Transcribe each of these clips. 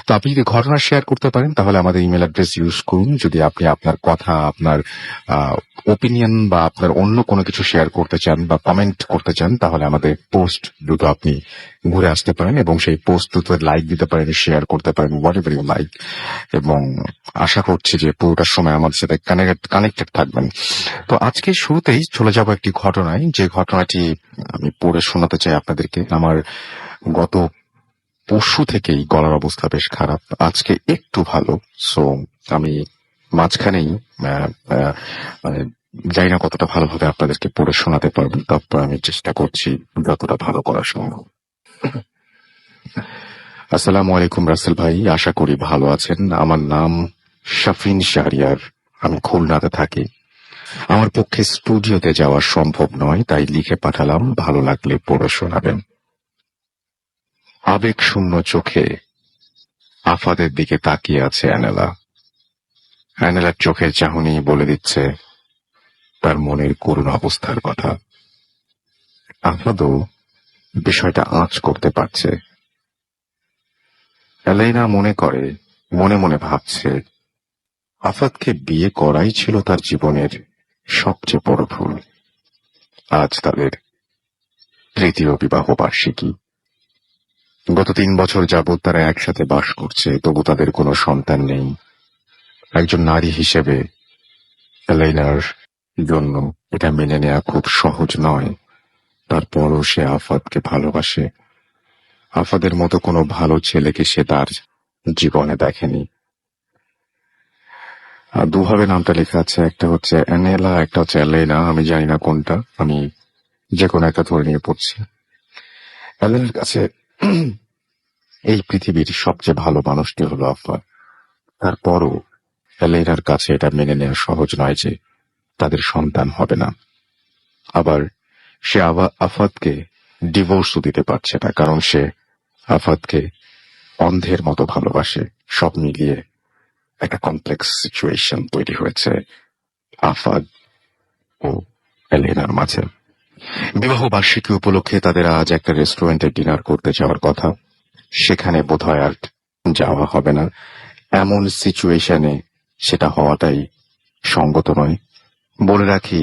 তো আপনি যদি ঘটনা শেয়ার করতে পারেন তাহলে আমাদের ইমেল অ্যাড্রেস ইউজ করুন। যদি আপনি আপনার কথা, আপনার ওপিনিয়ন বা আপনার অন্য কোনো কিছু শেয়ার করতে চান বা কমেন্ট করতে চান, তাহলে আমাদের পোস্ট দুটো আপনি ঘুরে আসতে পারেন এবং সেই পোস্ট দুটো লাইক দিতে পারেন, শেয়ার করতে পারেন, হোয়াট এভার ইউ লাইক। এবং আশা করছি যে পুরোটার সময় আমাদের সাথে কানেক্টেড থাকবেন। তো আজকে শুরুতেই চলে যাব একটি ঘটনায়, যে ঘটনাটি আমি পড়ে শোনাতে চাই আপনাদেরকে। আমার গত পরশু থেকেই গলার অবস্থা বেশ খারাপ, আজকে একটু ভালো। সো আমি মাঝখানেই আহ, আহ, মানে জানি না কতটা ভালোভাবে আপনাদেরকে পড়ে শোনাতে পারবো, তারপর আমি চেষ্টা করছি যতটা ভালো করা সম্ভব। আসসালামু আলাইকুম রাসেল ভাই, আশা করি ভালো আছেন। আমার নাম শাফিন শাহরিয়ার, আমি খুলনাতে থাকি। আমার পক্ষে স্টুডিওতে যাওয়া সম্ভব নয়, তাই লিখে পাঠালাম, ভালো লাগলে পড়ে শোনাবেন। আবেগ শূন্য চোখে আফাদের দিকে তাকিয়ে আছে অ্যানেলা। অ্যানেলার চোখের চাহনি বলে দিচ্ছে তার মনের করুণ অবস্থার কথা। আফাদও বিষয়টা আঁচ করতে পারছে। এলেনা মনে মনে ভাবছে, আফাদকে বিয়ে করাই ছিল তার জীবনের সবচেয়ে বড় ভুল। আজ তাদের তৃতীয় বিবাহ বার্ষিকী। গত 3 বছর যাবৎ তারা একসাথে বাস করছে, তবু তাদের কোনো সন্তান নেই। একজন নারী হিসেবে এলেনার জন্য এটা মেনে নেওয়া খুব সহজ নয়। তারপরও সে আফাদকে ভালোবাসে। আফাদের মতো কোনো ভালো ছেলেকে সে তার জীবনে দেখেনি। আর দুভাবে নামটা লেখা আছে, একটা হচ্ছে অ্যানেলা, একটা হচ্ছে এলেনা। আমি জানি না কোনটা, আমি যে কোনো একটা ধরে নিয়ে পড়ছি। এলেনার কাছে এই পৃথিবীর সবচেয়ে ভালো মানুষটি হলো আফাদ। তারপরও এলেনার কাছে এটা মেনে নেওয়া সহজ নয় যে তাদের সন্তান হবে না। আবার সে আফাদকে ডিভোর্সও দিতে পারছে না, কারণ সে আফাদকে অন্ধের মতো ভালোবাসে। সব মিলিয়ে একটা কমপ্লেক্স সিচুয়েশন তৈরি হয়েছে আফাদ ও এলেনার মাঝে। বিবাহ বার্ষিকী উপলক্ষে তাদের আজ একটা রেস্টুরেন্টে ডিনার করতে যাওয়ার কথা। সেখানে বোধহয় আর যাওয়া হবে না। এমন সিচুয়েশনে সেটা হওয়াটাই সঙ্গত নয়। বলে রাখি,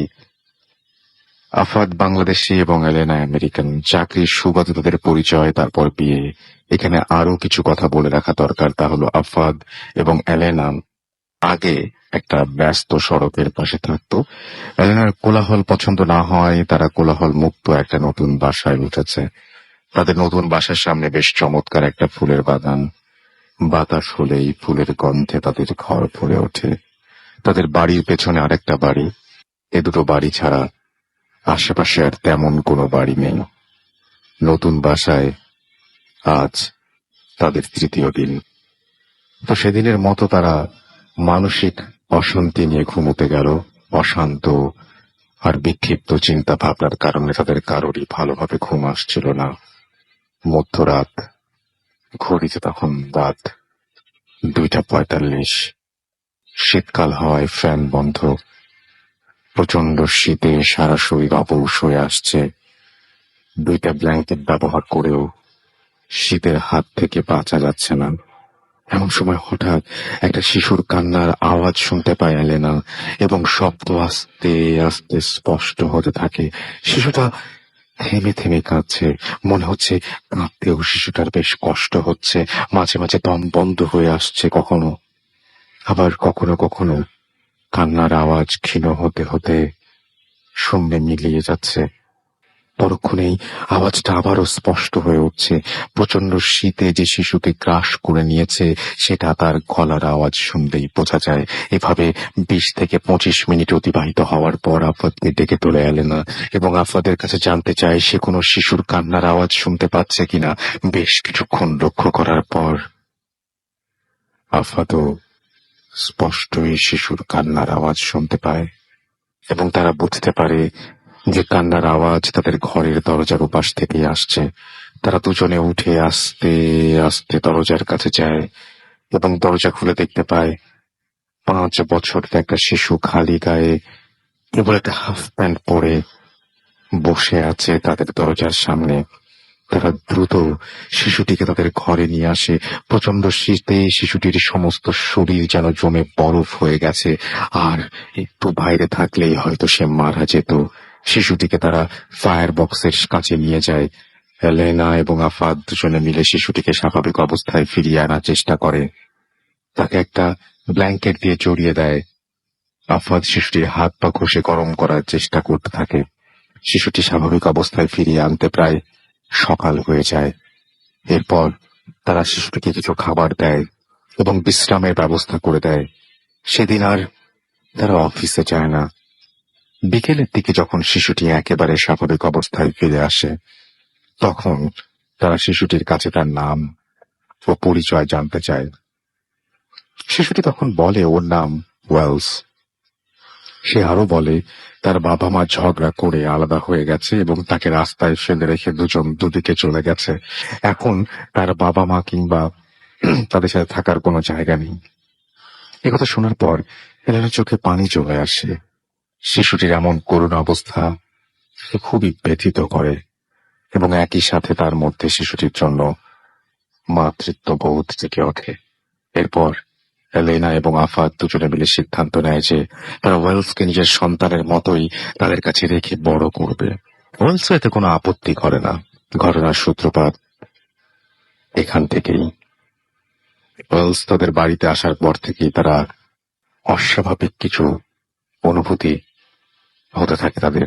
আফাদ বাংলাদেশি এবং এলেনা আমেরিকান। চাকরির সুবাদে তাদের পরিচয়, তারপর বিয়ে। এখানে আরো কিছু কথা বলে রাখা দরকার, তা হলো আফাদ এবং এলেনা আগে একটা ব্যস্ত সড়কের পাশে থাকতো। এলেনার কোলাহল পছন্দ না হয়, তারা কোলাহল মুক্ত একটা নতুন বাসায় উঠেছে। তাদের নতুন বাসার সামনে বেশ চমৎকার একটা ফুলের বাগান। বাতাস হলেই ফুলের গন্ধে তাদের ঘর ভরে ওঠে। তাদের বাড়ির পেছনে আরেকটা বাড়ি। এ দুটো বাড়ি ছাড়া আশেপাশে আর তেমন কোনো বাড়ি নেই। নতুন বাসায় আজ তাদের তৃতীয় দিন। তো সেদিনের মতো তারা মানসিক অশান্তি নিয়ে ঘুমোতে গেল। অশান্ত আর বিক্ষিপ্ত চিন্তা ভাবনার কারণে তাদের কারোরই ভালোভাবে ঘুম আসছিল না। মধ্যরাত, ঘড়িতে তখন রাত 2:45। শীতকাল হওয়ায় ফ্যান বন্ধ। প্রচন্ড শীতে সারা শরীর অবশ হয়ে আসছে। 2টা ব্ল্যাঙ্কেট ব্যবহার করেও শীতের হাত থেকে বাঁচা যাচ্ছে না। এমন সময় হঠাৎ একটা শিশুর কান্নার আওয়াজ শুনতে পায় এলেনা, এবং শব্দ আস্তে আস্তে স্পষ্ট হতে থাকে। শিশুটা থেমে থেমে কাঁদছে। মনে হচ্ছে কাঁদতেও শিশুটার বেশ কষ্ট হচ্ছে। মাঝে মাঝে দম বন্ধ হয়ে আসছে কখনো, আবার কখনো কখনো কান্নার আওয়াজ ক্ষীণ হতে হতে শূন্যে মিলিয়ে যাচ্ছে। পরক্ষণেই আওয়াজটা আবারও স্পষ্ট হয়ে উঠছে। প্রচন্ড শীতে যে শিশুকে গ্রাস করে নিয়েছে সেটা তার গলার আওয়াজ শুনলেই বোঝা যায়। এভাবে 20 থেকে 25 মিনিট অতিবাহিত হওয়ার পর আফাদকে ডেকে তোলে এলেনা এবং আফাদের কাছে জানতে চায় সে কোনো শিশুর কান্নার আওয়াজ শুনতে পাচ্ছে কিনা। বেশ কিছুক্ষণ লক্ষ্য করার পর আফাদও স্পষ্টই শিশুর কান্নার আওয়াজ শুনতে পায় এবং তারা বুঝতে পারে যে কান্নার আওয়াজ তাদের ঘরের দরজার ওপাশ থেকেই আসছে। তারা দুজনে উঠে আস্তে আস্তে দরজার কাছে যায় এবং দরজা খুলে দেখতে পায় 5 বছরের একটা শিশু খালি গায়ে, কেবল একটা হাফ প্যান্ট পরে বসে আছে তাদের দরজার সামনে। তারা দ্রুত শিশুটিকে তাদের ঘরে নিয়ে আসে। প্রচন্ড শীতে শিশুটির সমস্ত শরীর যেন জমে বরফ হয়ে গেছে, আর একটু বাইরে থাকলেই হয়তো সে মারা যেত। শিশুটিকে তারা ফায়ার বক্সের কাছে নিয়ে যায়। এলেনা এবং আফাদ দুজনে মিলে শিশুটিকে স্বাভাবিক অবস্থায় ফিরিয়ে আনার চেষ্টা করে। তাকে একটা ব্ল্যাঙ্কেট দিয়ে জড়িয়ে দেয়। আফাদ শিশুটির হাত পা ঘষে গরম করার চেষ্টা করতে থাকে। শিশুটি স্বাভাবিক অবস্থায় ফিরিয়ে আনতে প্রায় সকাল হয়ে যায়। এরপর তারা শিশুটিকে কিছু খাবার দেয় এবং বিশ্রামের ব্যবস্থা করে দেয়। সেদিন আর তারা অফিসে যায় না। বিকেলের দিকে যখন শিশুটি একেবারে স্বাভাবিক অবস্থায় ফিরে আসে, তখন তারা শিশুটির কাছে তার নাম ও পরিচয় জানতে চায়। শিশুটি তখন বলে ওর নাম ওয়েলস। সে আরো বলে তার বাবা মা ঝগড়া করে আলাদা হয়ে গেছে এবং তাকে রাস্তায় ফেলে রেখে দুজন দুদিকে চলে গেছে। এখন তার বাবা মা কিংবা তাদের সাথে থাকার কোনো জায়গা নেই। একথা শোনার পর এলেনার চোখে পানি চলে আসে। শিশুটির এমন করুণ অবস্থা তাকে খুবই ব্যথিত করে এবং একই সাথে তার মধ্যে শিশুটির জন্য মাতৃত্ববোধ জেগে ওঠে। এরপর এলেনা এবং আফাদ দুজনে মিলে সিদ্ধান্ত নেয় যে তারা ওয়েলসকে নিজের সন্তানের মতোই তাদের কাছে রেখে বড় করবে। ওয়েলস এতে কোনো আপত্তি করে না। ঘটনার সূত্রপাত এখান থেকেই। ওয়েলস তাদের বাড়িতে আসার পর থেকেই তারা অস্বাভাবিক কিছু অনুভূতি হতে থাকে তাদের।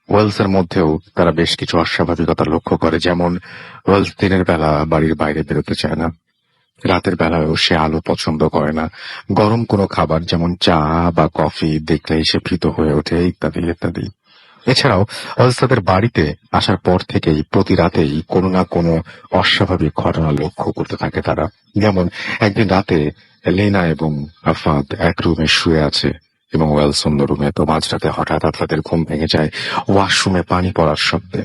ওয়েলসের মধ্যেও তারা বেশ কিছু অস্বাভাবিকতা লক্ষ্য করে, যেমন ওয়েলস দিনের বেলা বাড়ির বাইরে বেরোতে চায় না। রাতের বেলায়ও সে আলো পছন্দ করে না। গরম কোনো খাবার যেমন চা বা কফি দেখলেই সে ভীত হয়ে ওঠে, ইত্যাদি ইত্যাদি। এছাড়াও ওয়েলস তাদের বাড়িতে আসার পর থেকেই প্রতি রাতেই কোনো না কোনো অস্বাভাবিক ঘটনা লক্ষ্য করতে থাকে তারা। যেমন একদিন রাতে লেনা এবং আফাদ এক রুমে শুয়ে আছে এবং ওয়েলস অন্য রুমে। তো মাঝরাতে হঠাৎ আফাদের ঘুম ভেঙে যায় ওয়াশরুমে পানি পড়ার শব্দে।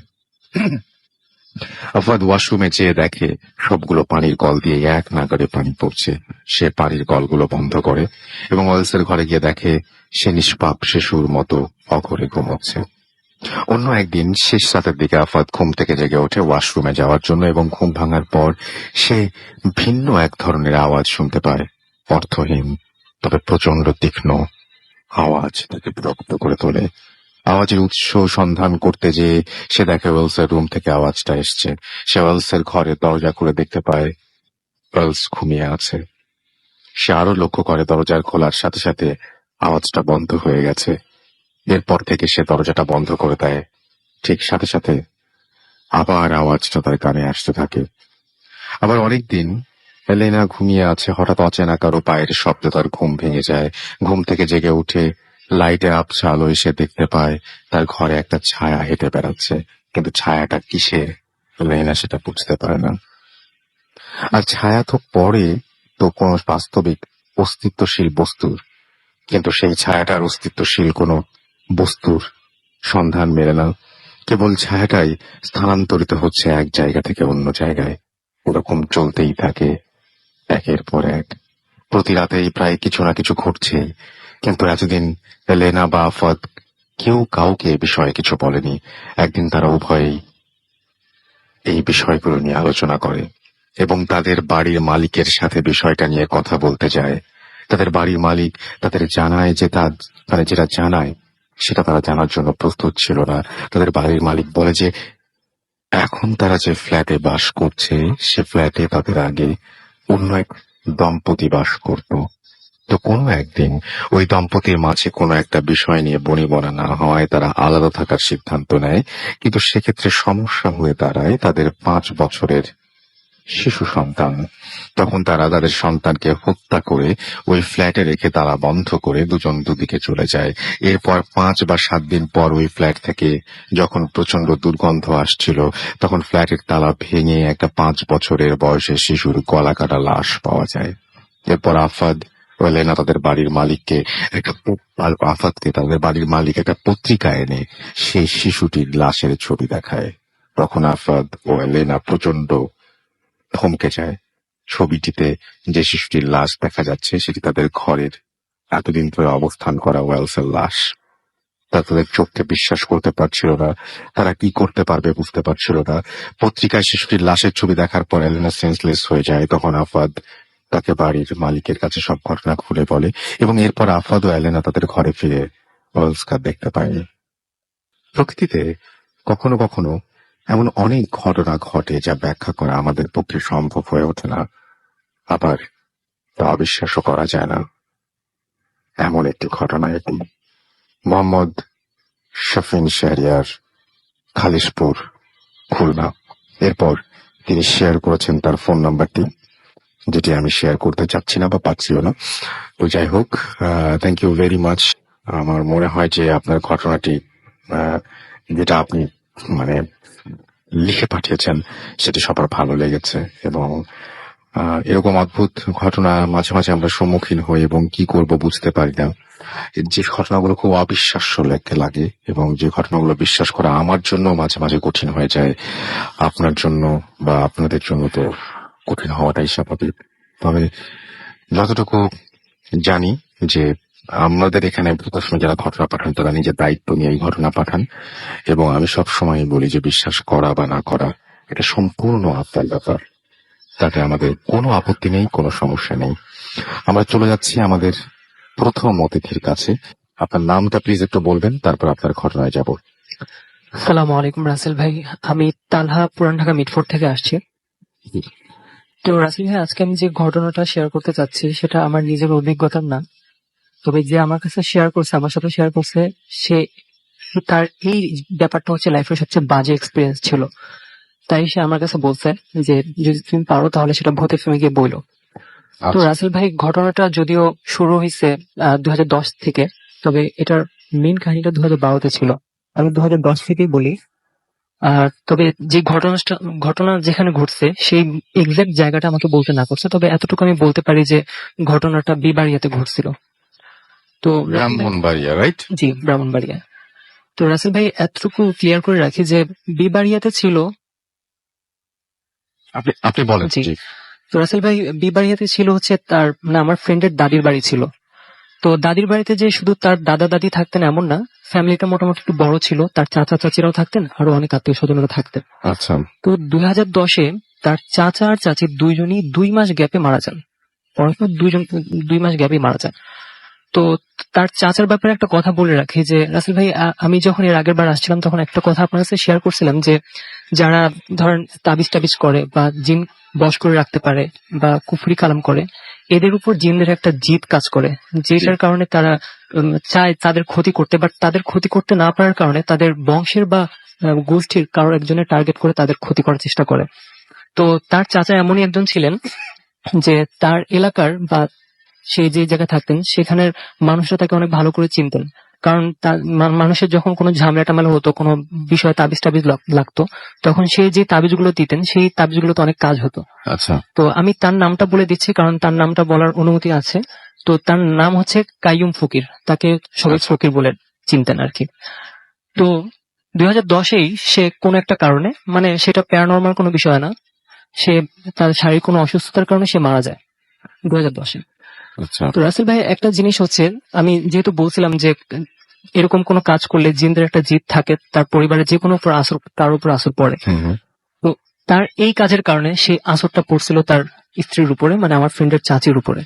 আফাদ ওয়াশরুমে যেয়ে দেখে সবগুলো পানির কল দিয়ে এক নাগাড়ে পানি পড়ছে। সে পানির কলগুলো বন্ধ করে এবং ওয়েলসের ঘরে গিয়ে দেখে সে নিষ্পাপ শিশুর মতো অঘরে ঘুমোচ্ছে। অন্য একদিন শেষ রাতের দিকে আফাদ ঘুম থেকে জেগে ওঠে ওয়াশরুমে যাওয়ার জন্য এবং ঘুম ভাঙার পর সে ভিন্ন এক ধরনের আওয়াজ শুনতে পায়। অর্থহীন তবে প্রচন্ড তীক্ষ্ণ আওয়াজ তাকে বিরক্ত করে তোলে। আওয়াজের উৎস সন্ধান করতে যেয়ে সে দেখে ওয়েলসের রুম থেকে আওয়াজটা এসছে। সে ওয়েলসের ঘরে দরজা খুলে দেখতে পায় ওয়েলস ঘুমিয়ে আছে। সে আরো লক্ষ্য করে দরজার খোলার সাথে সাথে আওয়াজটা বন্ধ হয়ে গেছে। এরপর থেকে সে দরজাটা বন্ধ করে দেয়। ঠিক সাথে সাথে আবার আওয়াজটা তার কানে আসতে থাকে। আবার অনেকদিন এলেনা ঘুমিয়ে আছে, হঠাৎ অচেনা কারো পায়ের শব্দে তার ঘুম ভেঙে যায়। ঘুম থেকে জেগে উঠে লাইটের আবছা আলোয় সে দেখতে পায় তার ঘরে একটা ছায়া হেঁটে বেড়াচ্ছে, কিন্তু ছায়াটা কিসের এলেনা সেটা বুঝতে পারে না। আর ছায়া তো পড়ে তো কোনো বাস্তবিক অস্তিত্বশীল বস্তুর, কিন্তু সেই ছায়াটার অস্তিত্বশীল কোনো বস্তুর সন্ধান মেলে না। কেবল ছায়াটাই স্থানান্তরিত হচ্ছে এক জায়গা থেকে অন্য জায়গায়। ওরকম চলতেই থাকে একের পর এক। প্রতি রাতেই প্রায় কিছু না কিছু ঘটছেই, কিন্তু এতদিন লেনা বা আফাদ কেউ কাউকে এ বিষয়ে কিছু বলেনি। একদিন তারা উভয়েই এই বিষয়গুলো নিয়ে আলোচনা করে এবং তাদের বাড়ির মালিকের সাথে বিষয়টা নিয়ে কথা বলতে যায়। তাদের বাড়ির মালিক তাদের জানায় যে যেটা জানায় সেটা তারা জানার জন্য প্রস্তুত ছিল না। তাদের বাড়ির মালিক বলে যে এখন তারা যে ফ্ল্যাটে বাস করছে সে ফ্ল্যাটে তাদের আগে অন্য এক দম্পতি বাস করত। তো কোনো একদিন ওই দম্পতির মাঝে কোনো একটা বিষয় নিয়ে বনিবনা না হওয়ায় তারা আলাদা থাকার সিদ্ধান্ত নেয়। কিন্তু সেক্ষেত্রে সমস্যা হয়ে দাঁড়ায় তাদের 5 বছরের শিশু সন্তান। তখন তারা তাদের সন্তানকে হত্যা করে ওই ফ্ল্যাটে রেখে তালা বন্ধ করে দুজন দুদিকে চলে যায়। এরপর 5 বা 7 দিন পর ওই ফ্ল্যাট থেকে যখন প্রচন্ড দুর্গন্ধ আসছিল, তখন ফ্ল্যাটের তালা ভেঙে একটা 5 বছরের বয়সের শিশুর গলা কাটা লাশ পাওয়া যায়। এরপর লেনা তাদের বাড়ির মালিককে আফাদকে তাদের বাড়ির মালিক একটা পত্রিকা এনে সেই শিশুটির লাশের ছবি দেখায়। তখন আফাদ ও লেনা প্রচন্ড থমকে যায়। ছবিটিতে যে শিশুটির লাশ দেখা যাচ্ছে সেটি তাদের ঘরের এতদিন ধরে অবস্থান করা ওয়েলসের লাশ। তারা তাদের চোখকে বিশ্বাস করতে পারছিল না, তারা কি করতে পারবে বুঝতে পারছিল না। পত্রিকায় শিশুটির লাশের ছবি দেখার পর এলেনা সেন্সলেস হয়ে যায়। তখন আফাদ তাকে বাড়ির মালিকের কাছে সব ঘটনা খুলে বলে, এবং এরপর আফাদ ও এলেনা তাদের ঘরে ফিরে অলস্কার দেখতে পায়নি। প্রকৃতিতে কখনো কখনো এমন অনেক ঘটনা ঘটে যা ব্যাখ্যা করা আমাদের পক্ষে সম্ভব হয়ে ওঠে না, আবার তা অবিশ্বাসও করা যায় না। এমন একটি ঘটনা এটি। মোহাম্মদ শফিন শাহরিয়ার, খালিশপুর, খুলনা। এরপর তিনি শেয়ার করেছেন তার ফোন নাম্বারটি, যেটি আমি শেয়ার করতে চাচ্ছি না বা পাচ্ছিও না। তো যাই হোক, থ্যাংক ইউ ভেরি মাচ। আমার মনে হয় যে আপনার ঘটনাটি যেটা আপনি মানে লিখে পাঠিয়েছেন সেটি সবার ভালো লেগেছে, এবং এরকম অদ্ভুত ঘটনা মাঝে মাঝে আমরা সম্মুখীন হই এবং কি করব বুঝতে পারি না। যে ঘটনাগুলো খুব অবিশ্বাস্য লাগে, এবং যে ঘটনাগুলো বিশ্বাস করা আমার জন্য মাঝে মাঝে কঠিন হয়ে যায়, আপনার জন্য বা আপনাদের জন্য তো কঠিন হওয়াটাই স্বাভাবিক। তবে যতটুকু জানি যে আমাদের এখানে প্রকাশনা যারা ঘটনা পাঠান তারা নিজের দায়িত্ব নিয়ে এই ঘটনা পাঠান, এবং আমি সব সময় বলি যে বিশ্বাস করা বা না করা এটা সম্পূর্ণ আপনার ব্যাপার, তাতে আমাদের কোনো আপত্তি নেই, কোনো সমস্যা নেই। আমরা চলে যাচ্ছি আমাদের প্রথম অতিথির কাছে। আপনার নামটা প্লিজ একটু বলবেন, তারপর আপনার ঘটনায় যাব। আসসালামু আলাইকুম রাসেল ভাই, আমি তালহা পুরান ঢাকা মিটফোর্ড থেকে আসছি। তো রাসেল ভাই, আজকে আমি যে ঘটনাটা শেয়ার করতে চাচ্ছি সেটা আমার নিজের অভিজ্ঞতার না, তবে যে আমার কাছে শেয়ার করছে, আমার সাথে শেয়ার করছে, সে তার এই ব্যাপারটা হচ্ছে লাইফের সবচেয়ে বাজে এক্সপিরিয়েন্স ছিল। তাই সে আমার কাছে বলছে যে যদি তুমি পারো তাহলে সেটা ভূতে ফেমে গিয়ে বইলো। তো রাসেল ভাই, ঘটনাটা যদিও শুরু হয়েছে 2010 থেকে, তবে এটার মেন কাহিনীটা 2012-তে ছিল। আমি 2010 থেকেই বলি। তবে যে ঘটনা যেখানে ঘটছে সেই এক্সাক্ট জায়গাটা আমাকে বলতে না করছে, তবে এতটুকু আমি বলতে পারি যে ঘটনাটা বিবাড়িয়াতে ঘটছিল। তো ব্রাহ্মণবাড়িয়া, রাইট? জি, ব্রাহ্মণবাড়িয়া। তো রাসেল ভাই, এতটুকু ক্লিয়ার করে রাখি যে বিবাড়িয়াতে ছিল। আপনি বলেন। জি। তো রাসেল ভাই, বিবাড়িয়াতে ছিল হচ্ছে তার মানে আমার ফ্রেন্ডের দাদির বাড়ি ছিল। তো দাদির বাড়িতে যে শুধু তার দাদা দাদি থাকতেন এমন না, ফ্যামিলিটা মোটামুটি একটু বড় ছিল, তার চাচা চাচিরাও থাকতেন, আরো অনেক আত্মীয় স্বজনরা থাকতেন। আচ্ছা। তো 2010-এ তার চাচা আর চাচি দুইজনই 2 মাস গ্যাপে মারা যান। পরস্পর 2 মাস গ্যাপে মারা যান। তো তার চাচার ব্যাপারে একটা কথা বলে রাখি যে রাসেল ভাই, আমি যখন এর আগের বার আসছিলাম তখন একটা কথা আপনার কাছে শেয়ার করছিলাম যে যারা ধরেন তাবিজ টাবিজ করে বা জিন বশ করে রাখতে পারে বা কুফরি কালাম করে, এদের উপর জিনদের একটা জিদ কাজ করে, যেটার কারণে তারা চায় তাদের ক্ষতি করতে, বাট তাদের ক্ষতি করতে না পারার কারণে তাদের বংশের বা গোষ্ঠীর কারোর একজনের টার্গেট করে তাদের ক্ষতি করার চেষ্টা করে। তো তার চাচা এমনই একজন ছিলেন যে তার এলাকার বা সে যে জায়গায় থাকতেন সেখানের মানুষরা তাকে অনেক ভালো করে চিনতেন, কারণ মানুষের যখন কোনো ঝামেলা টামেলা হতো, কোনো বিষয়ে তাবিজ টাবিজ লাগতো, তখন সে যে তাবিজগুলো দিতেন সেই তাবিজগুলোতে অনেক কাজ হতো। আচ্ছা। তো আমি তার নামটা বলে দিচ্ছি কারণ তার নামটা বলার অনুমতি আছে। তো তার নাম হচ্ছে কাইয়ুম ফকির, তাকে সবাই ফকির বলে চিনতেন আর কি। তো 2010-এই সে কোন একটা কারণে, মানে সেটা প্যারানর্মাল কোনো বিষয় না, সে তার শারীরিক কোনো অসুস্থতার কারণে সে মারা যায় 2010-এ। আচ্ছা। তো রাসেল ভাই, একটা জিনিস হচ্ছে, আমি যেহেতু বলছিলাম যে এরকম কোনো কাজ করলে জিনদের একটা জিদ থাকে, তার পরিবারে যে কোনো তার উপর আসর পড়ে। তো তার এই কাজের কারণে সেই আসরটা পড়ছিল তার স্ত্রীর উপরে, মানে আমার ফ্রেন্ডের চাচির উপরে।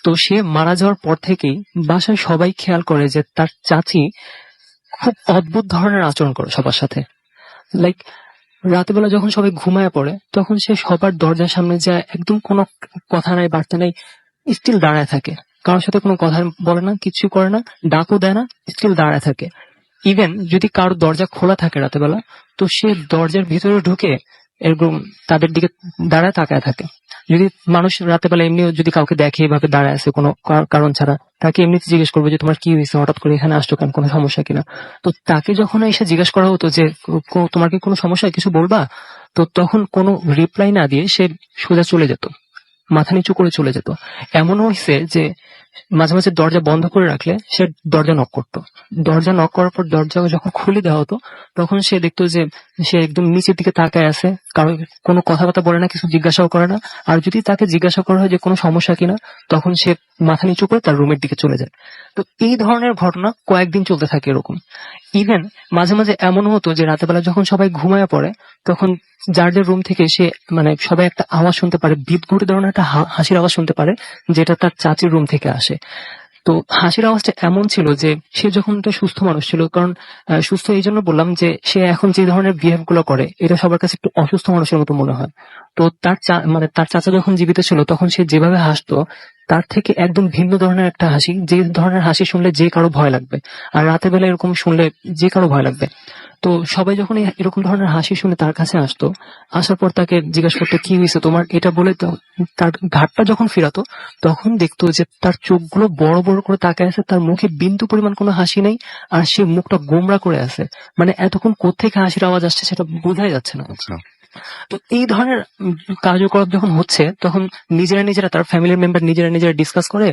তো সে মারা যাওয়ার পর থেকেই বাসায় সবাই খেয়াল করে যে তার চাচি খুব অদ্ভুত ধরনের আচরণ করে সবার সাথে। লাইক রাতের বেলা যখন সবাই ঘুমায় পড়ে তখন সে সবার দরজার সামনে যায়, একদম কোনো কথা নাই বার্তা নাই, স্টিল দাঁড়ায় থাকে, কারোর সাথে কোনো কথা বলে না, কিছু করে না, ডাকও দেয় না, স্টিল দাঁড়ায় থাকে। ইভেন যদি কারোর দরজা খোলা থাকে রাতের বেলা, তো সে দরজার ভিতরে ঢুকে এরকম তাদের দিকে দাঁড়ায় তাকায় থাকে। যদি মানুষ রাতের বেলা এমনি যদি কাউকে দেখে এভাবে দাঁড়ায় আছে কোনো কারণ ছাড়া, তাকে এমনিতে জিজ্ঞেস করবো যে তোমার কি হয়েছে, হঠাৎ করে এখানে আসছো কেন, কোনো সমস্যা কিনা। তো তাকে যখন এসে জিজ্ঞেস করা হতো যে তোমার কি কোনো সমস্যা, কিছু বলবা, তো তখন কোনো রিপ্লাই না দিয়ে সে সোজা চলে যেত, মাথা নিচু করে চলে যেত। এমনও হয়েছে যে মাঝে মাঝে দরজা বন্ধ করে রাখলে সে দরজা নক করতো। দরজা নক করার পর দরজা যখন খুলে দেওয়া হতো তখন সে দেখতো যে সে একদম নিচের দিকে তাকায় আছে, কারো কোনো কথাবার্তা বলে না, কিছু জিজ্ঞাসাও করে না। আর যদি তাকে জিজ্ঞাসা করা হয় যে কোনো সমস্যা কিনা, তখন সে মাথা নিচু করে তার রুমের দিকে চলে যায়। তো এই ধরনের ঘটনা কয়েকদিন চলতে থাকে এরকম। ইভেন মাঝে মাঝে এমন হতো যে রাতের বেলা যখন সবাই ঘুমায় পড়ে, তখন যার যার রুম থেকে সে মানে সবাই একটা আওয়াজ শুনতে পারে, বিদঘুটে ধরনের একটা হাসির আওয়াজ শুনতে পারে, যেটা তার চাচির রুম থেকে আসে। তো হাসির আওয়াজটা এমন ছিল যে সে যখন তো সুস্থ মানুষ ছিল, কারণ সুস্থ এই জন্য বললাম যে সে এখন যে ধরনের বিহেভ গুলো করে এটা সবার কাছে একটু অসুস্থ মানুষের মতো মনে হয়। তো মানে তার চাচা যখন জীবিত ছিল তখন সে যেভাবে হাসতো তার থেকে একদম ভিন্ন ধরনের একটা হাসি, যে ধরনের হাসি শুনলে যে কারো ভয় লাগবে। আর রাতের বেলা এরকম শুনলে যে কারো ভয় লাগবে। তো সবাই যখন এরকম ধরনের হাসি শুনে তার কাছে আসতো, আসার পর তাকে জিজ্ঞাসা করতো কি হয়েছে তোমার, এটা বলে তো তার ঘাটটা যখন ফিরাতো তখন দেখতো যে তার চোখগুলো বড় বড় করে তাকায় আছে, তার মুখে বিন্দু পরিমাণ কোনো হাসি নেই, আর সে মুখটা গোমড়া করে আছে। মানে এতক্ষণ কোত্থেকে হাসির আওয়াজ আসছে সেটা বোঝাই যাচ্ছে না। আচ্ছা। তো এই ধরনের কার্যকলাপ যখন হচ্ছে তখন নিজেরা তার ফ্যামিলির মেম্বার নিজেরা ডিসকাস করে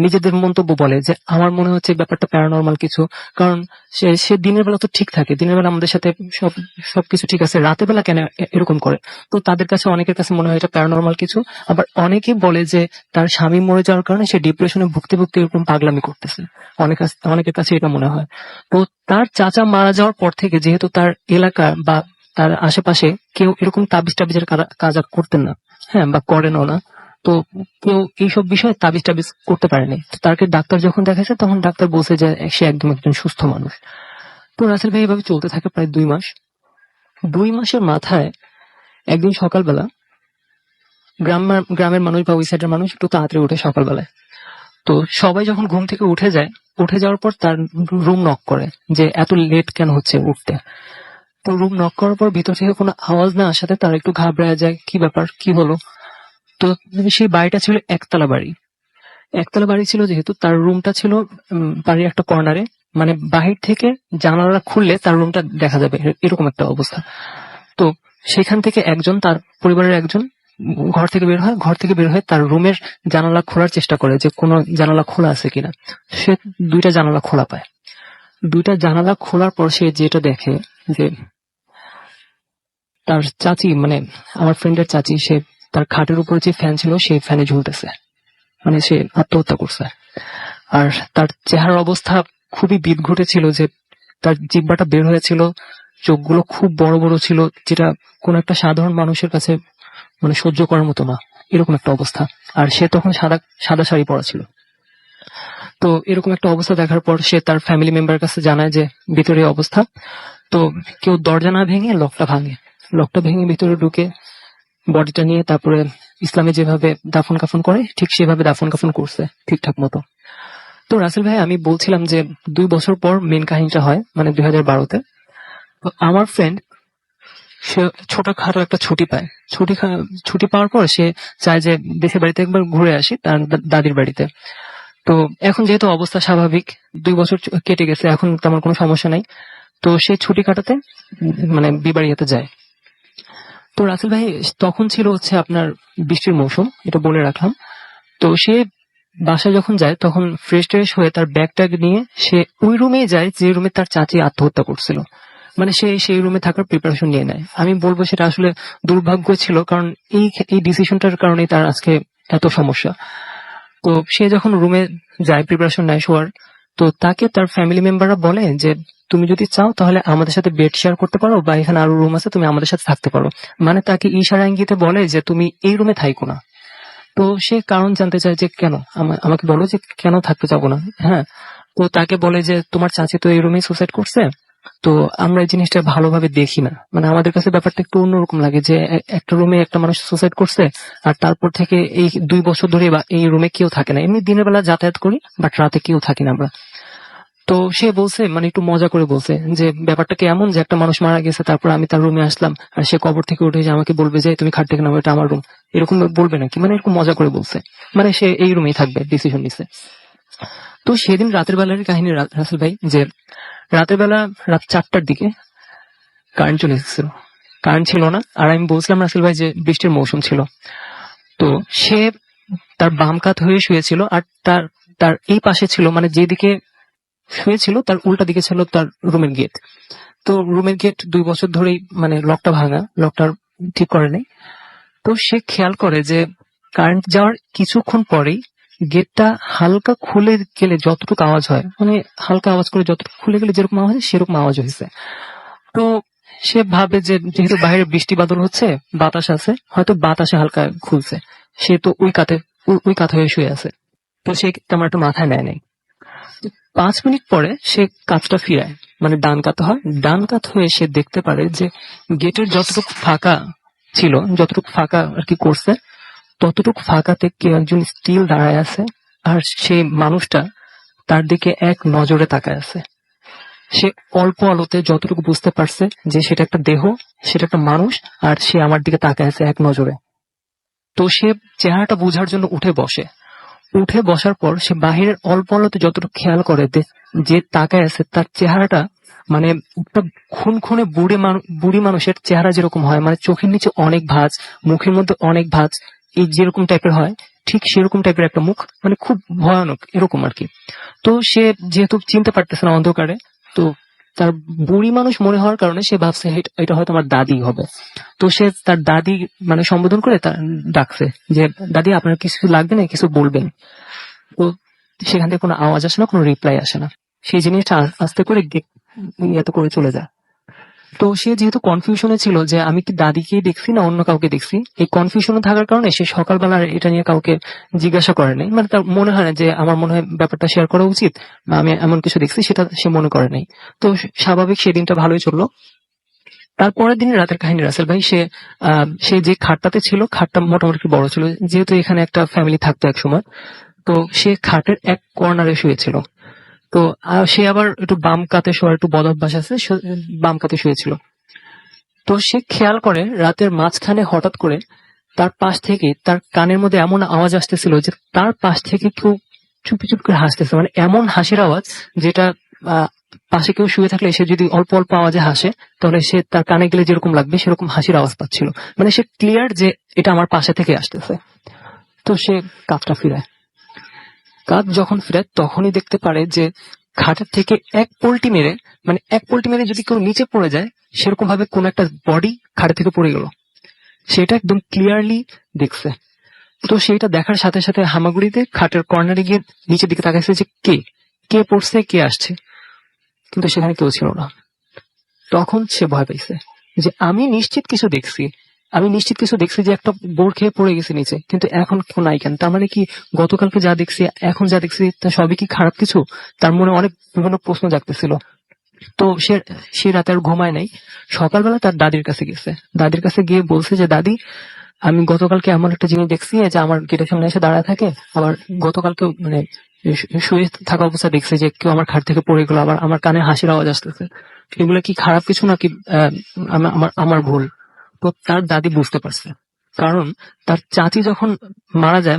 নিজেদের মন্তব্য বলে যে আমার মনে হচ্ছে ব্যাপারটা প্যারানর্মাল কিছু। কারণ সে সে দিনের বেলা তো ঠিক থাকে, দিনের বেলা আমাদের সাথে সবকিছু ঠিক আছে, রাতের বেলা কেন এরকম করে? তো তাদের কাছে অনেকের কাছে মনে হয় এটা প্যারানর্মাল কিছু। আবার অনেকে বলে যে তার স্বামী মরে যাওয়ার কারণে সে ডিপ্রেশনে ভুগতে ভুগতে এরকম পাগলামি করতেছে। অনেকের কাছে এটা মনে হয়। তো তার চাচা মারা যাওয়ার পর থেকে যেহেতু তার এলাকা বা তার আশেপাশে কেউ এরকম তাবিজ টাবিজের কাজ আর করতেন না, হ্যাঁ, বা করেনও না। তো কেউ এইসব বিষয়ে তাবিজ টাবিজ করতে পারেনি। তো তাকে ডাক্তার যখন দেখাচ্ছে তখন ডাক্তার বলছে যে সে একদম একজন সুস্থ মানুষ। তো রাসেল ভাই এভাবে চলতে থাকে প্রায় 2 মাস। 2 মাসের মাথায় একদিন সকালবেলা গ্রামের মানুষ বা ওই সাইডের মানুষ একটু তাড়াতাড়ি উঠে সকালবেলায়। তো সবাই যখন ঘুম থেকে উঠে যায়, উঠে যাওয়ার পর তার রুম নক করে যে এত লেট কেন হচ্ছে উঠতে। তো রুম নক করার পর ভিতর থেকে কোনো আওয়াজ না আসাতে তারা একটু ঘাবড়ে যায়, কি ব্যাপার, কি হলো। তো সেই বাড়িটা ছিল একতলা বাড়ি। একতলা বাড়ি ছিল যেহেতু তার রুমটা ছিল বাড়ির একটা কর্নারে, মানে বাহির থেকে জানালা খুললে তার রুমটা দেখা যাবে, এরকম একটা অবস্থা। তো সেখান থেকে একজন, তার পরিবারের একজন ঘর থেকে বের হয়ে তার রুমের জানালা খোলার চেষ্টা করে যে কোনো জানালা খোলা আছে কিনা। সে 2টা জানালা খোলা পায়। 2টা জানালা খোলার পর সে যেটা দেখে যে তার চাচি, মানে আমার ফ্রেন্ডের চাচি, সে তার খাটের উপরে যে ফ্যান ছিল সেই ফ্যানে ঝুলতেছে, মানে সে আত্মহত্যা করছে। আর তার চেহারার অবস্থা খুবই বিদঘুটে ছিল, যে তার জিহ্বাটা বের হয়েছিল, চোখগুলো খুব বড় বড় ছিল, যেটা কোন একটা সাধারণ মানুষের কাছে মানে সহ্য করার মতো না, এরকম একটা অবস্থা। আর সে তখন সাদা শাড়ি পরা ছিল। তো এরকম একটা অবস্থা দেখার পর সে তার ফ্যামিলি মেম্বার কাছে জানায় যে ভিতরে এই অবস্থা। তো কেউ দরজা না ভেঙে লকটা ভেঙে ভিতরে ঢুকে বডিটা নিয়ে তারপরে ইসলামে যেভাবে দাফন কাফন করে ঠিক সেভাবে দাফন কাফন করছে ঠিকঠাক মতো। তো রাসেল ভাই, আমি বলছিলাম যে 2 বছর পর মেন কাহিনীটা হয়, মানে 2012-তে। তো আমার ফ্রেন্ড সে ছোটখাটো একটা ছুটি পায়। ছুটি পাওয়ার পর সে চায় যে দেশের বাড়িতে একবার ঘুরে আসি, তার দাদির বাড়িতে। তো এখন যেহেতু অবস্থা স্বাভাবিক, 2 বছর কেটে গেছে, এখন তেমন কোনো সমস্যা নাই। তো সে ছুটি কাটাতে মানে বিবাড়িয়াতে যায়। তো রাসেল ভাই, তখন ছিল হচ্ছে আপনার বৃষ্টির মৌসুম, এটা বলে রাখলাম। তো সে বাসায় যখন যায় তখন ফ্রেশ হয়ে তার ব্যাগ ট্যাগ নিয়ে সে ওই রুমেই যায় যে রুমে তার চাচি আত্মহত্যা করছিল। মানে সে সেই রুমে থাকার প্রিপারেশন নিয়ে নেয়। আমি বলবো সেটা আসলে দুর্ভাগ্য ছিল, কারণ এই ডিসিশনটার কারণেই তার আজকে এত সমস্যা। তো সে যখন রুমে যায় প্রিপারেশন নেয় শোয়ার, তো তাকে তার ফ্যামিলি মেম্বাররা বলে যে তুমি যদি চাও তাহলে আমাদের সাথে বেড শেয়ার করতে পারো, বা এখানে আরো রুম আছে, তুমি আমাদের সাথে থাকতে পারো। মানে তাকে ইশারা ইঙ্গিতে বলে যে তুমি এই রুমে থাইকো না। তো সে কারণ জানতে চায় যে কেন, আমাকে বলো যে কেন থাকতে চাবো না। হ্যাঁ, তো তাকে বলে যে তোমার চাচি তো এই রুমেই সুসাইড করছে, তো আমরা এই জিনিসটা ভালোভাবে দেখি না, মানে আমাদের কাছে ব্যাপারটা একটু অন্যরকম লাগে যে একটা রুমে একটা মানুষ সুসাইড করছে আর তারপর থেকে এই 2 বছর ধরে বা এই রুমে কেউ থাকে না। এমনি দিনের বেলা যাতায়াত করি, বাট রাতে কেউ থাকি না আমরা। তো সে বলছে, মানে একটু মজা করে বলছে যে ব্যাপারটা কি এমন যে একটা মানুষ মারা গেছে, তারপর আমি তার রুমে আসলাম আর সে কবর থেকে উঠে যে আমাকে বলবে যে তুমি খাট থেকে নাও, এটা আমার রুম, এরকম বলবে নাকি? মানে এরকম মজা করে বলছে, মানে সে এই রুমেই থাকবে ডিসিশন নিছে। তো সেদিন রাতের বেলার কাহিনী রাসেল ভাই, যে রাতের বেলা রাত 4টার দিকে কারেন্ট চলে এসেছিল, কারেন্ট ছিল না। আর আমি বলছিলাম রাসেল ভাই যে বৃষ্টির মৌসুম ছিল। তো সে তার বাম কাত হয়ে শুয়েছিল, আর তার তার এই পাশে ছিল, মানে যেদিকে শুয়েছিল তার উল্টা দিকে ছিল তার রুমের গেট। তো রুমের গেট 2 বছর ধরেই মানে লকটা ভাঙা, লকটা ঠিক করে নেই। তো সে খেয়াল করে যে কারেন্ট যাওয়ার কিছুক্ষণ পরেই গেটটা হালকা খুলে গেলে যতটুকু আওয়াজ হয়, মানে হালকা আওয়াজ করে যতটুকু খুলে গেলে যেরকম আওয়াজ হয় সেরকম আওয়াজ হয়েছে। তো সে ভাবে যে যেহেতু বাইরে বৃষ্টি বাদল হচ্ছে, বাতাস আছে, হয়তো বাতাসে হালকা খুলছে। সে তো ওই কাত হয়ে শুয়ে আছে। তো সে তেমন একটা মাথায় নেয় নাই। 5 মিনিট পরে সে কাঁচটা ফিরায়, মানে ডান কাত হয়। ডান কাত হয়ে সে দেখতে পারে যে গেটের যতটুকু ফাঁকা ছিল, যতটুকু ফাঁকা আর কি করছে, ততটুকু ফাঁকাতে কেউ একজন স্টিল দাঁড়ায় আছে, আর সেই মানুষটা তার দিকে এক নজরে তাকায় আছে। সে অল্প আলোতে যতটুকু বুঝতে পারছে যে সেটা একটা দেহ, সেটা একটা মানুষ, আর সে আমার দিকে তাকায় আছে এক নজরে। তো সে চেহারাটা বোঝার জন্য উঠে বসে। উঠে বসার পর সে বাহিরের অল্প আলোতে যতটুকু খেয়াল করে যে তাকায় আছে তার চেহারাটা মানে একটা খুনখুনে বুড়ি মানুষের চেহারা যেরকম হয়, মানে চোখের নিচে অনেক ভাঁজ, মুখের মধ্যে অনেক ভাঁজ, এই যেরকম টাইপের হয় ঠিক সেরকম টাইপের একটা মুখ, মানে খুব ভয়ানক এরকম আর কি। তো সে যেহেতু চিনতে পারতেছে না অন্ধকারে, তো তার বুড়ি মানুষ মনে হওয়ার কারণে সে ভাবছে এটা হয়তো আমার দাদি হবে। তো সে তার দাদি মানে সম্বোধন করে তার ডাকছে যে দাদি আপনার কিছু লাগবে না, কিছু বলবেন। তো সেখান থেকে কোনো আওয়াজ আসে না, কোনো রিপ্লাই আসে না। সেই জিনিসটা আস্তে করে এত করে চলে যায়। তো সে যেহেতু কনফিউশনে ছিল যে আমি কি দাদিকে দেখছি না অন্য কাউকে দেখছি, এই কনফিউশনে থাকার কারণে সে সকালবেলা আর এটা নিয়ে কাউকে জিজ্ঞাসা করে নাই, মানে তার মনে হয় না যে আমার মনে হয় ব্যাপারটা শেয়ার করা উচিত বা আমি এমন কিছু দেখছি, সেটা সে মনে করে নাই। তো স্বাভাবিক সেদিনটা ভালোই চললো। তারপরের দিন রাতের কাহিনী, রাসেল ভাই, সে যে খাটটাতে ছিল, খাটটা মোটামুটি একটু বড় ছিল, যেহেতু এখানে একটা ফ্যামিলি থাকতো এক সময়। তো সে খাটের এক কর্নারে শুয়েছিল। তো সে আবার একটু বাম কাতে শোয়ার একটু বদ অভ্যাস আছে, সে বাম কাতে শুয়েছিল। তো সে খেয়াল করে রাতের মাঝখানে হঠাৎ করে তার পাশ থেকে তার কানের মধ্যে এমন আওয়াজ আসতেছিল যে তার পাশ থেকে কেউ চুপি চুপি করে হাসতেছে, মানে এমন হাসির আওয়াজ যেটা পাশে কেউ শুয়ে থাকলে সে যদি অল্প অল্প আওয়াজে হাসে তাহলে সে তার কানে গেলে যেরকম লাগবে সেরকম হাসির আওয়াজ পাচ্ছিল। মানে সে ক্লিয়ার যে এটা আমার পাশে থেকে আসতেছে। তো সে কাঁধটা ফিরায়। কাঁধ যখন ফিরায় তখনই দেখতে পারে যে খাটের থেকে এক পল্টি মেরে যদি কেউ নিচে পড়ে যায় সেরকম ভাবে কোন একটা বডি খাটের থেকে পড়ে গেল, সেটা একদম ক্লিয়ারলি দেখছে। তো সেইটা দেখার সাথে সাথে হামাগুড়িতে খাটের কর্নারে গিয়ে নিচের দিকে তাকাইছে যে কে পড়ছে, কে আসছে, কিন্তু সেখানে কেউ ছিল না। তখন সে ভয় পাইছে যে আমি নিশ্চিত কিছু দেখছি যে একটা বোর খেয়ে পড়ে গেছে নিচে, কিন্তু এখন কেউ নাই কেন? তার মানে কি গতকালকে যা দেখছি এখন যা দেখছি তা সবই কি খারাপ কিছু? তার মনে অনেক বিভিন্ন প্রশ্ন জাগতেছিল। তো সে রাতে আর ঘুমায় নাই। সকালবেলা তার দাদির কাছে গেছে, দাদির কাছে গিয়ে বলছে যে দাদি, আমি গতকালকে এমন একটা জিনিস দেখছি যে আমার গেটের সামনে এসে দাঁড়ায় থাকে, আবার গতকালকে মানে শুয়ে থাকা অবস্থা দেখছি যে কেউ আমার খাট থেকে পড়ে গেলো, আবার আমার কানে হাসির আওয়াজ আসতেছে। এগুলো কি খারাপ কিছু নাকি আমার ভুল? তো তার দাদি বুঝতে পারছে, কারণ তার চাচি যখন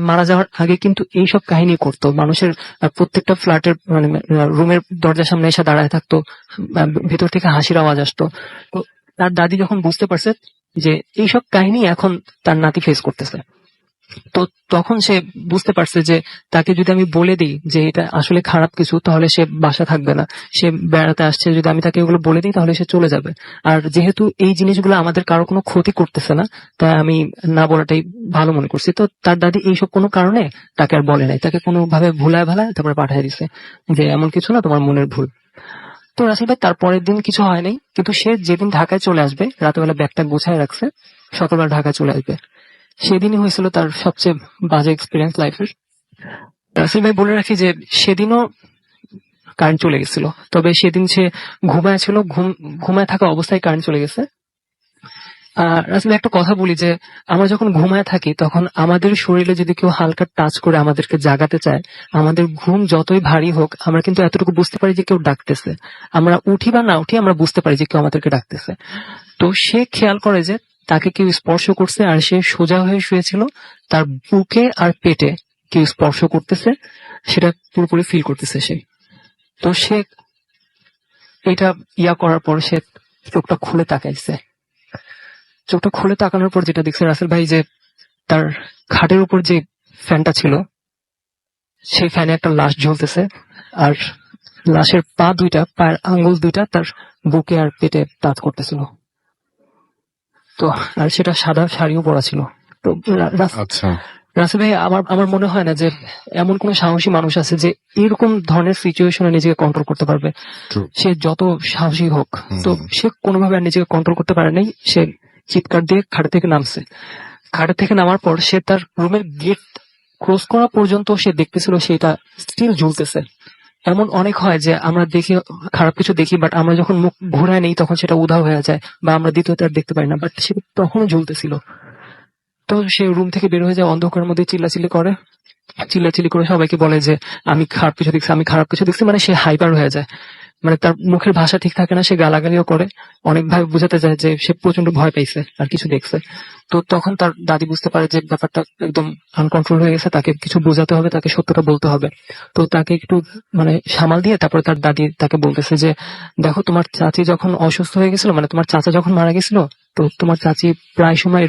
মারা যাওয়ার আগে কিন্তু এইসব কাহিনী করতো, মানুষের প্রত্যেকটা ফ্ল্যাটের মানে রুমের দরজার সামনে এসে দাঁড়ায় থাকতো, ভেতর থেকে হাসির আওয়াজ আসতো। তো তার দাদি যখন বুঝতে পারছে যে এইসব কাহিনী এখন তার নাতি ফেস করতেছে, তো তখন সে বুঝতে পারছে যে তাকে যদি আমি বলে দিই যে এটা আসলে খারাপ কিছু তাহলে সে বাসা থাকবে না, সে বেড়াতে আসছে, যদি আমি তাকে এগুলো বলে দিই তাহলে সে চলে যাবে। আর যেহেতু এই জিনিসগুলো আমাদের কারো কোনো ক্ষতি করতেছে না, তাই আমি না বলাটাই ভালো মনে করছি। তো তার দাদি এইসব কোনো কারণে তাকে আর বলে নাই, তাকে কোনো ভাবে ভুলায় ভালায় তারপরে পাঠিয়ে দিছে যে এমন কিছু না, তোমার মনের ভুল। তো রাসেল ভাই, তারপরের দিন কিছু হয় নাই, কিন্তু সে যেদিন ঢাকায় চলে আসবে রাতেবেলা ব্যাগটা গোছায় রাখছে, সকালবেলা ঢাকায় চলে আসবে, সেদিনই হয়েছিল তার সবচেয়ে বাজে এক্সপিরিয়েন্স লাইফের। রাসেল ভাই, বলে রাখি যে সেদিনও কারেন্ট চলে গেছিল, তবে সেদিন সে ঘুমায় ছিল, ঘুমায় থাকা অবস্থায় কারেন্ট চলে গেছে। রাসেল ভাই, একটা কথা বলি যে আমরা যখন ঘুমায় থাকি তখন আমাদের শরীরে যদি কেউ হালকা টাচ করে আমাদেরকে জাগাতে চায়, আমাদের ঘুম যতই ভারী হোক আমরা কিন্তু এতটুকু বুঝতে পারি যে কেউ ডাকতেছে। আমরা উঠি বা না উঠি আমরা বুঝতে পারি যে কেউ আমাদেরকে ডাকতেছে। তো সে খেয়াল করে যে তাকে কেউ স্পর্শ করছে, আর সে সোজা হয়ে শুয়েছিল, তার বুকে আর পেটে কেউ স্পর্শ করতেছে, সেটা পুরোপুরি ফিল করতেছে সে। তো সে এটা করার পর সে চোখটা খুলে তাকাইছে। চোখটা খুলে তাকানোর পর যেটা দেখছে রাসেল ভাই, যে তার খাটের উপর যে ফ্যানটা ছিল, সেই ফ্যানে একটা লাশ ঝুলতেছে, আর লাশের পায়ের আঙ্গুল দুইটা তার বুকে আর পেটে টাচ করতেছিল। তো আর সেটা সাদা শাড়িও পরা ছিল। তো আচ্ছা, রাসেল ভাই, আমার আমার মনে হয় না যে এমন কোন সাহসী মানুষ আছে যে এরকম ধরনের সিচুয়েশনে নিজেকে কন্ট্রোল করতে পারবে। true. সে যত সাহসী হোক, তো হুম। সে কোনোভাবে আর নিজেকে কন্ট্রোল করতে পারে নাই। সে চিৎকার দিয়ে খাটে থেকে নামছে। খাটে থেকে নামার পর সে তার রুমের গেট ক্রস করা পর্যন্ত সে দেখতেছিল সেটা স্টিল ঝুলতেছে। এমন অনেক হয় যে আমরা দেখি, খারাপ কিছু দেখি, বাট আমরা যখন মুখ ঘুরায় নেই তখন সেটা উধাও হয়ে যায় বা আমরা দ্বিতীয়ত আর দেখতে পাই না, বাট সে তখনও ঝুলতেছিল। তো সে রুম থেকে বের হয়ে যায়, অন্ধকারের মধ্যে চিল্লাচিল্লি করে সবাইকে বলে যে আমি খারাপ কিছু দেখছি, মানে সে হাইপার হয়ে যায়। মানে তার মুখের ভাষা ঠিক থাকে না, সে গালাগালিও করে, অনেকভাবে বোঝাতে চায় যে সে প্রচন্ড ভয় পাইছে আর কিছু দেখছে। তো তখন তার দাদি বুঝতে পারে যে ব্যাপারটা একদম আনকন্ট্রোল হয়ে গেছে, তাকে কিছু বোঝাতে হবে, তাকে সত্যটা বলতে হবে। তো তাকে একটু মানে সামাল দিয়ে তারপরে তার দাদি তাকে বলতেছে যে দেখো, তোমার চাচি যখন অসুস্থ হয়ে গেছিল, মানে তোমার চাচা যখন মারা গেছিল, তো তোমার চাচি প্রায় সময়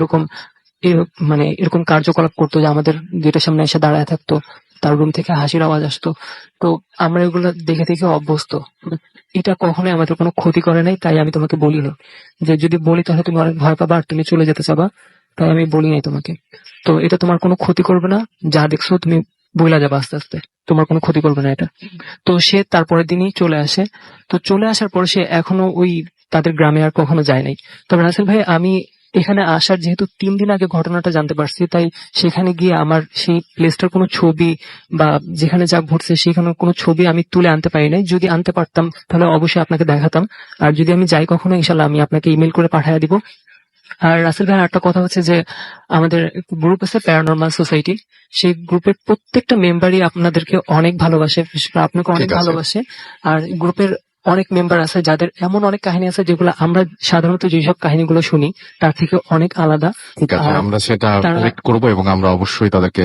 মানে এরকম কার্যকলাপ করতো যে আমাদের গেটের সামনে এসে দাঁড়ায় থাকতো, তার রুম থেকে হাসির আওয়াজ আসতো। তো আমরা এগুলো দেখে দেখে অভ্যস্ত। এটা কখনোই আমাদের কোনো ক্ষতি করে নাই, তাই আমি তোমাকে বলিনি। যে যদি বলি তাহলে তুমি অনেক ভয় পাবা আর তুমি চলে যেতে চাবা, তাই আমি বলি নাই তোমাকে। তো এটা তোমার কোনো ক্ষতি করবে না, যা দেখছো তুমি বইলা যাবে আস্তে আস্তে, তোমার কোনো ক্ষতি করবে না এটা। তো সে তারপরের দিনই চলে আসে। তো চলে আসার পর সে এখনো ওই তাদের গ্রামে আর কখনো যায় নাই। তবে রাসেল ভাই, আমি এখানে আসার যেহেতু 3 দিন আগে ঘটনাটা জানতে পারছি, তাই সেখানে গিয়ে আমার সেই প্লেসটার কোনো ছবি বা যেখানে যা ঘটছে সেখানে কোনো ছবি আমি তুলে আনতে পারি নাই। যদি আনতে পারতাম তাহলে অবশ্যই আপনাকে দেখাতাম। আর যদি আমি যাই কখনো, ইনশাল্লাহ আমি আপনাকে ইমেল করে পাঠিয়ে দিব। আর রাসেল ভাই, একটা কথা হচ্ছে যে আমাদের গ্রুপ আছে প্যারানরমাল সোসাইটি, সেই গ্রুপের প্রত্যেকটা মেম্বারই আপনাদেরকে অনেক ভালোবাসে, বিশেষ করে আপনাকে অনেক ঠিক আছে। ভালোবাসে। আর গ্রুপের অনেক মেম্বার আছে যাদের এমন অনেক কাহিনী আছে যেগুলো আমরা সাধারণত যেসব কাহিনীগুলো শুনি তার থেকে অনেক আলাদা। ঠিক আছে, আর আমরা সেটা তারা কালেক্ট করবো এবং আমরা অবশ্যই তাদেরকে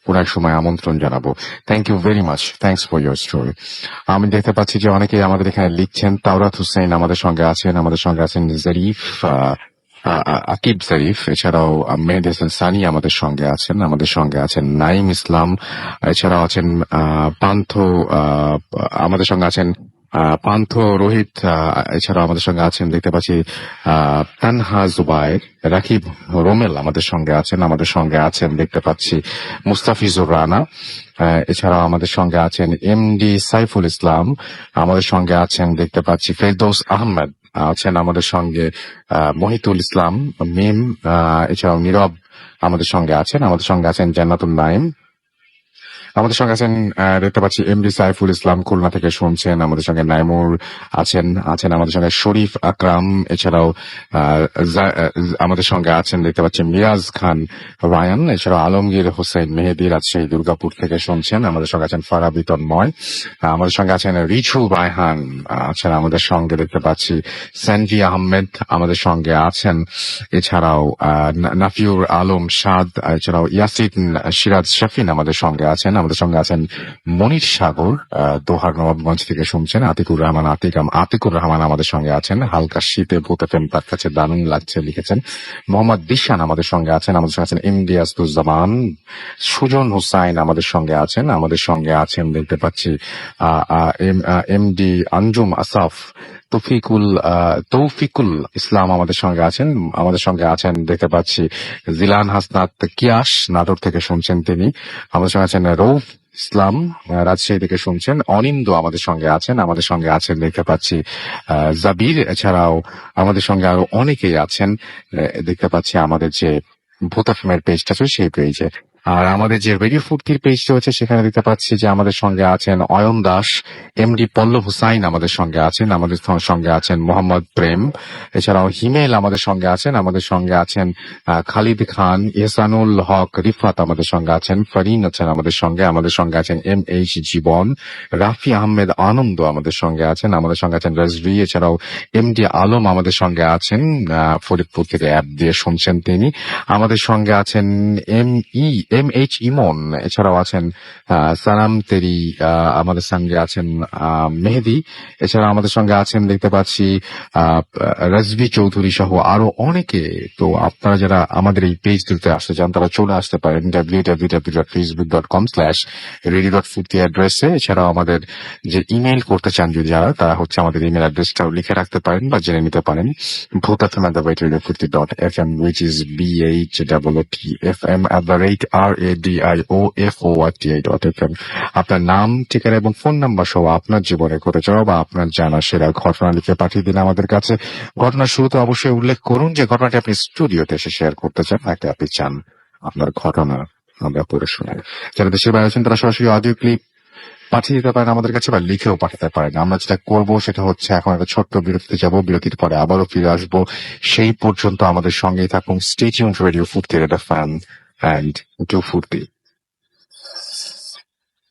কোন এক সময় আমন্ত্রণ জানাবো। Thank you very much, thanks for your story. আমি দেখতে পাচ্ছি যে অনেকেই আমাদের এখানে লিখছেন। তাওরাত হোসেন আমাদের সঙ্গে আছেন জারিফ, আকিব জারিফ, এছাড়াও মেহেদি হাসান সানি আমাদের সঙ্গে আছেন নাইম ইসলাম, এছাড়াও আছেন পান্থ, আমাদের সঙ্গে আছেন পান্থ রোহিত, এছাড়াও আমাদের সঙ্গে আছেন দেখতে পাচ্ছি তানহা জুবাইর, রাকিব রোমেল আমাদের সঙ্গে আছেন দেখতে পাচ্ছি মুস্তাফিজুর রানা, এছাড়াও আমাদের সঙ্গে আছেন এমডি সাইফুল ইসলাম, আমাদের সঙ্গে আছেন দেখতে পাচ্ছি ফেরদৌস আহমেদ, আছেন আমাদের সঙ্গে মহিতুল ইসলাম মিম, এছাড়াও নীরব আমাদের সঙ্গে আছেন জান্নাতুল নাইম, আমাদের সঙ্গে আছেন দেখতে পাচ্ছি এমডি সাইফুল ইসলাম খুলনা থেকে শুনছেন, আমাদের সঙ্গে নাইমুর আছেন আমাদের সঙ্গে শরীফ আকরাম, এছাড়াও আমাদের সঙ্গে আছেন দেখতে পাচ্ছি মিরাজ খান রায়ান, এছাড়াও আলমগীর হোসেন মেহেদি রাজশাহী দুর্গাপুর থেকে শুনছেন, আমাদের সঙ্গে আছেন ফারাবি তন্ময়, আমাদের সঙ্গে আছেন রিচু রায়হান, আছেন আমাদের সঙ্গে দেখতে পাচ্ছি সানভি আহমেদ আমাদের সঙ্গে আছেন, এছাড়াও নাফিউর আলম সাদ, এছাড়াও ইয়াসিন সিরাজ শাফিন আমাদের সঙ্গে আছেন মনির সাগর, দোহার নবাবগঞ্জ থেকে শুনছেন, আতিকুর রহমান আমাদের সঙ্গে আছেন, হালকা শীতে ভূতে প্রেম তার কাছে দারুণ লাগছে লিখেছেন মোহাম্মদ দিশান আমাদের সঙ্গে আছেন এমডি আস্তুজ্জামান, সুজন হুসাইন আমাদের সঙ্গে আছেন দেখতে পাচ্ছি এমডি আঞ্জুম আসাফ, তৌফিকুল ইসলাম আমাদের সঙ্গে আছেন দেখতে পাচ্ছি জিলান হাসনাত কিয়াস নাটোর থেকে শুনছেন তিনি, আমাদের সঙ্গে আছেন রৌফ ইসলাম রাজশাহী থেকে শুনছেন, অনিন্দ আমাদের সঙ্গে আছেন দেখতে পাচ্ছি জাবির, এছাড়াও আমাদের সঙ্গে আরো অনেকেই আছেন দেখতে পাচ্ছি আমাদের যে ভোতাফেমের পেজটা আছে সেই পেজে। আর আমাদের যে রেডিও ফুর্তির পেজটা হচ্ছে সেখানে দেখতে পাচ্ছি যে আমাদের সঙ্গে আছেন অয়ন দাস, এমডি পল্লব হুসাইন আমাদের সঙ্গে আছেন মোহাম্মদ প্রেম, এছাড়াও হিমেল আমাদের সঙ্গে আছেন খালিদ খান, ইহসানুল হক রিফাত আমাদের সঙ্গে আছেন, ফরিন আছেন আমাদের সঙ্গে আছেন এম এইচ জীবন, রাফি আহমেদ আনন্দ আমাদের সঙ্গে আছেন রাজভি, এছাড়াও এমডি আলম আমাদের সঙ্গে আছেন ফরিদপুর থেকে অ্যাপ দিয়ে শুনছেন তিনি, আমাদের সঙ্গে আছেন MH ইমন, এছাড়াও আছেন সানাম তেরি, আমাদের সঙ্গে আছেন মেহেদি, এছাড়া আমাদের সঙ্গে আছেন দেখতে পাচ্ছি রাজভি চৌধুরী সহ আরো অনেকে। তো আপনারা যারা আমাদের এই পেজটিতে আসতে চান তারা চলে আসতে পারেন www.facebook.com/ready.foodie অ্যাড্রেসে। এছাড়াও আমাদের যে ইমেল করতে চান যদি যারা, তারা হচ্ছে আমাদের ইমেল অ্যাড্রেসটাও লিখে রাখতে পারেন বা জেনে নিতে পারেন, bhotfm@radio40.fm, which is BHOOTFM@radio4.fm। আপনার নাম, ঠিকানা এবং ফোন নাম্বার সহ আপনার জীবনে ঘটে যাওয়া বা আপনার জানা সেরা ঘটনা লিখে পাঠিয়ে দিন আমাদের কাছে। ঘটনার শুরুতে অবশ্যই উল্লেখ করুন যে ঘটনাটি আপনি স্টুডিওতে এসে শেয়ার করতে চান, নাকি আপনি চান আপনার ঘটনা আমরা পড়ে শোনাই। যারা দেশের বাইরে আছেন তারা সরাসরি অডিও ক্লিপ পাঠিয়ে দিতে পারেন আমাদের কাছে বা লিখেও পাঠাতে পারেন। আমরা যেটা করব সেটা হচ্ছে এখন একটা ছোট্ট বিরতিতে যাব, বিরতির পরে আবারও ফিরে আসবো। সেই পর্যন্ত আমাদের সঙ্গেই থাকুন। স্টে টিউনড রেডিও ফুর্তি, রেড এফএম এন্ড ডু ফুর্তি।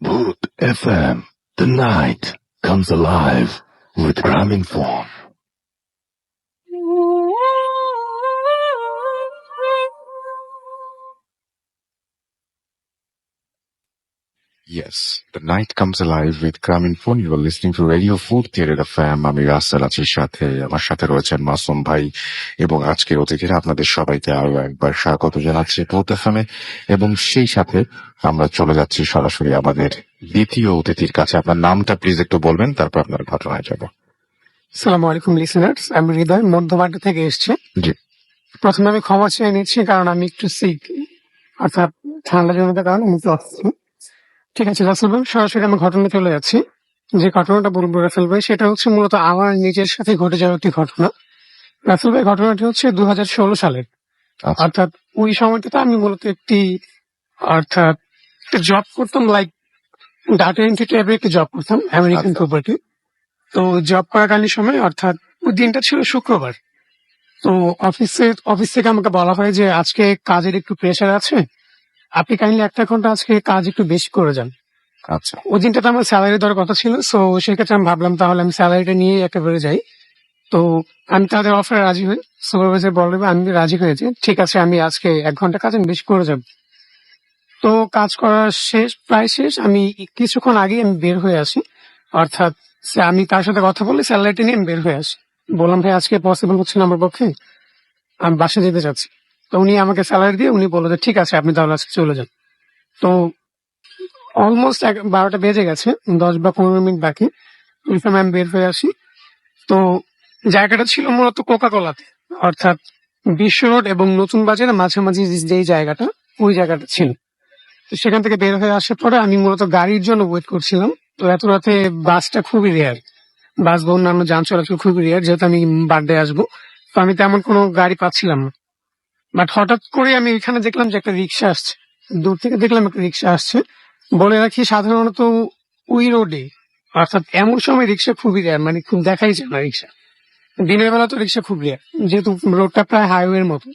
Bhoot FM. The night comes alive with Ramin Form. Yes, the night comes alive with Gramin Phone. You are listening to Radio Food Theater FM. আমি রাসেল আছি সাথে, আমার সাথে রয়েছেন মাসুম ভাই এবং আজকের অতিথিরা। আপনাদের সবাইকে আরো একবার স্বাগত জানাচ্ছি ভোট এফএমে, এবং সেই সাথে আমরা চলে যাচ্ছি সরাসরি আমাদের দ্বিতীয় অতিথির কাছে। আপনার নামটা প্লিজ একটু বলবেন, তারপর আপনার ঘটনায় যাব। আসসালামু আলাইকুম লিসেনার্স, আমি হৃদয় মধ্যমার্গ থেকে এসেছি। জি। প্রথমে আমি ক্ষমা চেয়ে নিচ্ছি, কারণ আমি একটু সিক, অর্থাৎ ঠান্ডা জনিত কারণে আমি একটু অসুস্থ। ঠিক আছে রাসেল ভাই, সরাসরি আমি ঘটনা চলে যাচ্ছি। যে ঘটনাটা বলবো রাসেল ভাই, সেটা হচ্ছে মূলত আমার নিজের সাথে ঘটে যাওয়া একটি ঘটনা। রাসেল ভাই, ঘটনাটি হচ্ছে 2016 সালের। আচ্ছা। অর্থাৎ ওই সময়টাতে আমি মূলত অর্থাৎ জব করতাম, লাইক ডাটা এন্ট্রি টাইপের একটি জব করতাম আমেরিকান আচ্ছা। কোম্পানি। তো জব করাকালীন সময়, অর্থাৎ ওই দিনটা ছিল শুক্রবার। তো অফিস থেকে আমাকে বলা হয় যে আজকে কাজের একটু প্রেশার আছে, আপনি কাইন্ডলি 1 ঘন্টা আজকে কাজ একটু বেশি করে যান। আচ্ছা। ওই দিনটাতে আমার স্যালারি দেওয়ার কথা ছিল, সো সেক্ষেত্রে আমি ভাবলাম তাহলে আমি স্যালারিটা নিয়ে একেবারে যাই। তো আমি তাদের অফারে রাজি হই। সুপারভাইজার বলবে, আমি রাজি হয়েছি, ঠিক আছে আমি আজকে 1 ঘন্টা কাজ আমি বেশি করে যাব। তো কাজ করা প্রায় শেষ। আমি কিছুক্ষণ আগে আমি বের হয়ে আসি, অর্থাৎ আমি তার সাথে কথা বলে স্যালারিটা নিয়ে আমি বের হয়ে আসি। বললাম ভাই আজকে পসিবল হচ্ছে না আমার পক্ষে, আমি বাসা যেতে চাচ্ছি। তো উনি আমাকে স্যালারি দিয়ে উনি বললো যে ঠিক আছে আপনি তাহলে আজকে চলে যান। তো অলমোস্ট 12টা বেজে গেছে, 10 বা 15 মিনিট বাকি। ওই সময় আমি বের হয়ে আসি। তো জায়গাটা ছিল মূলত কোকাকোলাতে, অর্থাৎ বিশ্ব রোড এবং নতুন বাজারের মাঝামাঝি যেই জায়গাটা, ওই জায়গাটা ছিল। তো সেখান থেকে বের হয়ে আসার পরে আমি মূলত গাড়ির জন্য ওয়েট করছিলাম। তো এত রাতে বাসটা খুবই রেয়ার, বাস বা অন্যান্য যান চলাচল খুবই রেয়ার, যেহেতু আমি বার্থডে আসবো। তো আমি তেমন কোনো গাড়ি পাচ্ছিলাম না। বাট হঠাৎ করে আমি এখানে দেখলাম যে একটা রিক্সা আসছে, দূর থেকে দেখলাম একটা রিক্সা আসছে। বলে রাখি সাধারণত ওই রোডে, অর্থাৎ এমন সময় রিক্সা খুবই রেয়ার, মানে খুব দেখাই যায় না রিক্সা। দিনের বেলা তো রিক্সা খুব রেয়ার, যেহেতু রোডটা প্রায় হাইওয়ের মতো।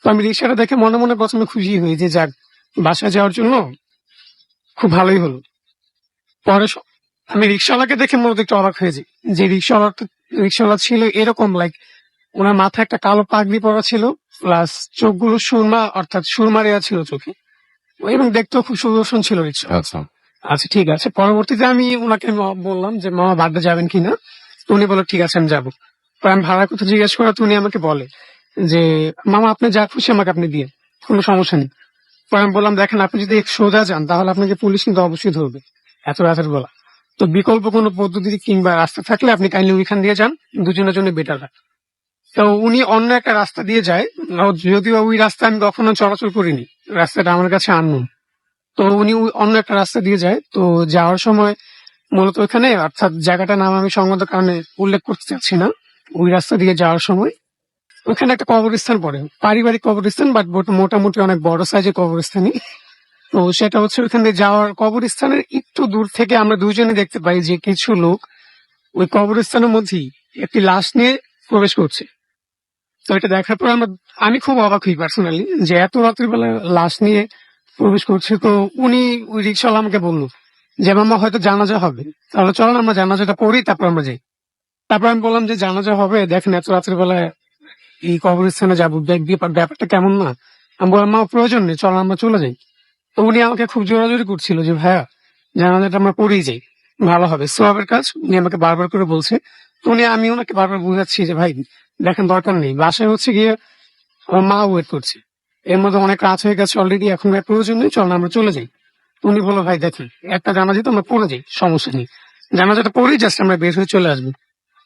তো আমি রিক্সাটা দেখে মনে মনে প্রথমে খুশি হই যে যাক, বাসায় যাওয়ার জন্য খুব ভালোই হলো। পরে আমি রিক্সাওয়ালাকে দেখে মূলত একটু অবাক হয়েছি যে রিক্সাওয়ালা ছিল এরকম, লাইক ওনার মাথায় একটা কালো পাগড়ি পরা ছিল, প্লাস চোখগুলো সুরমা, অর্থাৎ সুরমা রেয়া ছিল চোখে, এবং দেখতেও খুব সুদর্শন ছিল রিক্সা। আচ্ছা। আচ্ছা ঠিক আছে। পরবর্তীতে আমি ওনাকে বললাম যে মামা বার্থডে যাবেন কিনা। তো উনি বললো ঠিক আছে আমি যাবো। পরে আমি ভাড়ার কথা জিজ্ঞেস করাতে উনি আমাকে বলে যে মামা আপনি যা খুশি আমাকে আপনি দিয়ে, কোনো সমস্যা নেই। পরে আমি বললাম দেখেন, আপনি যদি সোজা যান তাহলে আপনাকে পুলিশ কিন্তু অবশ্যই ধরবে এত রাতের বেলা। তো বিকল্প কোনো পদ্ধতি কিংবা রাস্তা থাকলে আপনি কাইন্ডলি ওইখান দিয়ে যান, দুজনের জন্য বেটার। তো উনি অন্য একটা রাস্তা দিয়ে যায়, যদিও ওই রাস্তা আমি কখনো চলাচল করিনি, রাস্তাটা আমার কাছে আননোন। তো উনি অন্য একটা রাস্তা দিয়ে যায়। তো যাওয়ার সময় মূলত ওইখানে, অর্থাৎ জায়গাটার নাম আমি সঙ্গত কারণে উল্লেখ করতে চাচ্ছি না, ওই রাস্তা দিয়ে যাওয়ার সময় ওখানে একটা কবরস্থান পড়ে, পারিবারিক কবরস্থান, বাট মোটামুটি অনেক বড় সাইজের কবরস্থানই। তো সেটা হচ্ছে ওইখান দিয়ে যাওয়ার কবরস্থানের একটু দূর থেকে আমরা দুইজনে দেখতে পাই যে কিছু লোক ওই কবরস্থানের মধ্যেই একটি লাশ নিয়ে প্রবেশ করছে। তো এটা দেখার পর আমি খুব অবাক হই পার্সোনালি যে এত রাত্রিবেলা লাশ নিয়ে প্রবেশ করছে। তো উনি ওই রিক্সাওয়ালা আমাকে বললো যে মামা হয়তো জানাজা হবে, তাহলে চলো আমরা জানাজাটা পড়ি তারপর আমরা যাই। তারপর আমি বললাম যে জানাজা হবে, দেখেন এত রাত্রিবেলা এই কবরস্থানে যাবো, ব্যাপারটা কেমন না। আমি বললাম মা প্রয়োজন নেই, চলো আমরা চলে যাই। তো উনি আমাকে খুব জোরাজোরি করছিল যে ভাইয়া জানাজাটা আমরা পড়েই যাই, ভালো হবে, সোয়াবের কাজ। উনি আমাকে বারবার করে বলছে। তো আমি ওনাকে বারবার বুঝাচ্ছি যে ভাই দেখেন দরকার নেই, বাসায় হচ্ছে গিয়ে আমার মা ওয়েট করছে, এর মধ্যে অনেক রাত হয়ে গেছে অলরেডি, এখন আর প্রয়োজন নেই, চল না আমরা চলে যাই। তো উনি বললো ভাই দেখেন একটা জানাজা তো আমরা পড়ে যাই, সমস্যা নেই, জানাজাটা পড়েই জাস্ট আমরা বের হয়ে চলে আসবো।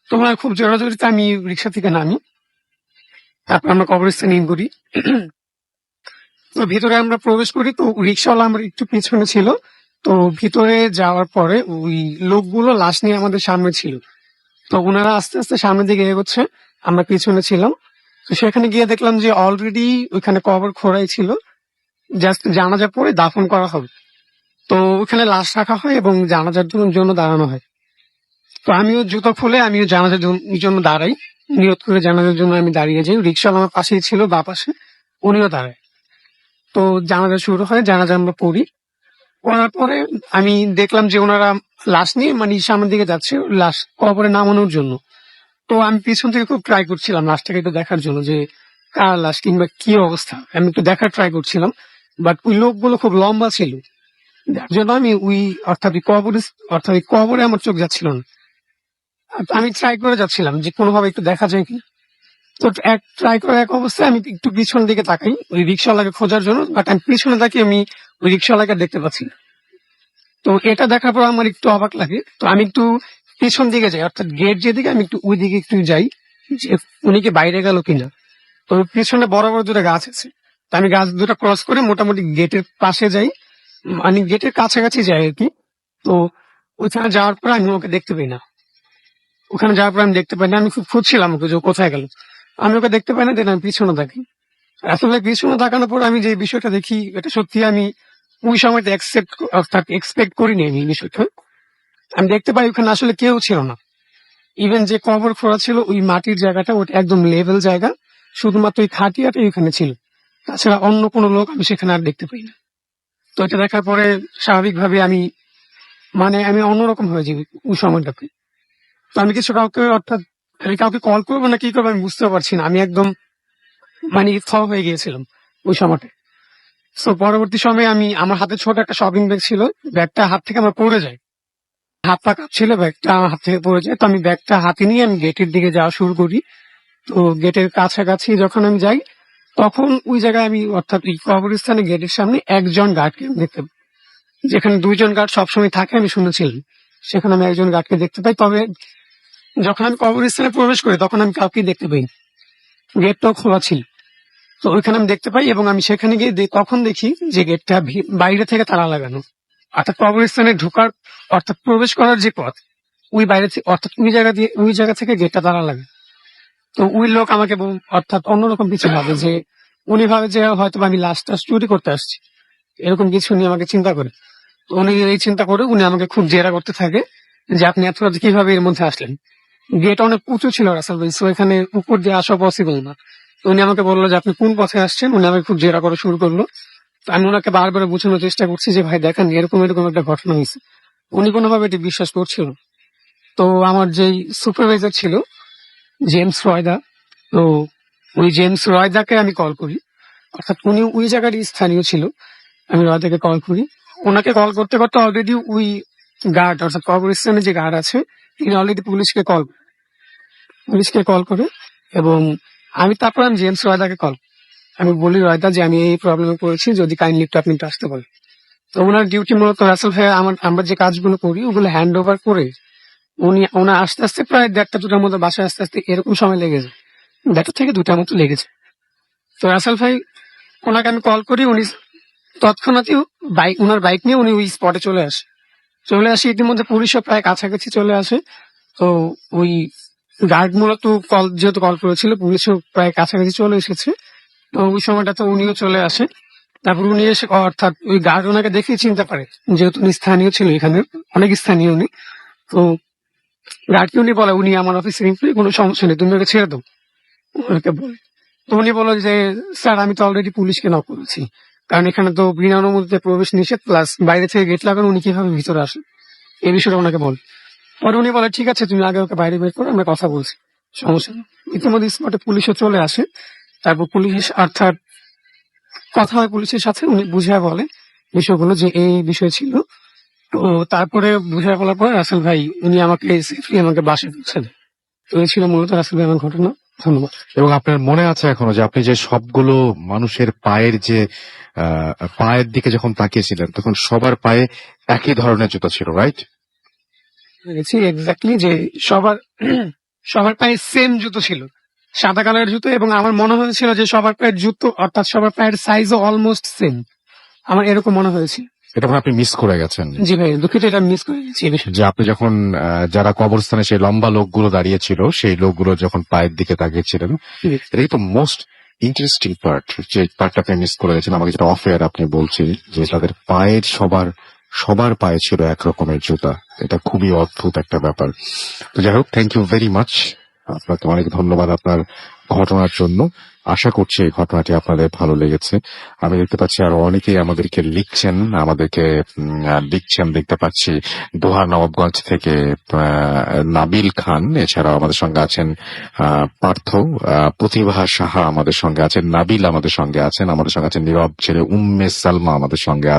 তো ওনার খুব জোরাজোরিতে আমি রিক্সা থেকে নামি, তারপর আমরা কবরস্থানে ইন করি। তো ভিতরে আমরা প্রবেশ করি, তো রিক্সাওয়ালা আমার একটু পিছনে ছিল। তো ভিতরে যাওয়ার পরে ওই লোকগুলো লাশ নিয়ে আমাদের সামনে ছিল। তো ওনারা আস্তে আস্তে সামনের দিকে এগোচ্ছে, আমরা পিছনে ছিলাম। তো সেখানে গিয়ে দেখলাম যে অলরেডি ওইখানে কবর খোঁড়াই ছিল, জাস্ট জানাজা পরে দাফন করা হবে। তো ওখানে লাশ রাখা হয় এবং জানাজার জন্য দাঁড়ানো হয়। তো আমিও জুতো খুলে আমিও জানাজার জন্য দাঁড়াই, নিয়ত করে জানাজার জন্য আমি দাঁড়িয়ে যাই। রিক্সাওয়ালা আমার পাশেই ছিল, বা পাশে, উনিও দাঁড়ায়। তো জানাজা শুরু হয়, জানাজা আমরা পড়ি। পড়ার পরে আমি দেখলাম যে ওনারা লাশ নিয়ে মানে সামনের দিকে যাচ্ছে লাশ কবরে নামানোর জন্য। তো আমি পিছন থেকে খুব ট্রাই করছিলাম লাশটাকে একটু দেখার জন্য যে কার লাশ কিংবা কি অবস্থা, আমি একটু দেখার ট্রাই করছিলাম। বাট ওই লোকগুলো খুব লম্বা ছিল, যার জন্য আমি ওই অর্থাৎ ওই কবরে আমার চোখ যাচ্ছিল না। আর আমি ট্রাই করে যাচ্ছিলাম যে কোনোভাবে একটু দেখা যায় কি। তো এক ট্রাই করে এক অবস্থায় আমি একটু পিছন দিকে তাকাই ওই রিক্সাওয়ালাকে খোঁজার জন্য, বাট আমি পিছনে তাকিয়ে আমি ওই রিক্সাওয়ালাকে দেখতে পাচ্ছি না। তো এটা দেখার পর আমার একটু অবাক লাগে। তো আমি একটু পিছন দিকে যাই, অর্থাৎ গেট যেদিকে, আমি একটু ওই দিকে একটু যাই যে উনি কি বাইরে গেল কিনা। তো পিছনে বড় বড় দুটো গাছ আছে, তো আমি গাছ দুটো ক্রস করে মোটামুটি গেটের পাশে যাই, মানে গেটের কাছাকাছি যাই আর কি। তো ওইখানে যাওয়ার পর আমি ওকে দেখতে পাই না। ওখানে যাওয়ার পর আমি দেখতে পাই না, আমি খুব খুঁজছিলাম ওকে যে ও কোথায় গেল। আমি ওকে দেখতে পাই না, দেন আমি পিছনে দেখি। আসলে পিছনে তাকানোর পর আমি যে বিষয়টা দেখি এটা সত্যি আমি ওই সময়টা এক্সপেক্ট করিনি আমি এই বিষয়টা। আমি দেখতে পাই ওখানে আসলে কেউ ছিল না। ইভেন যে কবর খোঁড়া ছিল ওই মাটির জায়গাটা ওটা একদম লেভেল জায়গা, শুধুমাত্র ওই খাটিয়াটাই ওখানে ছিল, তাছাড়া অন্য কোনো লোক আমি সেখানে আর দেখতে পাই না। তো এটা দেখার পরে স্বাভাবিকভাবে আমি অন্যরকম হয়ে যাই ওই সময়টাতে। তো আমি কিছু কাউকে অর্থাৎ আমি কাউকে কল করবো না কি করবো আমি বুঝতে পারছি না, আমি একদম থ হয়ে গিয়েছিলাম ওই সময়টা। তো পরবর্তী সময়ে আমার হাতে ছোট একটা শপিং ব্যাগ ছিল, ব্যাগটা হাত থেকে আমার পড়ে যায়, হাত পা কাঁপছিল, ব্যাগটা আমার হাত থেকে পড়ে যায়। তো আমি ব্যাগটা হাতে নিয়ে আমি গেটের দিকে যাওয়া শুরু করি। তো গেটের কাছাকাছি যখন আমি যাই, তখন ওই জায়গায় অর্থাৎ ওই কবরস্থানে গেটের সামনে একজন গার্ডকে দেখতে পাই। যেখানে দুইজন গার্ড সবসময় থাকে আমি শুনেছিলাম, সেখানে আমি একজন গার্ডকে দেখতে পাই। তবে যখন আমি কবরস্থানে প্রবেশ করি তখন আমি কাউকে দেখতে পাই, গেটটাও খোলা ছিল। তো ওইখানে আমি দেখতে পাই এবং আমি সেখানে গিয়ে তখন দেখি যে গেটটা বাইরে থেকে তালা লাগানো, অর্থাৎ কবরস্থানে ঢোকার অর্থাৎ প্রবেশ করার যে পথ ওই বাইরে থেকে, অর্থাৎ ওই জায়গা থেকে গেটটা তালা লাগে। তো ওই লোক আমাকে অর্থাৎ অন্যরকম কিছু ভাবে যে উনি ভাবে যে হয়তো আমি লাশটা চুরি করতে আসছি, এরকম কিছু নিয়ে আমাকে চিন্তা করে। তো উনি এই চিন্তা করে উনি আমাকে খুব জেরা করতে থাকে যে আপনি এত রাতে কিভাবে এর মধ্যে আসলেন। গেট অনেক উঁচু ছিল রাসেল ভাই, সো এখানে উপর দিয়ে আসা পসিবল না। তো উনি আমাকে বললো যে আপনি কোন পথে আসছেন, উনি আমাকে খুব জেরা করা শুরু করলো। তো আমি ওনাকে বারবার বোঝানোর চেষ্টা করছি যে ভাই দেখেন এরকম এরকম একটা ঘটনা হয়েছে। উনি কোনোভাবে এটি বিশ্বাস করছিল না। তো আমার যেই সুপারভাইজার ছিল জেমস রয়দা, তো ওই জেমস রয়দাকে আমি কল করি, অর্থাৎ উনি ওই জায়গারই স্থানীয় ছিল। আমি রয়দাকে কল করি, ওনাকে কল করতে করতে অলরেডি ওই গার্ড অর্থাৎ কবরস্থানে যে গার্ড আছে তিনি অলরেডি পুলিশকে কল করে। এবং তারপর আমি জেমস রয়দাকে কল, আমি বলি রয়দা যে আমি এই প্রবলেমে পড়েছি, যদি কাইন্ডলি একটু আপনি একটু আসতে পারেন। তো ওনার ডিউটি মূলত রাসেল ভাই আমরা যে কাজগুলো করি ওগুলো হ্যান্ড ওভার করে ওনার আস্তে আস্তে প্রায় 1:30-2টার মতো বাসায় আস্তে আস্তে এরকম সময় লেগে যায়, 1:30 থেকে 2টার মতো লেগেছে। তো রাসেল ভাই ওনাকে আমি কল করি, উনি তৎক্ষণাৎই ওনার বাইক নিয়ে উনি ওই স্পটে চলে আসে। ইতিমধ্যে পুলিশও প্রায় কাছাকাছি চলে আসে। তো ওই গার্ড মূলত যেহেতু কল করেছিল, পুলিশও প্রায় কাছাকাছি চলে এসেছে। তো ওই সময়টাতে উনিও চলে আসে। তারপর উনি এসে অর্থাৎ ওই গার্ড ওনাকে দেখেই চিনতে পারে, যেহেতু উনি স্থানীয় ছিল, এখানে অনেক স্থানীয় উনি। তো গার্ডকে উনি বলে উনি আমার অফিসের এমপ্লয়ি, কোনো সমস্যা নেই, তুমি ওকে ছেড়ে দাও, ওনাকে বলে। তো উনি বলল যে স্যার আমি তো অলরেডি পুলিশকে নক করেছি, কারণ এখানে তো বিনা অনুমতিতে প্রবেশ নিষেধ, প্লাস বাইরে থেকে গেট লাগানো, উনি কিভাবে ভিতরে আসে এই বিষয়টা ওনাকে বল। পরে উনি বলে ঠিক আছে তুমি আগে ওকে বাইরে বের করো, আমরা কথা বলছি, সমস্যা নেই। ইতিমধ্যে স্পটে পুলিশও চলে আসে। তারপর পুলিশ অর্থাৎ কথা হয় পুলিশের সাথে, উনি বুঝায় বলে বিষয়গুলো যে এই বিষয় ছিল। তো তারপরে বুঝায় বলার পরে রাসেল ভাই উনি আমাকে সেফলি আমাকে বাসায় পৌঁছে দেয়। তো এই ছিল মূলত রাসেল ভাই আমার ঘটনা। ধন্যবাদ। এবং আপনার মনে আছে এখনো যে আপনি যে সবগুলো মানুষের পায়ের যে পায়ের দিকে যখন তাকিয়েছিলেন তখন সবার পায়ে একই ধরনের জুতা ছিল, রাইট? পেরেছি এক্স্যাক্টলি যে সবার সবার পায়ে সেম জুতো ছিল, সাদা কালারের জুতো, এবং আমার মনে হয়েছিল যে সবার পায়ের জুতো অর্থাৎ সবার পায়ের সাইজও অলমোস্ট সেম। আমার এরকম মনে হয়েছে। এটা মানে আপনি মিস করে গেছেন জি ভাই, দুঃখিত, এটা মিস করে গেছি এই বিষয়টা। যে আপনি যখন যারা কবরস্থানে সেই লম্বা লোকগুলো দাঁড়িয়ে ছিল সেই লোকগুলো যখন পায়ের দিকে তাকিয়েছিলেন, জি। এটাই তো মোস্ট ইন্টারেস্টিং পার্ট, যে পার্টটা আপনি মিস করে গেছেন। আমাকে যেটা অফেয়ার আপনি বলছি যে তাদের পায়ের সবার পায়ে ছিল এক রকমের জুতা। এটা খুবই অদ্ভুত একটা ব্যাপার। তো যাই হোক, থ্যাংক ইউ ভেরি মাচ, আপনাকে অনেক ধন্যবাদ আপনার ঘটনার জন্য। আশা করছি এই ঘটনাটি আপনাদের ভালো লেগেছে। আমি দেখতে পাচ্ছি আরো অনেকেই আমাদেরকে লিখছেন দেখতে পাচ্ছি দোহা নবাবগঞ্জ থেকে নাবিল খান, এছাড়াও আমাদের সঙ্গে আছেন পার্থ, প্রতিভা সাহা আমাদের সঙ্গে আছেন, নাবিল আমাদের সঙ্গে আছেন, আমাদের সঙ্গে আছেন নীরব ছেলে উম্মে সালমা আমাদের সঙ্গে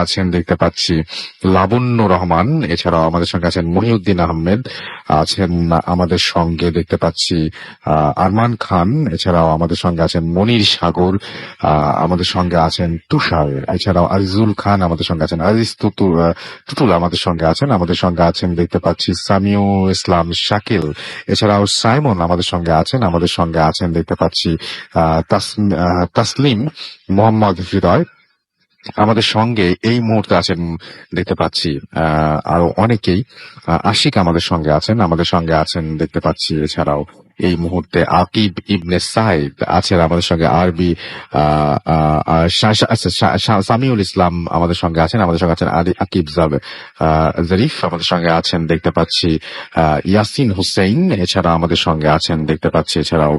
আছেন দেখতে পাচ্ছি লাবণ্য রহমান, এছাড়াও আমাদের সঙ্গে আছেন মহিউদ্দিন আহমেদ, আছেন আমাদের সঙ্গে দেখতে পাচ্ছি আরমান খান, এছাড়াও আমাদের সঙ্গে আছেন মনির সাগর, আমাদের সঙ্গে আছেন তুষার, এছাড়াও আজিজুল খান আমাদের সঙ্গে আছেন, আজিজ টুটুল আমাদের সঙ্গে আছেন দেখতে পাচ্ছি সামিউ ইসলাম শাকিল, এছাড়াও সাইমন আমাদের সঙ্গে আছেন দেখতে পাচ্ছি তাসলিম মোহাম্মদ হৃদয় আমাদের সঙ্গে এই মুহূর্তে আছেন দেখতে পাচ্ছি। আরো অনেকেই, আশিক আমাদের সঙ্গে আছেন দেখতে পাচ্ছি, এছাড়াও এই মুহূর্তে আকিব ইবনে সাইদ আছেন আমাদের সঙ্গে, আরবি সামিউল ইসলাম আমাদের সঙ্গে আছেন আকিব জরিফ আমাদের সঙ্গে আছেন দেখতে পাচ্ছি, ইয়াসিন হুসেইন এছাড়া আমাদের সঙ্গে আছেন দেখতে পাচ্ছি, এছাড়াও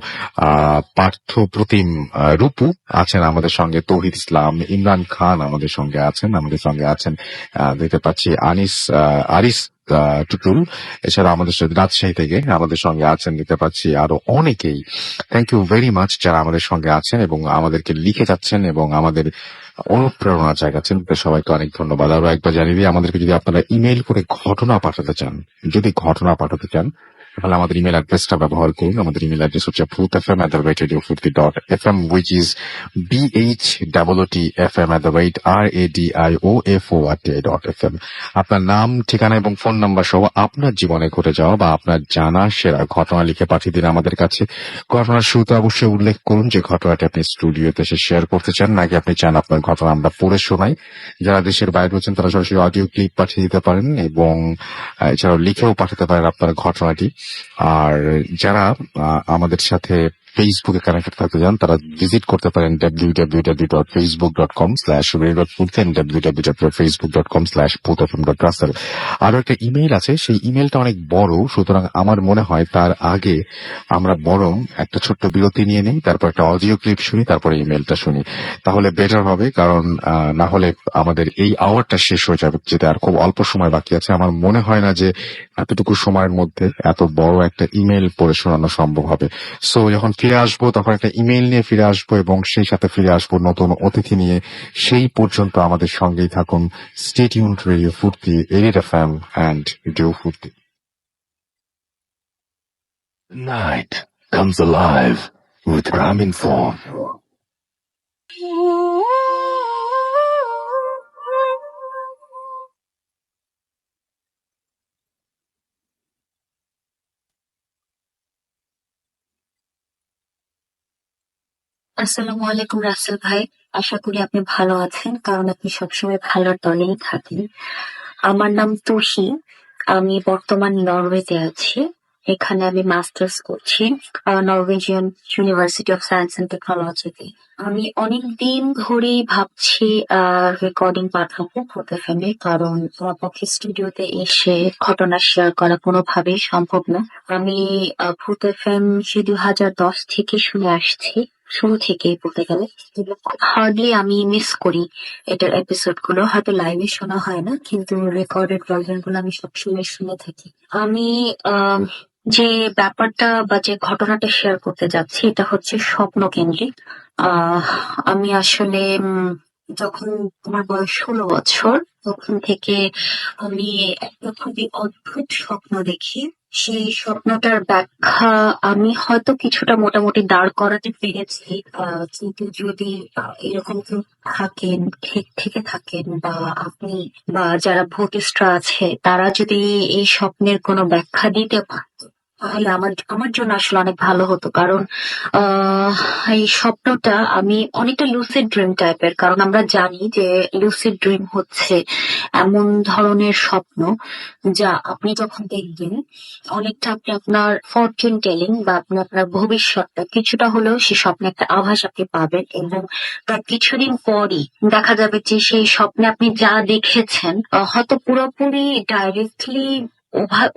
পার্থ প্রতিম রূপু আছেন আমাদের সঙ্গে, তৌহিদ ইসলাম, ইমরান খান আমাদের সঙ্গে আছেন দেখতে পাচ্ছি, আরিস টুটুল, এছাড়া আমাদের সাথে রাজশাহী থেকে আমাদের সঙ্গে আছেন দেখতে পাচ্ছি আরো অনেকেই। থ্যাংক ইউ ভেরি মাচ যারা আমাদের সঙ্গে আছেন এবং আমাদেরকে লিখে যাচ্ছেন এবং আমাদের অনুপ্রেরণা জাগাচ্ছেন, সবাইকে অনেক ধন্যবাদ। আরো একবার জানিয়ে দিই, আমাদেরকে যদি আপনারা ইমেইল করে ঘটনা পাঠাতে চান তাহলে আমাদের ইমেল অ্যাড্রেসটা ব্যবহার করুন। আমাদের ইমেল অ্যাড্রেস হচ্ছে bhutfm@radiofurti.fm, which is BHOOTFM@radiofurti.fm। আপনার নাম, ঠিকানা এবং ফোন নাম্বার সহ আপনার জীবনে ঘটে যাওয়া বা আপনার জানা সেরা ঘটনা লিখে পাঠিয়ে দিন আমাদের কাছে। ঘটনার শুরুতে অবশ্যই উল্লেখ করুন যে ঘটনাটি আপনি স্টুডিওতে এসে শেয়ার করতে চান, নাকি আপনি চান আপনার ঘটনা আমরা পড়ে শোনাই। যারা দেশের বাইরে রয়েছেন তারা সরাসরি অডিও ক্লিপ পাঠিয়ে দিতে পারেন এবং এছাড়াও লিখেও পাঠাতে পারেন আপনার ঘটনাটি। আর যারা আমাদের সাথে ফেসবুকে কানেক্টেড থাকতে চান তারা ভিজিট করতে পারেন www.facebook.com/radio.purti and www.facebook.com/purtfm.russell। আরো একটা ইমেইল আছে, সেই ইমেইলটা অনেক বড়, সুতরাং আমার মনে হয় তার আগে আমরা বরং একটা ছোট্ট বিরতি নিয়ে নিই, তারপর একটা অডিও ক্লিপ শুনি, তারপরে ইমেইলটা শুনি, তাহলে বেটার হবে। কারণ না হলে আমাদের এই আওয়ারটা শেষ হয়ে যাবে, যেটা আর খুব অল্প সময় বাকি আছে। আমার মনে হয় না যে এতটুকু সময়ের মধ্যে এত বড় একটা ইমেইল পড়ে শোনানো সম্ভব হবে। সো যখন ফিরে আসবো তখন একটা ইমেইল নিয়ে ফিরে আসবো এবং সেই সাথে ফিরে আসবো নতুন অতিথি নিয়ে। সেই পর্যন্ত আমাদের সঙ্গেই থাকুন। স্টে টিউনড রেডিও ফুর্তি, এরিড এফএম অ্যান্ড রেডিও ফুর্তি। Night comes alive with Raminform. আসসালামু আলাইকুম রাসেল ভাই, আশা করি আপনি ভালো আছেন, কারণ আপনি সবসময় ভালোর দলেই থাকেন। আমার নাম তুষি, আমি বর্তমান নরওয়েতে আছি। এখানে আমি মাস্টার্স করছি Norwegian university of science and টেকনোলজিতে। আমি অনেক দিন ধরেই ভাবছি রেকর্ডিং পাঠাবো হতে ফেলে, কারণ আমার পক্ষে স্টুডিওতে এসে ঘটনা শেয়ার করা কোনোভাবেই সম্ভব না। আমি ভূত এফএম সে 2010 থেকে শুনে আসছি, শুরু থেকেই বলতে গেলে। হার্ডলি আমি মিস করি এটার এপিসোড গুলো, হয়তো লাইভে শোনা হয় না, কিন্তু রেকর্ডেড ভার্জন গুলো আমি সবসময় শুনে থাকি। আমি যে ব্যাপারটা বা যে ঘটনাটা শেয়ার করতে যাচ্ছি এটা হচ্ছে স্বপ্ন কেন্দ্রিক। আহ আমি আসলে যখন আমার বয়স 16 বছর, তখন থেকে আমি একটা খুবই অদ্ভুত স্বপ্ন দেখি। সেই স্বপ্নটার ব্যাখ্যা আমি হয়তো কিছুটা মোটামুটি দাঁড় করাতে পেরেছি, কিন্তু যদি এরকম কেউ থাকেন, থেকে থাকেন, বা আপনি বা যারা ভূতিষ্ঠরা আছে তারা যদি এই স্বপ্নের কোনো ব্যাখ্যা দিতে পারত, তাহলে আমার আমার জন্য আসলে অনেক ভালো হতো। কারণ আহ এই স্বপ্নটা আমি অনেকটা লুসিড ড্রিম টাইপের। কারণ আমরা জানি যে লুসিড ড্রিম হচ্ছে এমন ধরনের স্বপ্ন যা আপনি যখন দেখবেন, অনেকটা আপনি আপনার ফরচুন টেলিং বা আপনি আপনার ভবিষ্যৎটা কিছুটা হলেও সে স্বপ্নে একটা আভাস আপনি পাবেন, এবং তার কিছুদিন পরই দেখা যাবে যে সেই স্বপ্নে আপনি যা দেখেছেন হয়তো পুরোপুরি ডাইরেক্টলি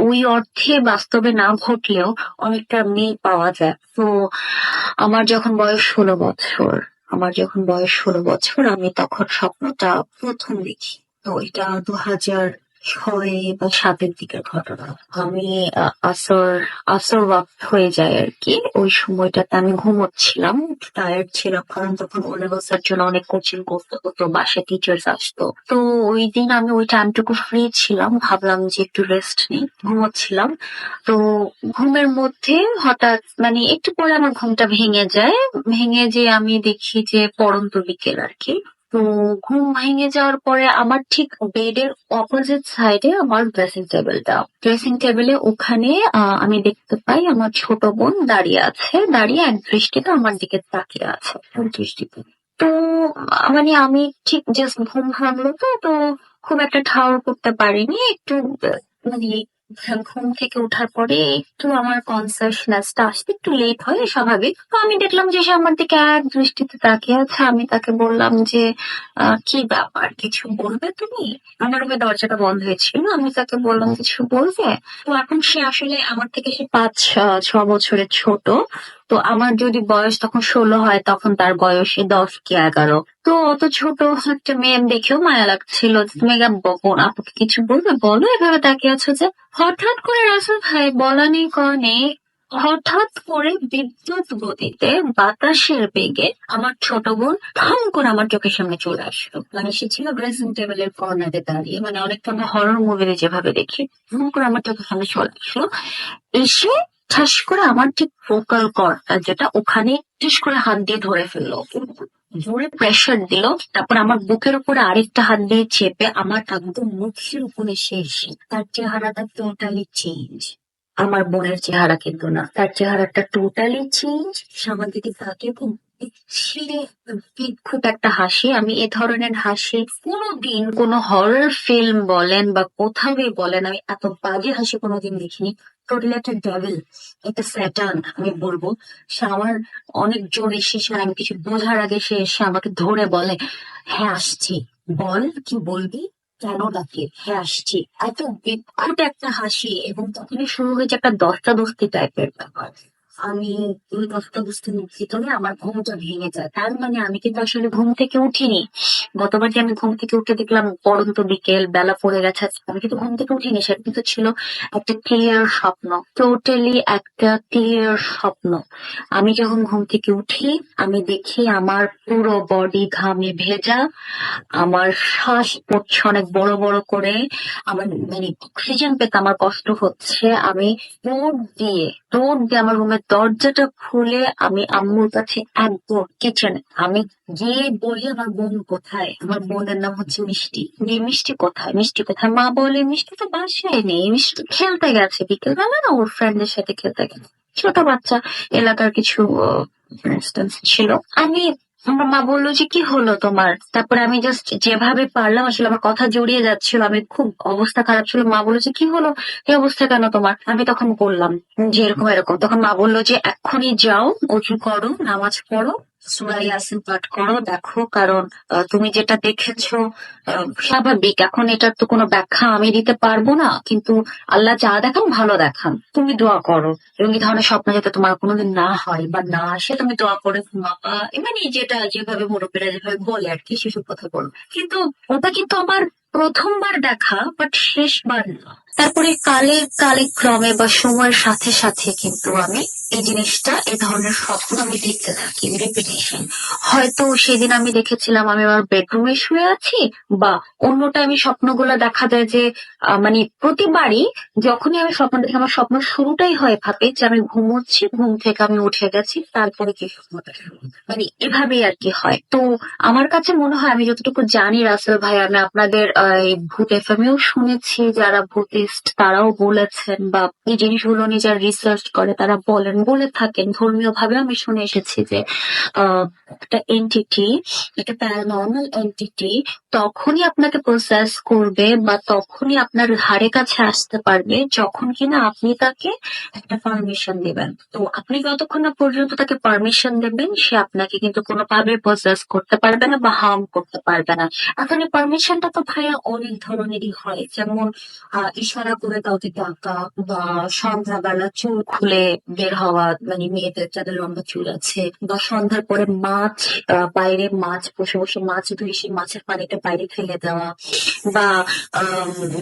ওই অর্থে বাস্তবে না ঘটলেও অনেকটা মিল পাওয়া যায়। তো আমার যখন বয়স 16 বছর, আমি তখন স্বপ্নটা প্রথম দেখি। তো এটা 2006 বা 2007 দিকের ঘটনা। আমি আসর আসর ওয়াক্ত হয়ে যায় আর কি। ওই সময়টাতে আমি ঘুমোচ্ছিলাম, টায়ার্ড ছিলাম, কারণ তখন ও লেভেলস জন্য অনেক কোচিং করতে হতো, বাসায় টিচার্স আসতো। তো ওই দিন আমি ওই টাইমটুকু ফ্রি ছিলাম, ভাবলাম যে একটু রেস্ট নিই, ঘুমোচ্ছিলাম। তো ঘুমের মধ্যে হঠাৎ মানে একটু পরে আমার ঘুমটা ভেঙে যায়। ভেঙে যেয়ে আমি দেখি যে পড়ন্ত বিকেল আর কি। তো ঘুম ভেঙে যাওয়ার পরে আমার ঠিক বেডের অপোজিট সাইডে আমার ড্রেসিং টেবিলে ওখানে আমি দেখতে পাই আমার ছোট বোন দাঁড়িয়ে আছে, দাঁড়িয়ে এক দৃষ্টিতে আমার দিকে তাকিয়ে আছে, এক দৃষ্টিতে। তো মানে আমি ঠিক জাস্ট ঘুম ভাঙলো, তো তো খুব একটা ঠাউর করতে পারিনি। একটু মানে ঘুম থেকে ওঠার পরে একটু আমার কনসাসনেসটা আসতে একটু লেট হয়, স্বাভাবিক। তো আমি দেখলাম যে সে আমার দিকে এক দৃষ্টিতে তাকিয়ে আছে। আমি তাকে বললাম যে কি ব্যাপার, কিছু বলবে তুমি? আমার রুমে দরজাটা বন্ধ হয়েছিল, আমি তাকে বললাম কিছু বলবে। তো এখন সে আসলে আমার থেকে সে 5-6 বছরের ছোট। তো আমার যদি বয়স তখন 16 হয়, তখন তার বয়স 10 কি 11। তো অত ছোট একটা মেয়ে দেখেও মায়া লাগছিল। তুমি বোন আপুকে কিছু বলবে, বলো, এভাবে তাকিয়ে আছো যে। হঠাৎ করে রাসেল ভাই, বলা নেই কওয়া নেই, হঠাৎ করে বিদ্যুৎ গতিতে বাতাসের বেগে আমার ছোট বোন ঠাম করে আমার চোখের সামনে চলে আসলো। মানে সে ছিল ড্রেসিং টেবিলের কর্নারে দাঁড়িয়ে, মানে অনেকটা আমরা হরর মুভিতে যেভাবে দেখি, ঠাম করে আমার চোখের সামনে চলে আসলো। এসে ঠাস করে আমার ঠিক ফোকাল কর্ডটা যেটা ওখানে ঠাস করে হাত দিয়ে ধরে ফেললো, জোরে প্রেসার দিল। তারপর আমার বুকের উপরে আরেকটা হাত দিয়ে চেপে আমার একদম মুখের উপরে শেষ। তার চেহারাটা টোটালি চেঞ্জ। আমার বোনের চেহারা কিন্তু না, তার চেহারাটা টোটালি চেঞ্জ। সে আমার দিকে তাকিয়ে খুব বিচ্ছিরি বিদ্ভুত একটা হাসি। আমি এ ধরনের হাসি কোনোদিন কোনো হরর ফিল্ম বলেন বা কোথাও বলেন, আমি এত বাজে হাসি কোনোদিন দেখিনি। টোটালি একটা ডেভিল, একটা স্যাটান আমি বলবো। সে আমার অনেক জোরে এসেছে, আমি কিছু বোঝার আগে সে এসে আমাকে ধরে বলে, হ্যাঁ আসছি, বল কি বলবি, কেন ডাকি, হ্যাঁ আসছি। এত বিকট একটা হাসি, এবং তখনই শুরু হয়েছে একটা দস্তাদস্তি টাইপের ব্যাপার। আমি ওই দস্তাদস্তির ভিতরে আমার ঘুমটা ভেঙে যায়। তার মানে আমি কিন্তু আসলে ঘুম থেকে উঠিনি। গতবার যে আমি ঘুম থেকে উঠে দেখলাম পড়ন্ত বিকেল, বেলা পড়ে গেছে, আমি কিন্তু ঘুম থেকে উঠিনি। সেটা কিন্তু ছিল একটা ক্লিয়ার স্বপ্ন, টোটালি একটা ক্লিয়ার স্বপ্ন। আমি যখন ঘুম থেকে উঠি, আমি দেখি আমার পুরো বডি ঘামে ভেজা, আমার শ্বাস পড়ছে অনেক বড় বড় করে, আমার মানে অক্সিজেন পেতে আমার কষ্ট হচ্ছে। আমি দৌড় দিয়ে আমার রুমের দরজাটা খুলে আমি আম্মুর কাছে একদম কিচেনে আমি গিয়ে বলি, আমার বোন কোথায়? আমার বোনের নাম হচ্ছে মিষ্টি। মিষ্টি কোথায়, মিষ্টি কোথায়? মা বলে, মিষ্টি তো বাসায় নেই, মিষ্টি তো খেলতে গেছে, বিকেলবেলা না ওর ফ্রেন্ডের সাথে খেলতে গেছে। ছোট বাচ্চা, এলাকার কিছু ইনস্ট্যান্স ছিল। আমার মা বললো যে কি হলো তোমার? তারপরে আমি জাস্ট যেভাবে পারলাম, আসলে আমার কথা জড়িয়ে যাচ্ছিল, আমি খুব অবস্থা খারাপ ছিল। মা বললো যে কি হলো, এই অবস্থা কেন তোমার? আমি তখন বললাম যে এরকম এরকম। তখন মা বললো যে এক্ষুনি যাও, অজু করো, নামাজ পড়ো, সূরা ইয়াসিন পাঠ করো, দেখো। কারণ তুমি যেটা দেখেছো স্বাভাবিক, এখন এটার তো কোনো ব্যাখ্যা আমি দিতে পারবো না, কিন্তু আল্লাহ যা দেখান ভালো দেখান, তুমি দোয়া করো। এবং এই ধরনের স্বপ্ন যাতে তোমার কোনোদিন না হয় বা না আসে, তুমি দোয়া করে ঘুমাবা। মানে যেটা যেভাবে মুরব্বীরা যেভাবে বলে আর কি, সেসব কথা বলো। কিন্তু ওটা কিন্তু আমার প্রথমবার দেখা, বাট শেষবার না। তারপরে কালে ক্রমে বা সময়ের সাথে সাথে কিন্তু আমি এই জিনিসটা, এই ধরনের স্বপ্ন আমি দেখতে থাকি রিপিটেশন। হয়তো সেদিন আমি দেখেছিলাম আমি আমার বেডরুমে শুয়ে আছি, বা অন্য টাইমে স্বপ্নগুলো দেখা যায় যে মানে প্রতিবারই যখনই আমি স্বপ্ন দেখি, আমার স্বপ্ন শুরুটাই হয় ভাবে যে আমি ঘুমোচ্ছি, ঘুম থেকে আমি উঠে গেছি, তারপরে কি স্বপ্নটা শুরু, মানে এভাবেই আর কি হয়। তো আমার কাছে মনে হয়, আমি যতটুকু জানি রাসেল ভাই, আমি আপনাদের এই ভূত এফএমএও শুনেছি, যারা ভূতিস্ট তারাও বলেছেন, বা এই জিনিসগুলো নিয়ে যারা রিসার্চ করে তারা বলে থাকেন, ধর্মীয় ভাবে আমি শুনে এসেছি যে আহ একটা এন্টিটি, একটা প্যারানর্মাল এন্টিটি তখনই আপনাকে প্রসেস করবে বা তখনই আপনার ধারে কাছে আসতে পারবে যখন কিনা আপনি তাকে একটা পারমিশন দিবেন। তো আপনি যতক্ষণ না পর্যন্ত তাকে পারমিশন দেবেন, সে আপনাকে কিন্তু কোনোভাবে প্রসেস করতে পারবে না বা হার্ম করতে পারবে না। এখন এই পারমিশনটা তো ভাইয়া অনেক ধরনেরই হয়, যেমন ইশারা করে কাউকে ডাকা, বা সন্ধ্যাবেলা চুল খুলে বের হওয়া, মানে মেয়েদের যাদের লম্বা চুল আছে, বা সন্ধ্যার পরে মাছ, বাইরে মাছ বসে বসে মাছ ধুয়ে সেই মাছের পানিটা বাইরে ফেলে দেওয়া, বা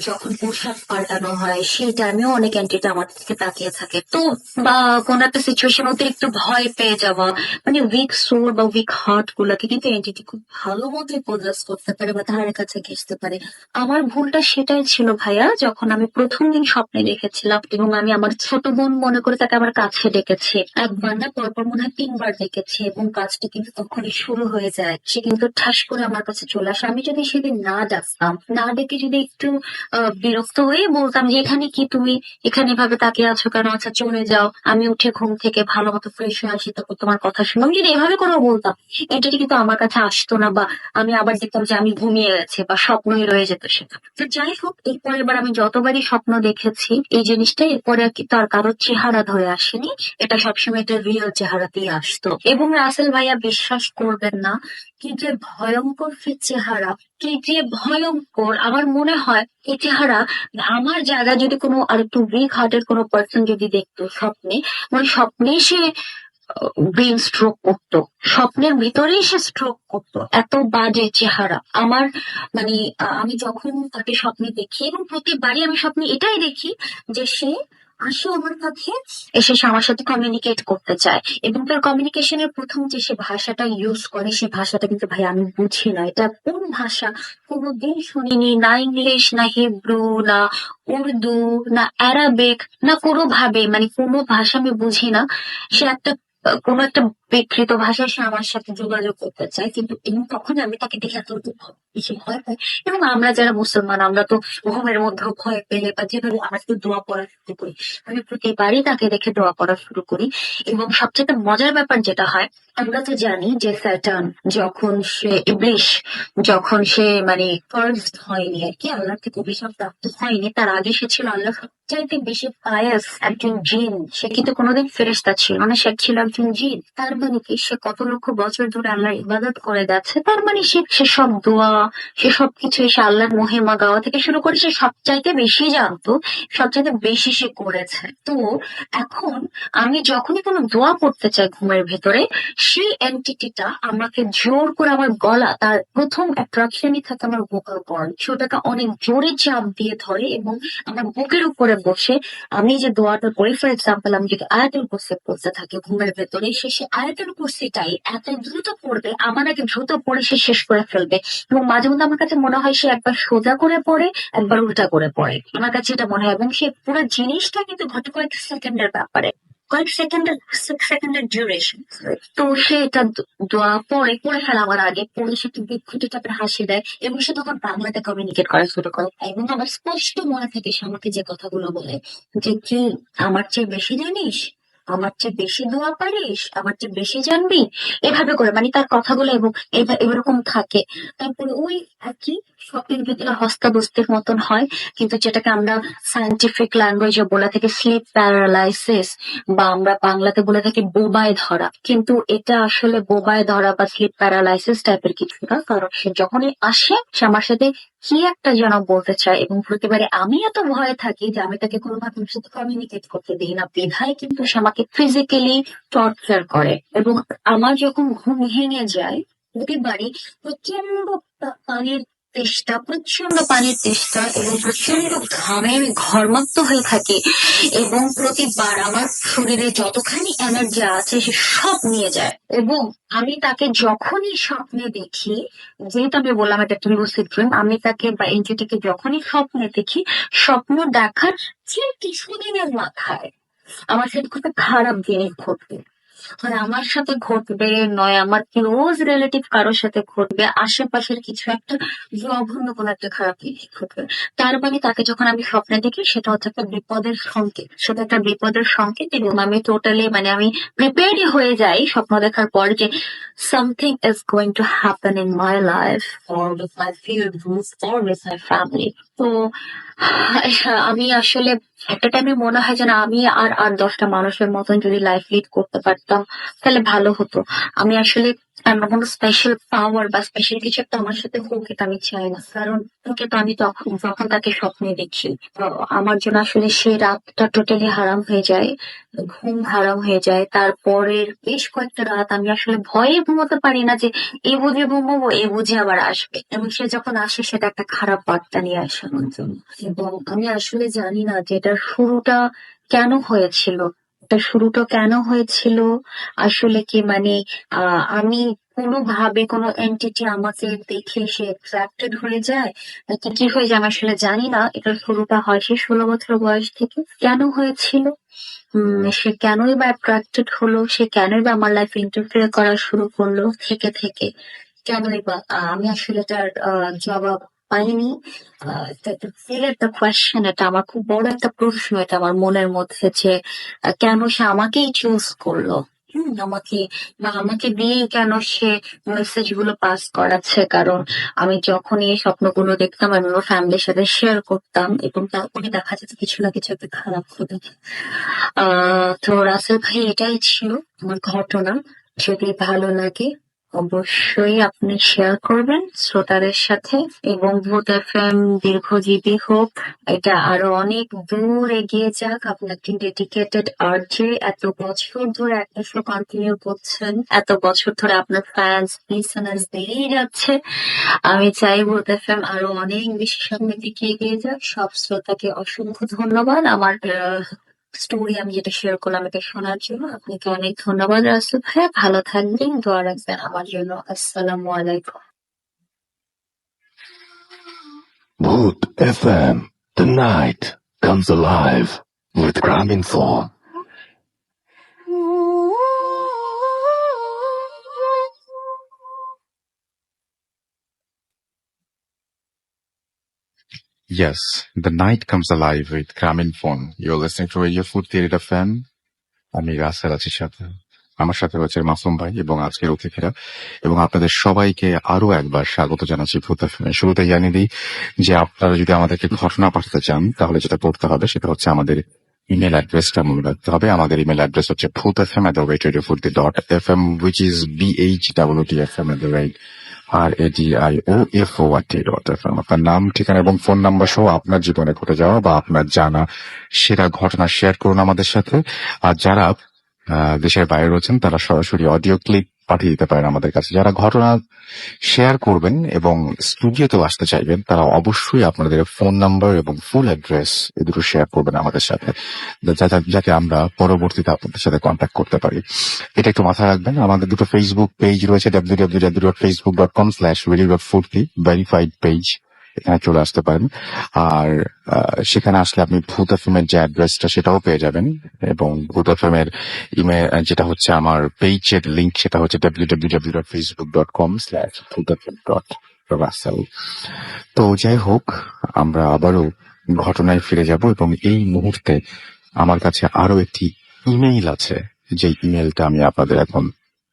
যখন পোশাক পাল্টানো হয় সেই টাইমেও অনেক এন্টিটি আমার দিকে তাকিয়ে থাকে। তো বা কোন একটা সিচুয়েশন অতিরিক্ত ভয় পেয়ে যাওয়া, মানে উইক সোল বা উইক হার্ট গুলাকে কিন্তু এন্টিটি খুব ভালো মতো পজেস করতে পারে বা ধারে কাছে ঘেঁষতে পারে। আমার ভুলটা সেটাই ছিল ভাইয়া, যখন আমি প্রথম দিন স্বপ্নে দেখেছিলাম এবং আমি আমার ছোট বোন মনে করে তাকে আমার কাছে ডেকেছি, একবার না পরপর মনে হয় 3 বার ডেকেছি, এবং কাজটা কিন্তু তখনই শুরু হয়ে যায়। সে কিন্তু ঠাস করে আমার কাছে চলে আসে। আমি যদি সেদিন না ডাকতাম, না ডেকে যদি একটু বিরক্ত হয়ে বলতাম যে এখানে কি তুমি এখানে এভাবে তাকিয়ে আছো কেন, আচ্ছা চলে যাও, আমি উঠে ঘুম থেকে ভালো মতো ফ্রেশ হয়ে আসি, তারপর তোমার কথা শুনো, আমি যদি এভাবে করে বলতাম, এটা কিন্তু আমার কাছে আসতো না, বা আমি আবার দেখতাম যে আমি ঘুমিয়ে গেছি বা স্বপ্নই রয়ে যেত সেটা। তো যাই হোক, এরপর এবার আমি যতবারই স্বপ্ন দেখেছি এই জিনিসটা, এরপরে আর কি তার কারোর চেহারা ধরে আসেনি, এটা সবসময় একটা রিয়েল চেহারাতেই আসতো। এবং রাসেল ভাইয়া বিশ্বাস করবেন না, কি যে ভয়ঙ্কর সে চেহারা, কি যে ভয়ঙ্কর! আমার মনে হয় এই চেহারা আমার জায়গায় যদি কোনো আর একটু উইক হার্টের কোনো পার্সন যদি দেখতো স্বপ্নে, মানে স্বপ্নে সে ব্রেন স্ট্রোক করতো, স্বপ্নের ভিতরেই সে স্ট্রোক করতো, এত বাজে চেহারা আমার। মানে আমি যখন তাকে স্বপ্নে দেখি, এবং প্রতিবারই আমি স্বপ্নে এটাই দেখি যে সে আসে আমার কাছে, এসে সে আমার সাথে কমিউনিকেট করতে চায়, এবং তার কমিউনিকেশনের প্রথম যে সে ভাষাটা ইউজ করে, সে ভাষাটা কিন্তু ভাই আমি বুঝি না এটা কোন ভাষা, কোনোদিন শুনিনি, না ইংলিশ, না হিব্রু, না উর্দু, না অ্যারাবিক, না কোনো ভাবে, মানে কোনো ভাষা আমি বুঝি না। সে একটা কোনো একটা বিকৃত ভাষায় সে আমার সাথে যোগাযোগ করতে চায়, কিন্তু এবং তখন আমি তাকে দেখে এত বেশি ভয় পাই। এবং আমরা যারা মুসলমান, আমরা তো ঘুমের মধ্যেও ভয় পেলে বা যেভাবে আমরা তো দোয়া পড়া শুরু করি, আমি প্রতিবারই তাকে দেখে দোয়া পড়া শুরু করি। এবং সবচেয়ে মজার ব্যাপার যেটা হয়, আমরা তো জানি যে স্যাটার্ন যখন সে ইবলিশ, যখন সে মানে ফার্স্ট হয়নি আর কি, আল্লাহ থেকে অভিশাপ প্রাপ্ত হয়নি, তার আগে সে ছিল আল্লাহ সবচাইতে বেশি পায়াস একজন জিন। সে কিন্তু কোনোদিন ফেরেশতা ছিল না, সে ছিল একজন জিন। তার মানে কি, সে কত লক্ষ বছর ধরে আল্লাহর ইবাদত করে যাচ্ছে, তার মানে সে সব দোয়া, সে সবকিছু এসে আল্লাহর মহিমা গাওয়া থেকে শুরু করে সে সবচাইতে বেশি জানতো, সবচাইতে বেশি সে করেছে। তো এখন আমি যখনই কোনো দোয়া পড়তে চাই ঘুমের ভেতরে, সেই এন্টিটিটা আমাকে জোর করে আমার গলা, তার প্রথম অ্যাট্রাকশনই থাকে আমার ভোকাল কর্ড, সেটাকে অনেক জোরে চাপ দিয়ে ধরে এবং আমার বুকের উপরে বসে আমি যে দোয়াটা পড়ি, ফর এক্সাম্পল আমি যদি আয়াতুল কুরসি পড়তে থাকি ঘুমের ভেতরে, সে আয়াতুল কুরসিটাই এত দ্রুত পড়বে, আমার আগে দ্রুত পড়ে সে শেষ করে ফেলবে। এবং মাঝে মধ্যে আমার কাছে মনে হয় সে একবার সোজা করে পড়ে, একবার উল্টা করে পড়ে, আমার কাছে এটা মনে হয়। এবং সে পুরো জিনিসটা কিন্তু ঘটে কয়েক সেকেন্ডের ব্যাপারে, কয়েক সেকেন্ডের ডিউরেশন। তো সে এটা দোয়া পড়ে ফেলা আমার আগে, পড়ে সে একটু বিক্ষুব্ধ টাইপের হাসি দেয়, এবং সে তখন বাংলাতে কমিউনিকেট করা শুরু করে। এবং আমার স্পষ্ট মনে থাকে সে আমাকে যে কথাগুলো বলে, যে কি আমার চেয়ে বেশি জানিস, আমার চেয়ে বেশি দোয়া পারিস, আমার চেয়ে বেশি জানবি, এভাবে করে, মানে তার কথাগুলো এবং এরকম থাকে। তারপরে ওই একই স্বপ্নের ভিতরে হস্তাবস্তির মতন হয়, কিন্তু যেটাকে আমরা সায়েন্টিফিক ল্যাঙ্গুয়েজে বলে থাকি স্লিপ প্যারালাইসিস, বা আমরা বাংলাতে বলে থাকি বোবায় ধরা। কিন্তু এটা আসলে বোবায় ধরা বা স্লিপ প্যারালাইসিস টাইপের কিছু না, কারণ সে যখনই আসে সে আমার সাথে কি একটা যেন বলতে চায়, এবং প্রতিবারে আমি এত ভয়ে থাকি যে আমি তাকে কোনোভাবে ওর সাথে কমিউনিকেট করতে দিই না, বিধায় কিন্তু সে আমাকে ফিজিক্যালি টর্চার করে। এবং আমার যখন ঘুম ভেঙে যায়, প্রতিবারই প্রচন্ড পানির তেষ্টা, প্রচন্ড পানির তেষ্টা এবং প্রচন্ড ঘামে আমি ঘর্মাক্ত হয়ে থাকি, এবং প্রতিবার আমার শরীরে যতখানি এনার্জি আছে সে সব নিয়ে যায়। এবং আমি তাকে যখনই স্বপ্নে দেখি, যেহেতু আমি বললাম এটা একটা লুসিড ড্রিম, আমি তাকে বা এনজিটিকে যখনই স্বপ্নে দেখি, স্বপ্ন দেখার ঠিক কিছুদিনের মাথায় আমার সাথে খুব খারাপ জিনিস ঘটবে। হয় আমার সাথে ঘটবে, নয় আমার ক্লোজ রিলেটিভ কারোর সাথে ঘটবে, আশেপাশের কিছু একটা জঘন্য কোনো একটা খারাপ জিনিস ঘটবে। তার মানে তাকে যখন আমি স্বপ্নে দেখি সেটা হচ্ছে একটা বিপদের সংকেত, সেটা একটা বিপদের সংকেত। এবং আমি টোটালি মানে আমি প্রিপেয়ারই হয়ে যাই স্বপ্ন দেখার পর যে something is going to happen in my life or with my feud or with my family. তো আমি আসলে একটা টাইমে মনে হয় যে না, আমি আর 8-10টা মানুষের মতন যদি লাইফ লিড করতে পারতাম তাহলে ভালো হতো। আমি আসলে আমার কোনো স্পেশাল পাওয়ার বা স্পেশাল কিছু একটা আমার সাথে হোক এটা আমি চাই না, কারণ ওকে তো আমি তখন যখন তাকে স্বপ্নে দেখি, তো আমার জন্য আসলে সেই রাতটা টোটালি হারাম হয়ে যায়, ঘুম হারাম হয়ে যায়। তারপরের বেশ কয়েকটা রাত আমি আসলে ভয়ে ঘুমোতে পারি না যে এ বুঝে ঘুমোবো, এ বুঝে আবার আসবে, এবং সে যখন আসে সেটা একটা খারাপ বার্তা নিয়ে আসে আমার জন্য। এবং আমি আসলে জানি না যে এটার শুরুটা কেন হয়েছিল, এটা শুরুটা কেন হয়েছিল। আসলে কি মানে আমি কোনোভাবে কোনো এন্টিটি আমাকে দেখে সে অ্যাট্রাক্টেড হয়ে যায়, নাকি কি হয়ে যায় আমি আসলে জানি না। এটার শুরুটা হয় সে 16 বছর বয়স থেকে। কেন হয়েছিল, সে কেনই বা অ্যাট্রাক্টেড হলো, সে কেনই বা আমার লাইফে ইন্টারফেয়ার করা শুরু করলো থেকে থেকে, কেনই বা আমি আসলে তার জবাব পাইনি। একটা কোয়েশ্চেন, এটা আমার খুব বড় একটা প্রশ্ন, এটা আমার মনের মধ্যে যে কেন সে আমাকেই চুজ করলো, আমাকে বা আমাকে দিয়েই কেন সে মেসেজ গুলো পাস করাচ্ছে। কারণ আমি যখনই এই স্বপ্নগুলো দেখতাম আমি আমার ফ্যামিলির সাথে শেয়ার করতাম, এবং তারপরে দেখা যেত কিছু না কিছু একটা খারাপ হতো। তো রাসেল ভাই, এটাই ছিল আমার ঘটনা। যদি ভালো লাগে অবশ্যই আপনি শেয়ার করবেন শ্রোতাদের সাথে, এবং ভূত এফএম দীর্ঘজীবী হোক, এটা আরো অনেক দূর এগিয়ে যাক। আপনাকে ডেডিকেটেড আরজে, এত বছর ধরে একটা শো কন্টিনিউ করছেন, এত বছর ধরে আপনার ফ্যান্স লিসেনার্স বেড়েই যাচ্ছে। আমি চাই ভূত এফএম আরো অনেক বেশি সামনের দিকে এগিয়ে যাক। সব শ্রোতাকে অসংখ্য ধন্যবাদ আমার স্টোরি আমি যেটা শেয়ার করলাম এটা শোনার জন্য। আপনাকে অনেক ধন্যবাদ রাসেল ভাইয়া, ভালো থাকবেন, দোয়া রাখবেন আমার জন্য। আসসালামু আলাইকুম। Bhoot FM. The night comes alive with Graminphone. Yes, the night comes alive with Graminphone. You're listening to Radio Food Theater FM. আমি রাসেল আছি সাথে, আমার সাথে হচ্ছে মাসুম ভাই এবং আজকের অতিথিরা, এবং আপনাদের সবাইকে আরো একবার স্বাগত জানাচ্ছি ভূত এফএম। শুরুতে জানিয়ে দিই যে আপনারা যদি আমাদেরকে ঘটনা পাঠাতে চান তাহলে যেটা করতে হবে সেটা হচ্ছে আমাদের ইমেল অ্যাড্রেসটা মনে রাখতে হবে। আমাদের ইমেল অ্যাড্রেস হচ্ছে bhootfm@radiofoodie.fm, which is BHWTFM@radiofoot.fm। আপনার নাম, ঠিকানা এবং ফোন নাম্বার সহ আপনার জীবনে ঘটে যাওয়া বা আপনার জানা সেরা ঘটনা শেয়ার করুন আমাদের সাথে। আর যারা দেশের বাইরে রয়েছেন তারা সরাসরি অডিও ক্লিপ পাঠিয়ে দিতে পারেন আমাদের কাছে। যারা ঘটনা শেয়ার করবেন এবং স্টুডিওতেও আসতে চাইবেন তারা অবশ্যই আপনাদের ফোন নাম্বার এবং ফুল অ্যাড্রেস এ দুটো শেয়ার করবেন আমাদের সাথে, যাতে আমরা পরবর্তীতে আপনাদের সাথে কন্ট্যাক্ট করতে পারি। এটা একটু মাথায় রাখবেন। আমাদের দুটো ফেসবুক পেজ রয়েছে, www.facebook.com/radio.foodie ভেরিফাইড পেজ, এখানে চলে আসতে পারেন। আর সেখানে আসলে আপনি ভূত এফএম এর যে অ্যাড্রেসটা সেটাও পেয়ে যাবেন, এবং ভূত এফএম এর ইমেল যেটা হচ্ছে আমার পেজের লিংক সেটা হচ্ছে www.facebook.com/bhootfm.russell। তো যাই হোক, আমরা আবারও ঘটনায় ফিরে যাব, এবং এই মুহূর্তে আমার কাছে আরো একটি ইমেইল আছে, যে ইমেলটা আমি আপনাদের এখন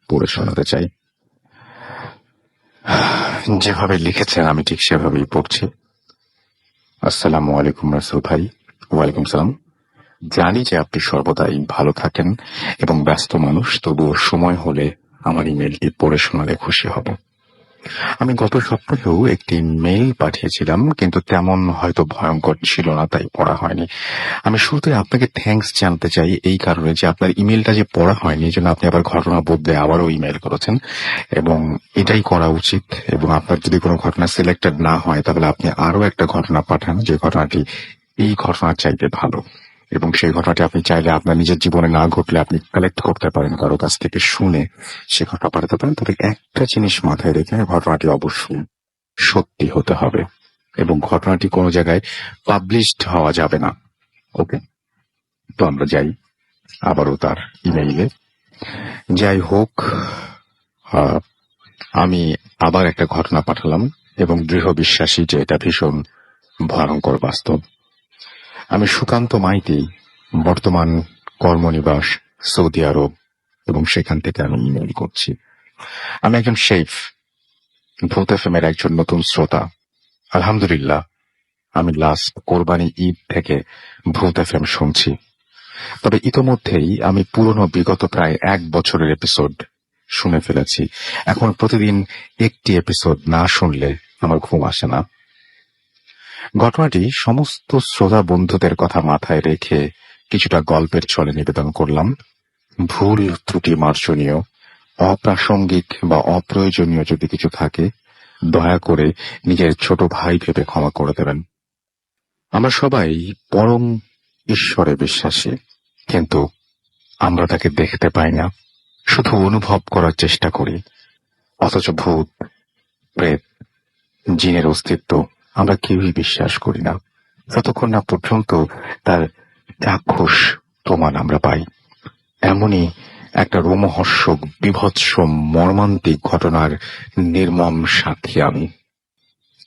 পড়ে শোনাতে চাই। যেভাবে লিখেছেন আমি ঠিক সেভাবেই পড়ছি। আসসালামু আলাইকুম রাসেল ভাই। ওয়ালাইকুম সালাম। জানি যে আপনি সর্বদাই ভালো থাকেন এবং ব্যস্ত মানুষ, তবুও সময় হলে আমার ইমেলটি পড়ে শোনালে খুশি হব। আমি গত সপ্তাহেও একটি মেইল পাঠিয়েছিলাম, কিন্তু তেমন হয়তো ভয়ঙ্কর ছিল না, তাই পড়া হয়নি। আমি শুরুতে আপনাকে থ্যাঙ্কস জানতে চাই এই কারণে যে আপনার ইমেলটা যে পড়া হয়নি, এই জন্য আপনি আবার ঘটনা বদলে আবারও ইমেল করেছেন, এবং এটাই করা উচিত। এবং আপনার যদি কোনো ঘটনা সিলেক্টেড না হয় তাহলে আপনি আরো একটা ঘটনা পাঠান, যে ঘটনাটি এই ঘটনার চাইতে ভালো, এবং সেই ঘটনাটি আপনি চাইলে আপনার নিজের জীবনে না ঘটলে আপনি কালেক্ট করতে পারেন, কারো কাছ থেকে শুনে সে ঘটনা পাঠাতে পারেন। তবে একটা জিনিস মাথায় রেখে, ঘটনাটি অবশ্যই সত্যি হতে হবে এবং ঘটনাটি কোনো জায়গায় পাবলিশড হওয়া যাবে না। ওকে, তো আমরা যাই আবারও তার ইমেইলে। যাই হোক, আহ, আমি আবার একটা ঘটনা পাঠালাম এবং দৃঢ় বিশ্বাসী যে এটা ভীষণ ভয়ঙ্কর বাস্তব। আমি সুকান্ত মাইতি, বর্তমান কর্মনিবাস সৌদি আরব, এবং সেখান থেকে আমি ইমেইল করছি। আমি একজন শেফ, ভূত এফএমের একজন নতুন শ্রোতা। আলহামদুলিল্লাহ, আমি লাস্ট কোরবানি ঈদ থেকে ভূত এফএম শুনছি। তবে ইতোমধ্যেই আমি পুরনো বিগত প্রায় 1 বছরের এপিসোড শুনে ফেলেছি। এখন প্রতিদিন একটি এপিসোড না শুনলে আমার ঘুম আসে না। ঘটনাটি সমস্ত শ্রোতা বন্ধুদের কথা মাথায় রেখে কিছুটা গল্পের ছলে নিবেদন করলাম। ভুল ত্রুটি মার্জনীয়, অপ্রাসঙ্গিক বা অপ্রয়োজনীয় যদি কিছু থাকে দয়া করে নিজের ছোট ভাই ভেবে ক্ষমা করে দেবেন। আমরা সবাই পরম ঈশ্বরে বিশ্বাসী, কিন্তু আমরা তাকে দেখতে পাই না, শুধু অনুভব করার চেষ্টা করি। অথচ ভূত, প্রেত, জিনের অস্তিত্ব আমরা কেউই বিশ্বাস করি না, যতক্ষণ না পর্যন্ত তার চাক্ষুষ প্রমাণ আমরা পাই। এমনই একটা রোমহর্ষক, বীভৎস, মর্মান্তিক ঘটনার নির্মম সাক্ষী আমি।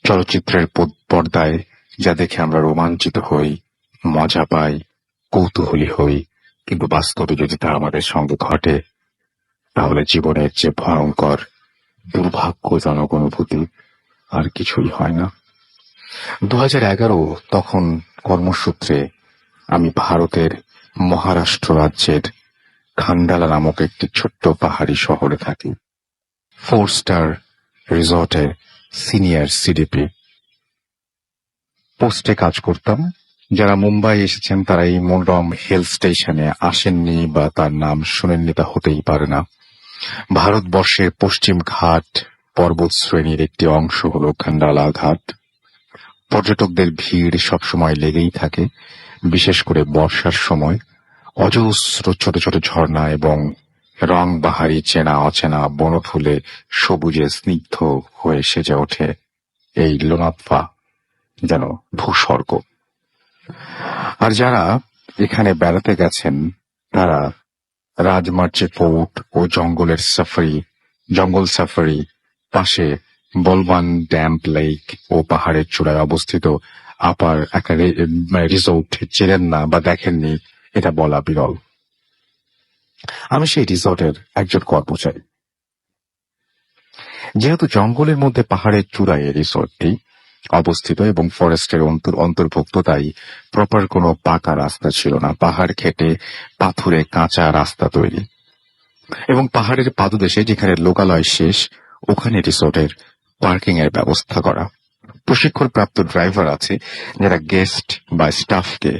চলচ্চিত্রের পর্দায় যা দেখে আমরা রোমাঞ্চিত হই, মজা পাই, কৌতূহলী হই, কিন্তু বাস্তবে যদি তা আমাদের সঙ্গে ঘটে তাহলে জীবনের যে ভয়ঙ্কর, দুর্ভাগ্যজনক অনুভূতি আর কিছুই হয় না। 2011 তখন কর্মসূত্রে আমি ভারতের মহারাষ্ট্র রাজ্যের খান্ডালা নামক একটি ছোট্ট পাহাড়ি শহরে থাকি। 4 স্টার রিসর্টের সিনিয়র সিডিপি পোস্টে কাজ করতাম। যারা মুম্বাই এসেছেন তারা এই মোরম হিল স্টেশনে আসেননি বা তার নাম শুনেননি তা হতেই পারে না। ভারতবর্ষের পশ্চিম ঘাট পর্বত শ্রেণীর একটি অংশ হল খান্ডালা ঘাট। পর্যটকদের ভিড় সবসময় লেগেই থাকে, বিশেষ করে বর্ষার সময়। অজস্র ছোট ছোট ঝর্ণা এবং রং বাহারি চেনা অচেনা বনফুলে সবুজে স্নিগ্ধ হয়ে সেজে ওঠে এই লোনাপ্পা যেন ভূস্বর্গ। আর যারা এখানে বেড়াতে গেছেন তারা রাজমার্চে ফোর্ট ও জঙ্গল সাফারি, পাশে বলবান ড্যাম্প লেক ও পাহাড়ের চূড়ায় অবস্থিত আপার একটা রিসোর্ট চেনেন না বা দেখেননি এটা বলা বিরল। আমি সেই রিসোর্টের একজন কর্মচারী। যেহেতু জঙ্গলের মধ্যে পাহাড়ের চূড়ায় এই রিসোর্টটি অবস্থিত এবং ফরেস্টের অন্তর্ভুক্ত, তাই প্রপার কোনো পাকা রাস্তা ছিল না। পাহাড় কেটে পাথুরে কাঁচা রাস্তা তৈরি, এবং পাহাড়ের পাদদেশে যেখানে লোকালয় শেষ ওখানে রিসোর্টের পার্কিং এর ব্যবস্থা করা। প্রশিক্ষণপ্রাপ্ত ড্রাইভার আছে যারা গেস্ট বা স্টাফকে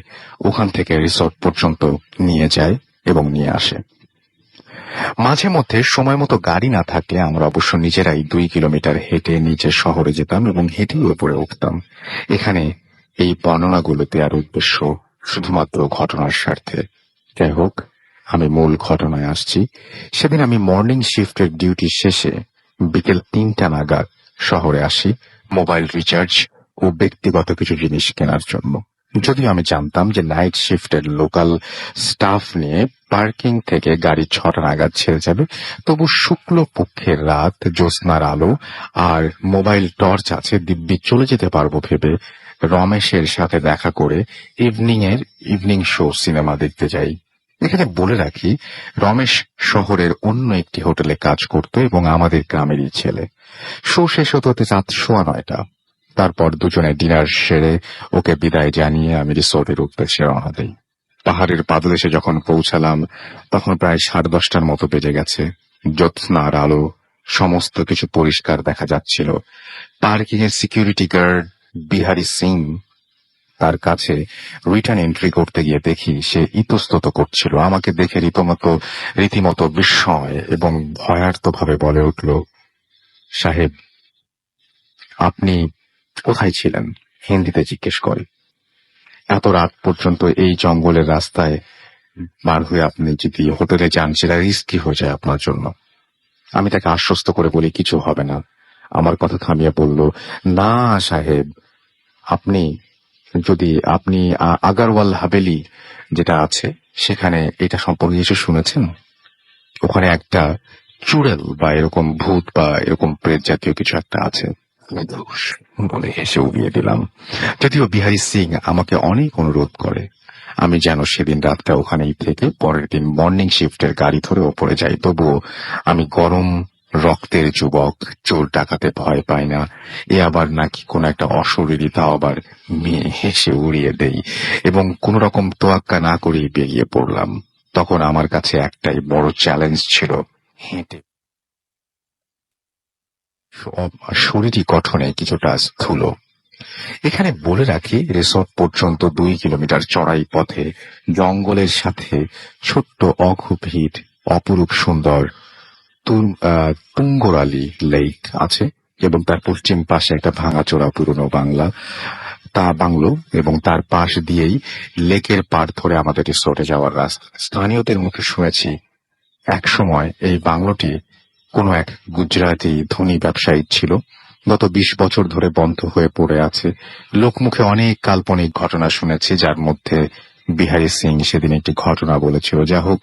ওখান থেকে রিসোর্ট পর্যন্ত নিয়ে যায় এবং নিয়ে আসে। মাঝে মধ্যে সময় মতো গাড়ি না থাকলে আমরা অবশ্য নিজেরাই 2 কিলোমিটার হেঁটে নিচে শহরে যেতাম এবং হেঁটেই উপরে উঠতাম। এখানে এই বর্ণনাগুলোতে আর উদ্দেশ্য শুধুমাত্র ঘটনার স্বার্থে। যাই হোক, আমি মূল ঘটনায় আসছি। সেদিন আমি মর্নিং শিফটের ডিউটি শেষে বিকেল 3টা নাগাদ শহরে আসি মোবাইল রিচার্জ ও ব্যক্তিগত কিছু জিনিস কেনার জন্য। যদিও আমি জানতাম যে নাইট শিফটের লোকাল স্টাফ নিয়ে পার্কিং থেকে গাড়ি 6টা নাগাদ ছেড়ে যাবে, তবু শুক্ল পক্ষের রাত, জ্যোৎস্নার আলো আর মোবাইল টর্চ আছে, দিব্যি চলে যেতে পারবো ভেবে রমেশের সাথে দেখা করে ইভিনিং শো সিনেমা দেখতে যাই। এখানে বলে রাখি, রমেশ শহরের অন্য একটি হোটেলে কাজ করত এবং আমাদের গ্রামেরই ছেলে। শো শেষ হতে হতে রাত 9:15। তারপর দুজনে ডিনার সেরে ওকে বিদায় জানিয়ে আমি রিসোর্টের উদ্দেশ্যে রওনা দিই। পাহাড়ের পাদদেশে যখন পৌঁছালাম তখন প্রায় 10:30টার মতো বেজে গেছে। জ্যোৎস্নার আলো সমস্ত কিছু পরিষ্কার দেখা যাচ্ছিল। পার্কিং এর সিকিউরিটি গার্ড বিহারি সিং, তার কাছে রিটার্ন এন্ট্রি করতে গিয়ে দেখি সে ইতস্তত করছিল। আমাকে দেখে রীতিমতো বিস্ময় এবং ভয়ার্ত ভাবে বলে উঠল, সাহেব, আপনি কোথায় ছিলেন? হিন্দিতে জিজ্ঞেস করে। এত রাত পর্যন্ত এই জঙ্গলের রাস্তায় বার হয়ে আপনি যদি হোটেলে যান, সেটা রিস্কি হয়ে যায় আপনার জন্য। আমি তাকে আশ্বস্ত করে বলি, কিছু হবে না। আমার কথা থামিয়ে বলল, না সাহেব, আপনি আগারওয়াল হাভেলি যেটা আছে সেখানে এটা সম্পর্কে কিছু শুনেছেন? ওখানে একটা চুড়েল বা এরকম ভূত বা এরকম প্রেত জাতীয় কিছু একটা আছে। দোষ বলে হেসে উড়িয়ে দিলাম। যদিও বিহারী সিং আমাকে অনেক অনুরোধ করে আমি যেন সেদিন রাতটা ওখানেই থেকে পরের দিন মর্নিং শিফটের গাড়ি ধরে ওপরে যাই, তবুও আমি গরম রক্তের যুবক, চোর ডাকাতে ভয় পাই না, এ আবার নাকি কোনো একটা অশরীরী, তাও আবার মেয়ে, হেসে উড়িয়ে দেই এবং কোন রকম তোয়াক্কা না করেই বেরিয়ে পড়লাম। তখন আমার কাছে একটাই বড় চ্যালেঞ্জ ছিল, হেঁটে। শরীরী গঠনে কিছুটা স্থূল। এখানে বলে রাখি, রিসোর্ট পর্যন্ত 2 কিলোমিটার চড়াই পথে জঙ্গলের সাথে ছোট্ট অগভীর অপরূপ সুন্দর তুঙ্গরালি লেক আছে এবং তার পশ্চিম পাশে একটা ভাঙাচোরা পুরনো বাংলো এবং তার পাশ দিয়েই লেকের পাড় ধরে আমাদের রিসোর্টে যাওয়ার রাস্তা। স্থানীয়দের মুখে শুনেছি একসময় এই বাংলোটি কোনো এক গুজরাটি ধনী ব্যবসায়ী ছিল। গত 20 বছর ধরে বন্ধ হয়ে পড়ে আছে। লোকমুখে অনেক কাল্পনিক ঘটনা শুনেছি, যার মধ্যে বিহারী সিং সেদিন একটি ঘটনা বলেছিল। যা হোক,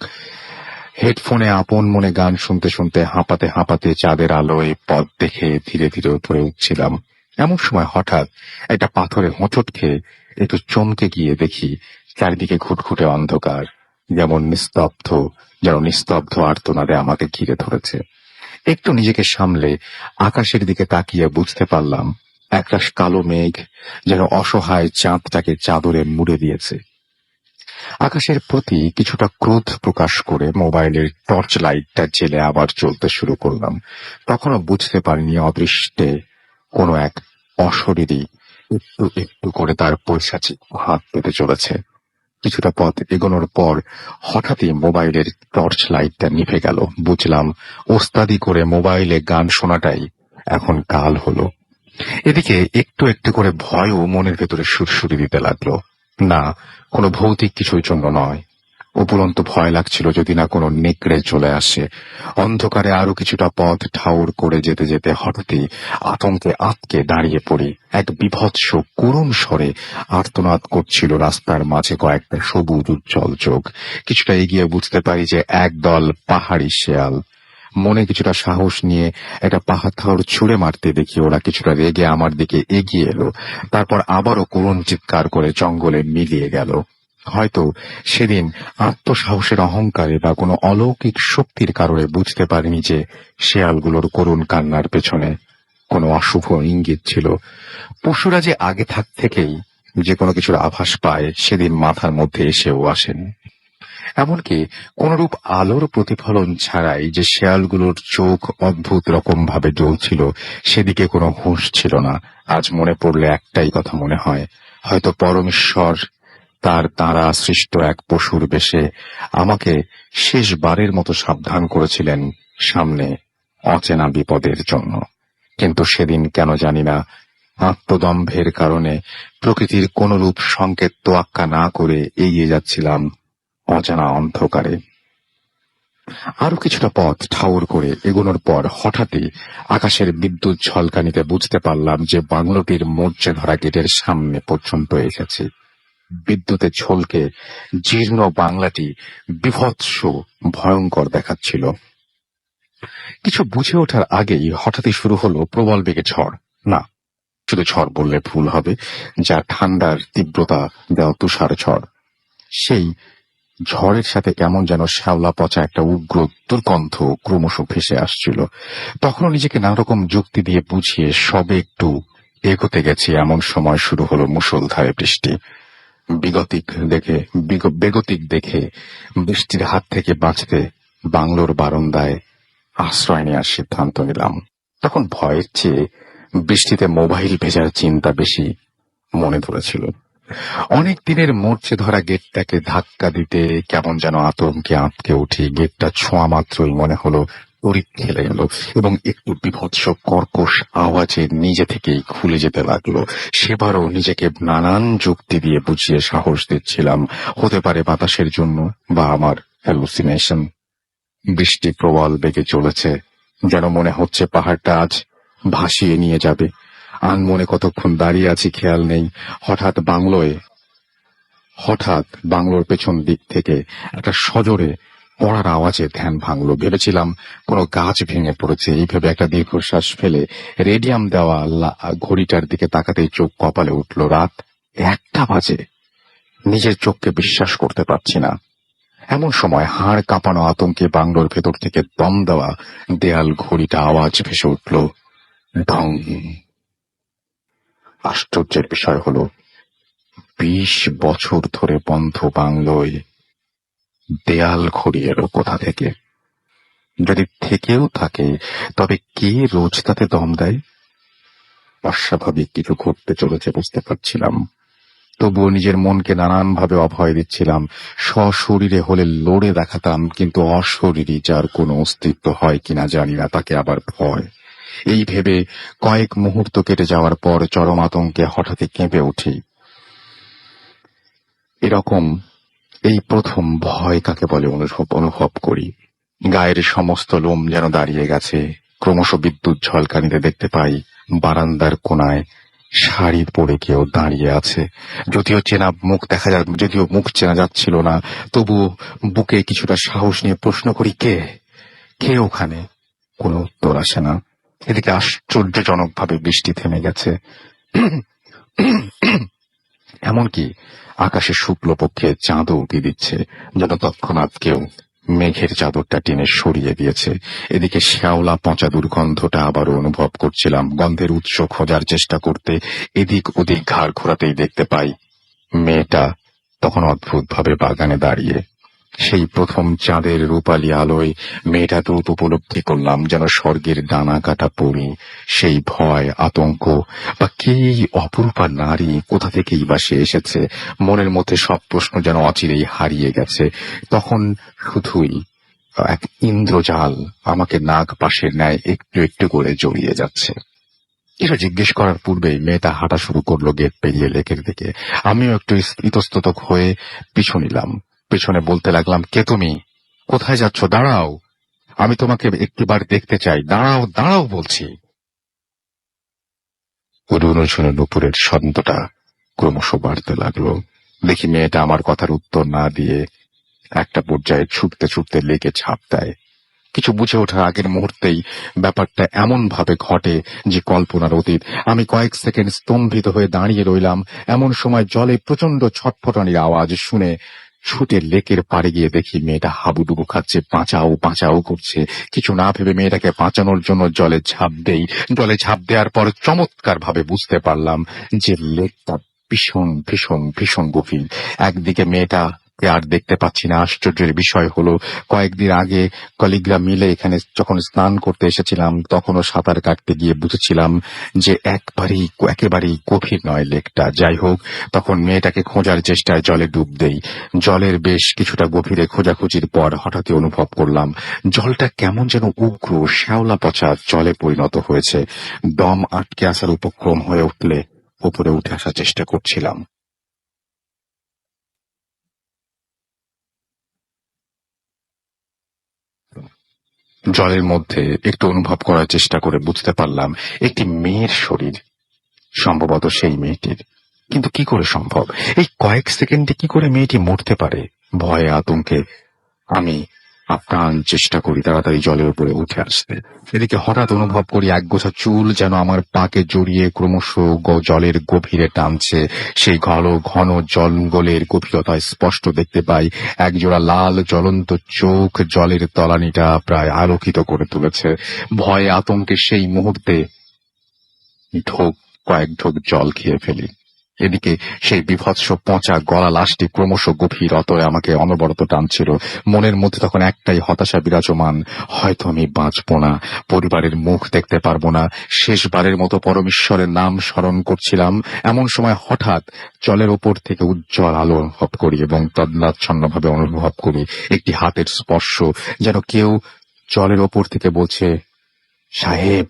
হেডফোনে আপন মনে গান শুনতে শুনতে হাঁপাতে হাঁপাতে চাঁদের আলোয় পথ দেখে ধীরে ধীরে উপরে উঠছিলাম। এমন সময় হঠাৎ একটা পাথরে হোঁচট খেয়ে একটু চমকে গিয়ে দেখি চারিদিকে ঘুটঘুটে অন্ধকার, যেন নিস্তব্ধ আর্তনাদে আমাকে ঘিরে ধরেছে। একটু নিজেকে সামলে আকাশের দিকে তাকিয়ে বুঝতে পারলাম একটা কালো মেঘ যেন অসহায় চাঁদটাকে চাদরে মুড়ে দিয়েছে। আকাশের প্রতি কিছুটা ক্রোধ প্রকাশ করে মোবাইলের টর্চ লাইটটা জেলে আবার চলতে শুরু করলাম। তখনও বুঝতে পারিনি অদৃষ্টে কোনো এক অশরীরী একটু একটু করে তার পৈশাচিক হাত পেতে চলেছে। কিছুটা পথ এগোনোর পর হঠাৎই মোবাইলের টর্চ লাইটটা নিভে গেল। বুঝলাম ওস্তাদি করে মোবাইলে গান শোনাটাই এখন কাল হলো। এদিকে একটু একটু করে ভয়ও মনের ভেতরে সুরসুরি দিতে লাগলো। না, কোনো ভৌতিক কিছুর জন্য নয়, উপরন্ত ভয় লাগছিল যদি না কোনো নেকড়ে চলে আসে। অন্ধকারে আরো কিছুটা পথ ঠাউর করে যেতে যেতে হঠাৎই আতঙ্কে আটকে দাঁড়িয়ে পড়ি। এক বিভৎস করুণ স্বরে আর্তনাদ করছিল রাস্তার মাঝে কয়েকটা সবুজ উজ্জ্বল চোখ। কিছুটা এগিয়ে বুঝতে পারি যে একদল পাহাড়ি শেয়াল। মনে কিছুটা সাহস নিয়ে একটা পাথর ছুঁড়ে মারতে দেখি ওরা কিছুটা রেগে আমার দিকে এগিয়ে এলো, তারপর আবারও করুণ চিৎকার করে জঙ্গলে মিলিয়ে গেল। হয়তো সেদিন আত্মসাহসের অহংকারে বা কোনো অলৌকিক শক্তির কারণে বুঝতে পারিনি যে শেয়ালগুলোর করুণ কান্নার পেছনে কোনো অশুভ ইঙ্গিত ছিল। পশুরা যে আগে থেকেই যে কোনো কিছুর আভাস পায়, সেদিন মাথার মধ্যে এসেও আসেনি। এমনকি কোনরূপ আলোর প্রতিফলন ছাড়াই যে শেয়ালগুলোর চোখ অদ্ভুত রকম ভাবে জ্বলছিল, সেদিকে কোনো হুঁশ ছিল না। আজ মনে পড়লে একটাই কথা মনে হয়, হয়তো পরমেশ্বর তার দ্বারা সৃষ্ট এক পশুর বেশে আমাকে শেষবারের মতো সাবধান করেছিলেন সামনে অচেনা বিপদের জন্য। কিন্তু সেদিন কেন জানি না আত্মদম্ভের কারণে প্রকৃতির কোনরূপ সংকেত তোয়াক্কা না করে এগিয়ে যাচ্ছিলাম অজানা অন্ধকারে। আরো কিছুটা পথ ঠাউর করে এগোনোর পর হঠাৎই আকাশের বিদ্যুৎ ঝলকানিতে বুঝতে পারলাম যে বাংলোটির মরচে ধরা গেটের সামনে পর্যন্ত এসেছি। বিদ্যুতে ঝলকে জীর্ণ বাংলাটি বিভৎস ভয়ঙ্কর দেখাচ্ছিল। কিছু বুঝে ওঠার আগেই হঠাৎই শুরু হলো প্রবল বেগে ঝড়। না, শুধু ঝড় বললে ভুল হবে, যা ঠান্ডার তীব্রতা দেওয়া তুষার ঝড়। সেই ঝড়ের সাথে কেমন যেন শ্যাওলা পচা একটা উগ্র দুর্গন্ধ ক্রমশ ভেসে আসছিল। তখনও নিজেকে নানা রকম যুক্তি দিয়ে বুঝিয়ে সবে একটু এগোতে গেছি, এমন সময় শুরু হলো মুষলধারে বৃষ্টি। বেগতিক দেখে বৃষ্টির হাত থেকে বাঁচতে বাংলোর বারান্দায় আশ্রয় নেওয়ার সিদ্ধান্ত নিলাম। তখন ভয়ের চেয়ে বৃষ্টিতে মোবাইল ভেজার চিন্তা বেশি মনে ধরেছিল। অনেক দিনের মরচে ধরা গেটটাকে ধাক্কা দিতে কেমন যেন আতঙ্কে আঁতকে উঠি। গেটটা ছোঁয়া মাত্রই মনে হলো তড়িৎ খেলে গেল এবং একটু বিভৎস কর্কশ আওয়াজে নিজে থেকেই খুলে যেতে লাগলো। সেবারও নিজেকে নানান যুক্তি দিয়ে বুঝিয়ে সাহস দিচ্ছিলাম, হতে পারে বাতাসের জন্য বা আমার হ্যালুসিনেশন। বৃষ্টি প্রবল বেগে চলেছে, যেন মনে হচ্ছে পাহাড়টা আজ ভাসিয়ে নিয়ে যাবে। আনমনে কতক্ষণ দাঁড়িয়ে আছি খেয়াল নেই। হঠাৎ বাংলোর পেছন দিক থেকে একটা সজোরে পড়ার আওয়াজে ধ্যান ভাঙলো। ভেবেছিলাম কোনো গাছ ভেঙে পড়েছে। এই ভেবে একটা দীর্ঘশ্বাস ফেলে রেডিয়াম দেওয়া ঘড়িটার দিকে তাকাতেই চোখ কপালে উঠল। রাত 1টা বাজে। নিজের চোখকে বিশ্বাস করতে পারছি না। এমন সময় হাড় কাঁপানো আতঙ্কে বাংলোর ভেতর থেকে দম দেওয়া দেয়াল ঘড়িটা আওয়াজ ভেসে উঠল, ঢং। আশ্চর্যের বিষয় হলো 20 বছর ধরে বন্ধ বাংলোয় দেয়াল ঘড়ি এলো কোথা থেকে? যদি থেকেও থাকে তবে কে রোজ তাতে দম দেয়? অস্বাভাবিক কিছু ঘটতে চলেছে বুঝতে পারছিলাম। তবুও নিজের মনকে নানানভাবে অভয় দিচ্ছিলাম। সশরীরে হলে লড়ে দেখাতাম, কিন্তু অশরীরী যার কোনো অস্তিত্ব হয় কিনা জানি না, তাকে আবার ভয়। এই ভেবে কয়েক মুহূর্ত কেটে যাওয়ার পর চরম আতঙ্কে হঠাৎই কেঁপে উঠি। এরকম এই প্রথম ভয় কাকে বলে অনুভব করি। গায়ের সমস্ত লোম যেন দাঁড়িয়ে গেছে। ক্রমশ বিদ্যুৎ ঝলকানিতে দেখতে পাই বারান্দার কোনায় শাড়ি পরে কেউ দাঁড়িয়ে আছে। যদিও মুখ চেনা যাচ্ছিল না, তবুও বুকে কিছুটা সাহস নিয়ে প্রশ্ন করি, কে ওখানে? কোনো উত্তর আসে না। এদিকে আশ্চর্যজনকভাবে বৃষ্টি থেমে গেছে। এমনকি আকাশে শুক্লপক্ষে চাঁদও উঁকি দিচ্ছে, যেন তৎক্ষণাৎ কেউ মেঘের চাদরটা টেনে সরিয়ে দিয়েছে। এদিকে শ্যাওলা পচা দুর্গন্ধটা আবারও অনুভব করছিলাম। গন্ধের উৎস খোঁজার চেষ্টা করতে এদিক ওদিক ঘাড় ঘোরাতেই দেখতে পাই মেয়েটা তখন অদ্ভুতভাবে বাগানে দাঁড়িয়ে। সেই প্রথম চাঁদের রূপালী আলোয় মেয়েটার রূপ উপলব্ধি করলাম, যেন স্বর্গের ডানা কাটা পড়ি। সেই ভয়, আতঙ্ক বা কে এই অপরূপা নারী, কোথা থেকেই বা সে এসেছে, মনের মধ্যে সব প্রশ্ন যেন অচিরেই হারিয়ে গেছে। তখন শুধুই এক ইন্দ্রজাল আমাকে নাগ পাশের ন্যায় একটু একটু করে জড়িয়ে যাচ্ছে। এটা জিজ্ঞেস করার পূর্বেই মেয়েটা হাঁটা শুরু করলো গেট পেরিয়ে লেকের দিকে। আমিও একটু ইতস্তত হয়ে পিছু নিলাম। পেছনে বলতে লাগলাম, কে তুমি? কোথায় যাচ্ছ? দাঁড়াও, আমি তোমাকে একটিবার দেখতে চাই। দাঁড়াও দাঁড়াও বলছি। রুনুঝুনু নুপুরের ছন্দটা ক্রমশ বাড়তে লাগলো। দেখি মেয়েটা আমার কথার উত্তর না দিয়ে একটা পর্যায়ে ছুটতে ছুটতে লেকে ঝাঁপ দেয়। কিছু বুঝে ওঠার আগের মুহূর্তেই ব্যাপারটা এমন ভাবে ঘটে যে কল্পনার অতীত। আমি কয়েক সেকেন্ড স্তম্ভিত হয়ে দাঁড়িয়ে রইলাম। এমন সময় জলে প্রচন্ড ছটফটানির আওয়াজ শুনে ছুটে লেকের পাড়ে গিয়ে দেখি মেয়েটা হাবুডুবু খাচ্ছে, বাঁচাও করছে। কিছু না ভেবে মেয়েটাকে বাঁচানোর জন্য জলে ঝাঁপ দেই। জলে ঝাঁপ দেওয়ার পর চমৎকার ভাবে বুঝতে পারলাম যে লেকটা ভীষণ ভীষণ ভীষণ গভীর। একদিকে মেয়েটা আর দেখতে পাচ্ছি না। আশ্চর্যের বিষয় হলো, কয়েকদিন আগে কলিগরা মিলে এখানে যখন স্নান করতে এসেছিলাম, তখনও সাঁতার কাটতে গিয়ে বুঝেছিলাম যে একেবারেই গভীর নয় লেকটা। যাই হোক, তখন মেয়েটাকে খোঁজার চেষ্টায় জলে ডুব দেই। জলের বেশ কিছুটা গভীরে খোঁজাখুঁজির পর হঠাৎই অনুভব করলাম জলটা কেমন যেন উগ্র শ্যাওলা পচা জলে পরিণত হয়েছে। দম আটকে আসার উপক্রম হয়ে উঠলে উপরে উঠে আসার চেষ্টা করছিলাম। জলের মধ্যে একটু অনুভব করার চেষ্টা করে বুঝতে পারলাম একটি মেয়ের শরীর, সম্ভবত সেই মেয়েটির। কিন্তু কি করে সম্ভব? এই কয়েক সেকেন্ডে কি করে মেয়েটি মরতে পারে? ভয়ে আতঙ্কে আমি আপ্রাণ চেষ্টা করি তাড়াতাড়ি জলের উপরে উঠে আসতে। এদিকে হঠাৎ অনুভব করি একগোছা চুল যেন আমার পাকে জড়িয়ে ক্রমশ জলের গভীরে টানছে। সেই ঘন জঙ্গলের গভীরতায় স্পষ্ট দেখতে পাই একজোড়া লাল জ্বলন্ত চোখ জলের তলানিটা প্রায় আলোকিত করে তুলেছে। ভয়ে আতঙ্কে সেই মুহূর্তে কয়েক ঢোক জল খেয়ে ফেলি এদিকে সেই বিভৎস পচা গলা লাশটি ক্রমশ গভীর অতরে আমাকে অনবরত টানছিল। মনের মধ্যে তখন একটাই হতাশা বিরাজমান, হয়তো আমি বাঁচবো না, পরিবারের মুখ দেখতে পারবো না। শেষবারের মতো পরমেশ্বরের নাম স্মরণ করছিলাম, এমন সময় হঠাৎ জলের ওপর থেকে উজ্জ্বল আলো অনুভব করি এবং তন্দ্রাচ্ছন্নভাবে অনুভব করি একটি হাতের স্পর্শ, যেন কেউ জলের ওপর থেকে বলছে, সাহেব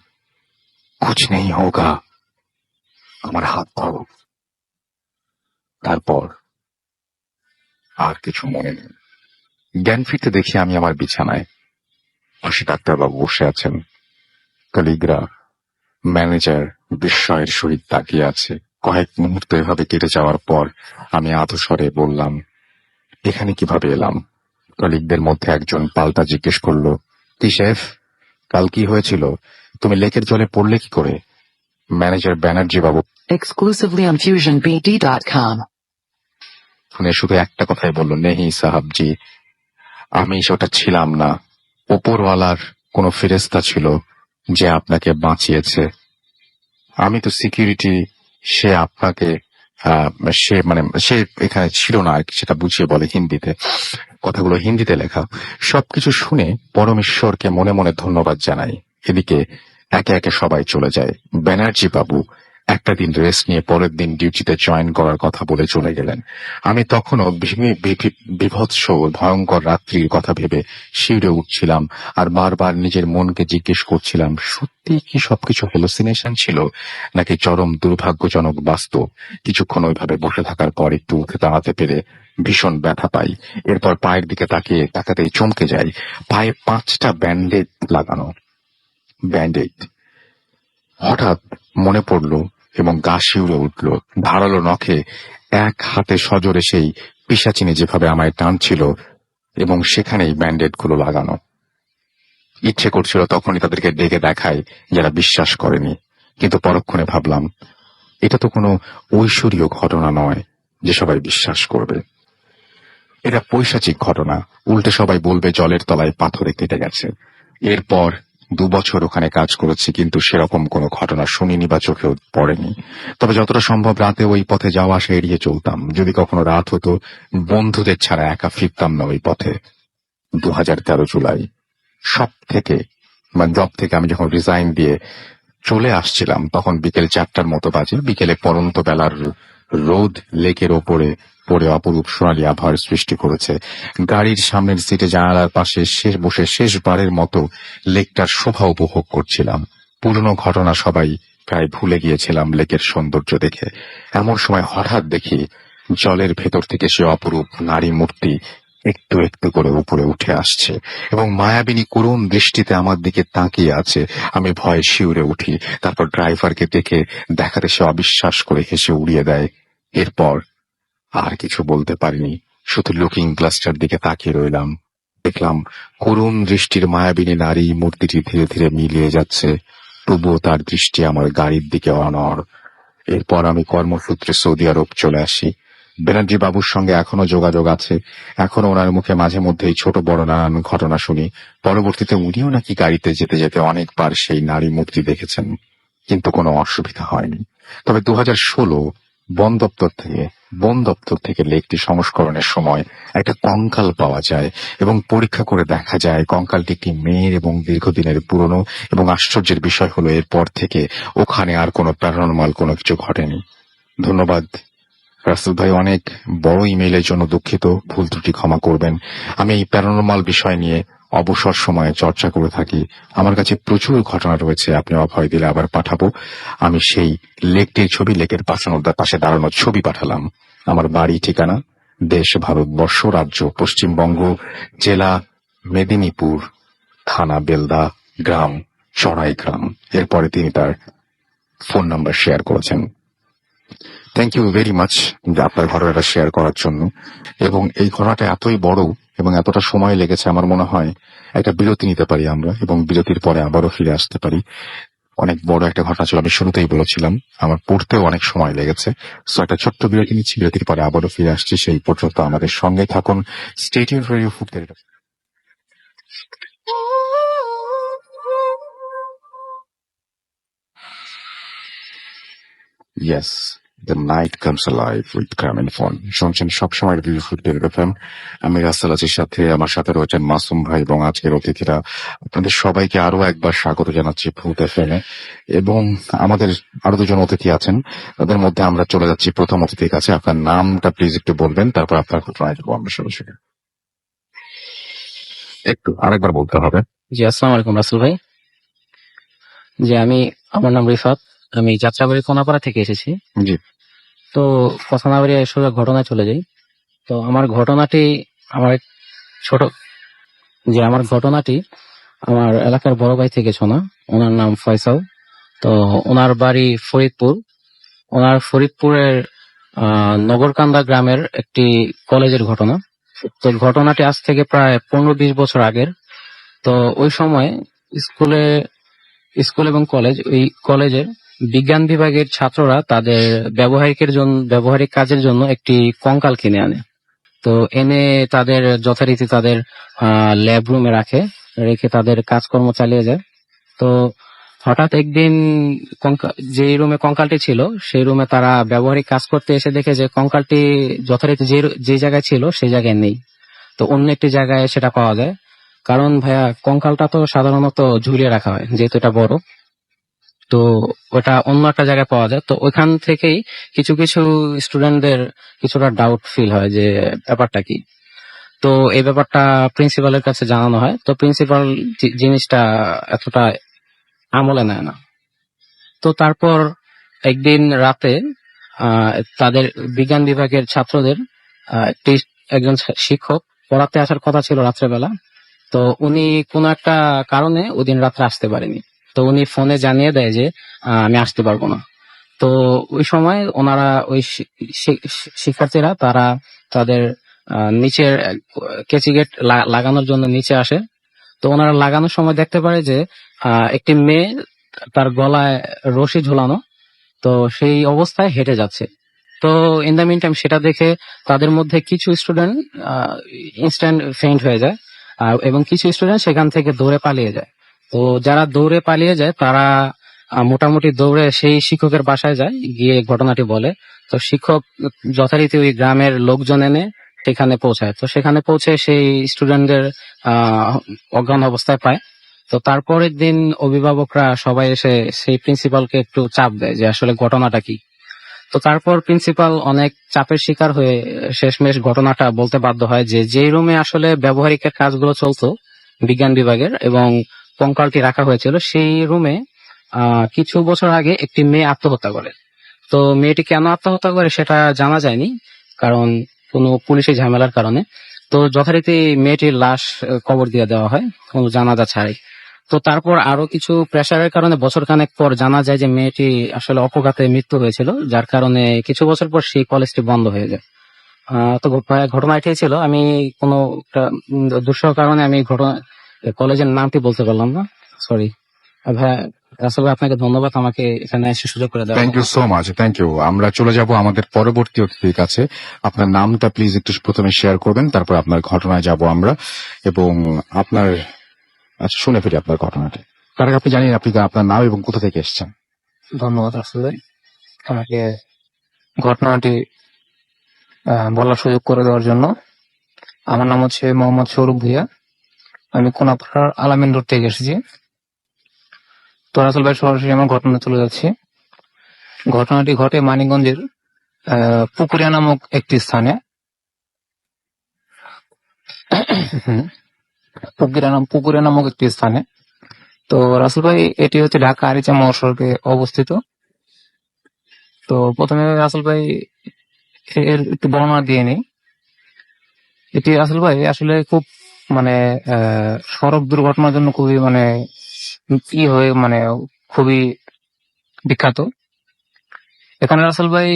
কুছ নেই হোগা, আমার হাত ধরো। তারপর আর কিছু মনে নেই। জ্ঞান ফিরতে দেখি আমি আমার বিছানায় খুশি ডাক্তারবাবু বসে আছেন। কলিগরা, ম্যানেজার বিস্ময়ের সহিত তাকিয়ে আছে। কয়েক মুহূর্ত এভাবে কেটে যাওয়ার পর আমি আধস্বরে বললাম, এখানে কিভাবে এলাম? কলিগদের মধ্যে একজন পাল্টা জিজ্ঞেস করলো, কি শেফ, কাল কি হয়েছিল? তুমি লেকের জলে পড়লে কি করে? Manager Banerjee Babu Exclusively on FusionBD.com. শুনে শুধু একটা কথাই বলল, নেহি সাহাবজি, আমি সেটা ছিলাম না। ওপরওয়ালার কোন ফেরেস্তা ছিল যে আপনাকে বাঁচিয়েছে। আমি তো সিকিউরিটি, সে আপনাকে সে এখানে ছিল না আর কি, সেটা বুঝিয়ে বলে হিন্দিতে। কথাগুলো হিন্দিতে লেখা। সবকিছু শুনে পরমেশ্বরকে মনে মনে ধন্যবাদ জানাই। এদিকে একে একে সবাই চলে যায়। ব্যানার্জি বাবু একটা দিন রেস্ট নিয়ে পরের দিন ডিউটিতে জয়েন করার কথা বলে চলে গেলেন। আমি তখনও বিভৎস ভয়ঙ্কর রাত্রির কথা ভেবে শিউরে উঠছিলাম আর বারবার নিজের মনকে জিজ্ঞেস করছিলাম, সত্যি কি সবকিছু হ্যালুসিনেশন ছিল নাকি চরম দুর্ভাগ্যজনক বাস্তব। কিছুক্ষণ ওইভাবে বসে থাকার পর একটু উঠে দাঁড়াতে পেরে ভীষণ ব্যথা পাই। এরপর পায়ের দিকে তাকাতেই চমকে যাই। পায়ে 5টা ব্যান্ডেজ লাগানো। ব্যান্ডেজ হঠাৎ মনে পড়ল এবং গা শিউরে উঠল। ধারালো নখে এক হাতে সজোরে সেই পিশাচিনি যেভাবে আমায় টানছিল এবং সেখানেই ব্যান্ডেড গুলো লাগানো। ইচ্ছে করছিল তখনই তাদেরকে ডেকে দেখায়, যারা বিশ্বাস করেনি। কিন্তু পরক্ষণে ভাবলাম, এটা তো কোনো ঐশ্বরীয় ঘটনা নয় যে সবাই বিশ্বাস করবে। এটা পৈশাচিক ঘটনা। উল্টে সবাই বলবে জলের তলায় পাথরে কেটে গেছে। এরপর 2 বছর ওখানে কাজ করেছি, কিন্তু সেরকম কোনো ঘটনা শুনিনি বা চোখেও পড়েনি। তবে যতটা সম্ভব রাতে ওই পথে যাওয়া আসা এড়িয়ে চলতাম। যদি কখনো রাত হতো, বন্ধুদের ছাড়া একা ফিরতাম না ওই পথে। 2013 জুলাই সব থেকে জব থেকে আমি যখন রিজাইন দিয়ে চলে আসছিলাম, তখন বিকেল 4টার মতো বাজে। বিকেলে পরন্ত বেলার রোদ লেকের ওপরে পড়ে অপরূপ সোনালী আবহাওয়ার সৃষ্টি করেছে। গাড়ির সামনের সিটে জানালার পাশে বসে শেষবারের মতো লেকটার শোভা উপভোগ করছিলাম। পুরনো ঘটনা সবাই প্রায় ভুলে গিয়েছিলাম লেকের সৌন্দর্য দেখে। এমন সময় হঠাৎ দেখি জলের ভেতর থেকে সে অপরূপ নারী মূর্তি একটু একটু করে উপরে উঠে আসছে এবং মায়াবিনী করুণ দৃষ্টিতে আমার দিকে তাকিয়ে আছে। আমি ভয়ে শিউরে উঠি। তারপর ড্রাইভারকে দেখাতে সে অবিশ্বাস করে হেসে উড়িয়ে দেয়। এরপর আর কিছু বলতে পারিনি, শুধু লুকিং গ্লাসটার দিকে তাকিয়ে রইলাম। দেখলাম করুণ দৃষ্টির মায়াবিনী নারী মূর্তিটি ধীরে ধীরে মিলিয়ে যাচ্ছে, তবুও তার দৃষ্টি আমার গাড়ির দিকে অনড়। এরপর আমি কর্মসূত্রে সৌদি আরব চলে আসি। ব্যানার্জি বাবুর সঙ্গে এখনো যোগাযোগ আছে। এখনো ওনার মুখে মাঝে মধ্যেই ছোট বড় নানান ঘটনা শুনি। পরবর্তীতে উনিও নাকি গাড়িতে যেতে যেতে অনেকবার সেই নারী মূর্তি দেখেছেন, কিন্তু কোনো অসুবিধা হয়নি। তবে 2016 বন দপ্তর থেকে লেকটি সংস্করণের সময় একটা কঙ্কাল পাওয়া যায় এবং পরীক্ষা করে দেখা যায় কঙ্কালটি একটি মেয়ের এবং দীর্ঘদিনের পুরনো। এবং আশ্চর্যের বিষয় হলো, এরপর থেকে ওখানে আর কোনো প্যারানরমাল কোনো কিছু ঘটেনি। ধন্যবাদ রাসেল ভাই, অনেক বড় ইমেইলের জন্য দুঃখিত, ভুল ত্রুটি ক্ষমা করবেন। আমি এই প্যারানরমাল বিষয় নিয়ে অবসর সময়ে চর্চা করে থাকি। আমার কাছে প্রচুর ঘটনা রয়েছে, আপনি অভয় দিলে আবার পাঠাবো। আমি সেই লেকটির ছবি, লেকের পাশে দাঁড়ানোর ছবি পাঠালাম। আমার বাড়ি ঠিকানা দেশ ভারতবর্ষ, রাজ্য পশ্চিমবঙ্গ, জেলা মেদিনীপুর, থানা বেলদা, গ্রাম চড়াইগ্রাম। এরপরে তিনি তার ফোন নাম্বার শেয়ার করেছেন। থ্যাংক ইউ ভেরি মাচ আপনার ঘটনাটা শেয়ার করার জন্য। এবং এই ঘটনাটা এতই বড় এবং এতটা সময় লেগেছে, আমার মনে হয় একটা বিরতি নিতে পারি আমরা এবং বিরতির পরে আবারও ফিরে আসতে পারি। অনেক বড় একটা ঘটনা ছিল, আমি শুরুতেই বলেছিলাম, আমার পড়তেও অনেক সময় লেগেছে। সো একটা ছোট্ট বিরতি নিচ্ছি, বিরতির পরে আবারও ফিরে আসছি। সেই পর্যন্ত আমাদের সঙ্গে থাকুন। Stay tuned for radio food. Yes, The night comes alive with Gramophone. শুনছেন সবসময় রিভিউ এফএম। আমি রাসেল আজির সাথে, আমার সাথে রয়েছেন মাসুম ভাই এবং আজকের অতিথিরা। আপনাদের সবাইকে আরো একবার স্বাগত জানাচ্ছি ভূত এফএম এ। এবং আমাদের আরো দুজন অতিথি আছেন, তাদের মধ্যে আমরা চলে যাচ্ছি প্রথম অতিথির কাছে। আপনার নামটা প্লিজ একটু বলবেন, তারপর আপনার ঘটনায় যাবো আমরা সরাসরি। একটু আরেকবার বলতে হবে। জি, আসসালামু আলাইকুম রাসেল ভাই। জি, আমার নাম রিফাত। আমি যাত্রাবাড়ি কোনাপাড়া থেকে এসেছি। জি। তো কথা না বাড়িয়ে সোজা ঘটনায় চলে যাই। তো আমার ঘটনাটি আমার এক ছোট আমার ঘটনাটি আমার এলাকার বড় ভাই থেকে শোনা। ওনার নাম ফয়সাল। তো ওনার বাড়ি ফরিদপুর। ওনার ফরিদপুরের নগরকান্দা গ্রামের একটি কলেজের ঘটনা। তো ঘটনাটি আজ থেকে প্রায় 15-20 বছর আগের। তো ওই সময় স্কুল এবং ওই কলেজের বিজ্ঞান বিভাগের ছাত্ররা তাদের ব্যবহারিক কাজের জন্য একটি কঙ্কাল কিনে আনে। তো এনে তাদের যথারীতি তাদের ল্যাব রুমে রেখে তাদের কাজকর্ম চালিয়ে যায়। তো হঠাৎ একদিন যে রুমে কঙ্কালটি ছিল সেই রুমে তারা ব্যবহারিক কাজ করতে এসে দেখে যে কঙ্কালটি যথারীতি যে জায়গায় ছিল সেই জায়গায় নেই। তো অন্য একটি জায়গায় সেটা পাওয়া যায়। কারণ ভাইয়া কঙ্কালটা তো সাধারণত ঝুলিয়ে রাখা হয়, যেহেতু এটা বড়, তো ওটা অন্য একটা জায়গায় পাওয়া যায়। তো ওইখান থেকেই কিছু কিছু স্টুডেন্টদের কিছুটা ডাউট ফিল হয় যে ব্যাপারটা কি। তো এই ব্যাপারটা প্রিন্সিপালের কাছে জানানো হয়। তো প্রিন্সিপাল জিনিসটা এতটা আমলে নেয় না। তো তারপর একদিন রাতে তাদের বিজ্ঞান বিভাগের ছাত্রদের একজন শিক্ষক পড়াতে আসার কথা ছিল রাত্রেবেলা। তো উনি কোনো একটা কারণে ওদিন রাত্রে আসতে পারেনি। তো উনি ফোনে জানিয়ে দেয় যে আমি আসতে পারবো না। তো ওই সময় ওনারা ওই শিক্ষার্থীরা তারা তাদের নিচের কেচি গেট লাগানোর জন্য নিচে আসে। তো ওনারা লাগানোর সময় দেখতে পারে যে একটি মেয়ে তার গলায় রশি ঝুলানো, তো সেই অবস্থায় হেঁটে যাচ্ছে। তো ইন দ্য মিন টাইম সেটা দেখে তাদের মধ্যে কিছু স্টুডেন্ট ইনস্ট্যান্ট ফেইন্ট হয়ে যায়, এবং কিছু স্টুডেন্ট সেখান থেকে দৌড়ে পালিয়ে যায়। তো যারা দৌড়ে পালিয়ে যায় তারা মোটামুটি দৌড়ে সেই শিক্ষকের বাসায় যায়, গিয়ে ঘটনাটি বলে। তো শিক্ষক যথারীতি ওই গ্রামের লোকজন এনে সেখানে পৌঁছায়। তো সেখানে পৌঁছে সেই স্টুডেন্টদের অজ্ঞান অবস্থায় পায়। তো তারপরের দিন অভিভাবকরা সবাই এসে সেই প্রিন্সিপালকে একটু চাপ দেয় যে আসলে ঘটনাটা কি। তো তারপর প্রিন্সিপাল অনেক চাপের শিকার হয়ে শেষমেশ ঘটনাটা বলতে বাধ্য হয় যে যেই রুমে আসলে ব্যবহারিকের কাজগুলো চলতো বিজ্ঞান বিভাগের এবং কঙ্কালটি রাখা হয়েছিল, সেই রুমে কিছু বছর আগে একটি মেয়ে আত্মহত্যা করে। তো মেয়েটি কেন আত্মহত্যা করে সেটা জানা যায়নি, কারণ কোনো পুলিশি ঝামেলার কারণে। তো যথারীতি মেয়েটির লাশ কবর দিয়ে দেওয়া হয় কোনো জানাজা ছাড়াই। তো তারপর আরো কিছু প্রেসারের কারণে বছরখানেক পর জানা যায় যে মেয়েটি আসলে অপঘাতে মৃত্যু হয়েছিল, যার কারণে কিছু বছর পর সেই কলেজটি বন্ধ হয়ে যায়। তো ঘটনা এটাই ছিল। আমি কোনো দুঃসহ কারণে আমি কলেজের নামটি বলতে পারলাম না, সরি ভাই। আসলে আপনাকে ধন্যবাদ আমাকে এখানে এসে সুযোগ করে দেওয়া। Thank you so much, thank you. আমরা চলে যাব আমাদের পরবর্তী অতিথির কাছে। আপনার নামটা প্লিজ একটু প্রথমে শেয়ার করবেন, তারপর আপনার ঘটনায় যাব আমরা। এবং আপনার শুনে ফিরি আপনার ঘটনাটি। তার আগে আপনি জানেন আপনি আপনার নাম এবং কোথা থেকে এসেছেন? ধন্যবাদ আসলে আমাকে ঘটনাটি বলার সুযোগ করে দেওয়ার জন্য। আমার নাম হচ্ছে মোহাম্মদ সৌরভ ভুইয়া। আমি কোনাপাড়ার আলামিন রোড থেকে এসেছি। তো রাসেল ভাই সরাসরি আমার ঘটনা চলে যাচ্ছি। ঘটনাটি ঘটে মানিকগঞ্জের পুকুরিয়া নামক একটি স্থানে। পুকুরিয়া নামক একটি স্থানে। তো রাসেল ভাই, এটি হচ্ছে ঢাকা আরিচা মহাসড়কে অবস্থিত। তো প্রথমে রাসেল ভাই এর একটু বর্ণনা দিয়ে নেই। এটি রাসেল ভাই আসলে খুব সড়ক দুর্ঘটনার জন্য খুবই খুবই বিখ্যাত। এখানে রাসেল ভাই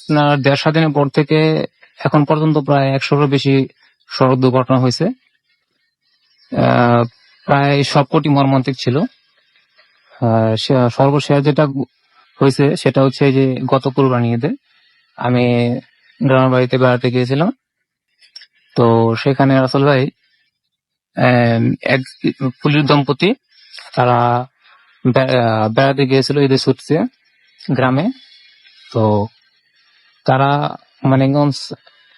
আপনার দেশ স্বাধীনের পর থেকে এখন পর্যন্ত প্রায় 100-এরও বেশি সড়ক দুর্ঘটনা হয়েছে। প্রায় সবকটি মর্মান্তিক ছিল। সর্বশেষ যেটা হয়েছে সেটা হচ্ছে যে গত কুরবানি ঈদে আমি গ্রামের বাড়িতে বেড়াতে গিয়েছিলাম। তো সেখানে রাসেল ভাই এক পুলিশ দম্পতি তারা বেড়াতে গিয়েছিল ঈদের ছুটিতে গ্রামে। তো তারা মানিকগঞ্জ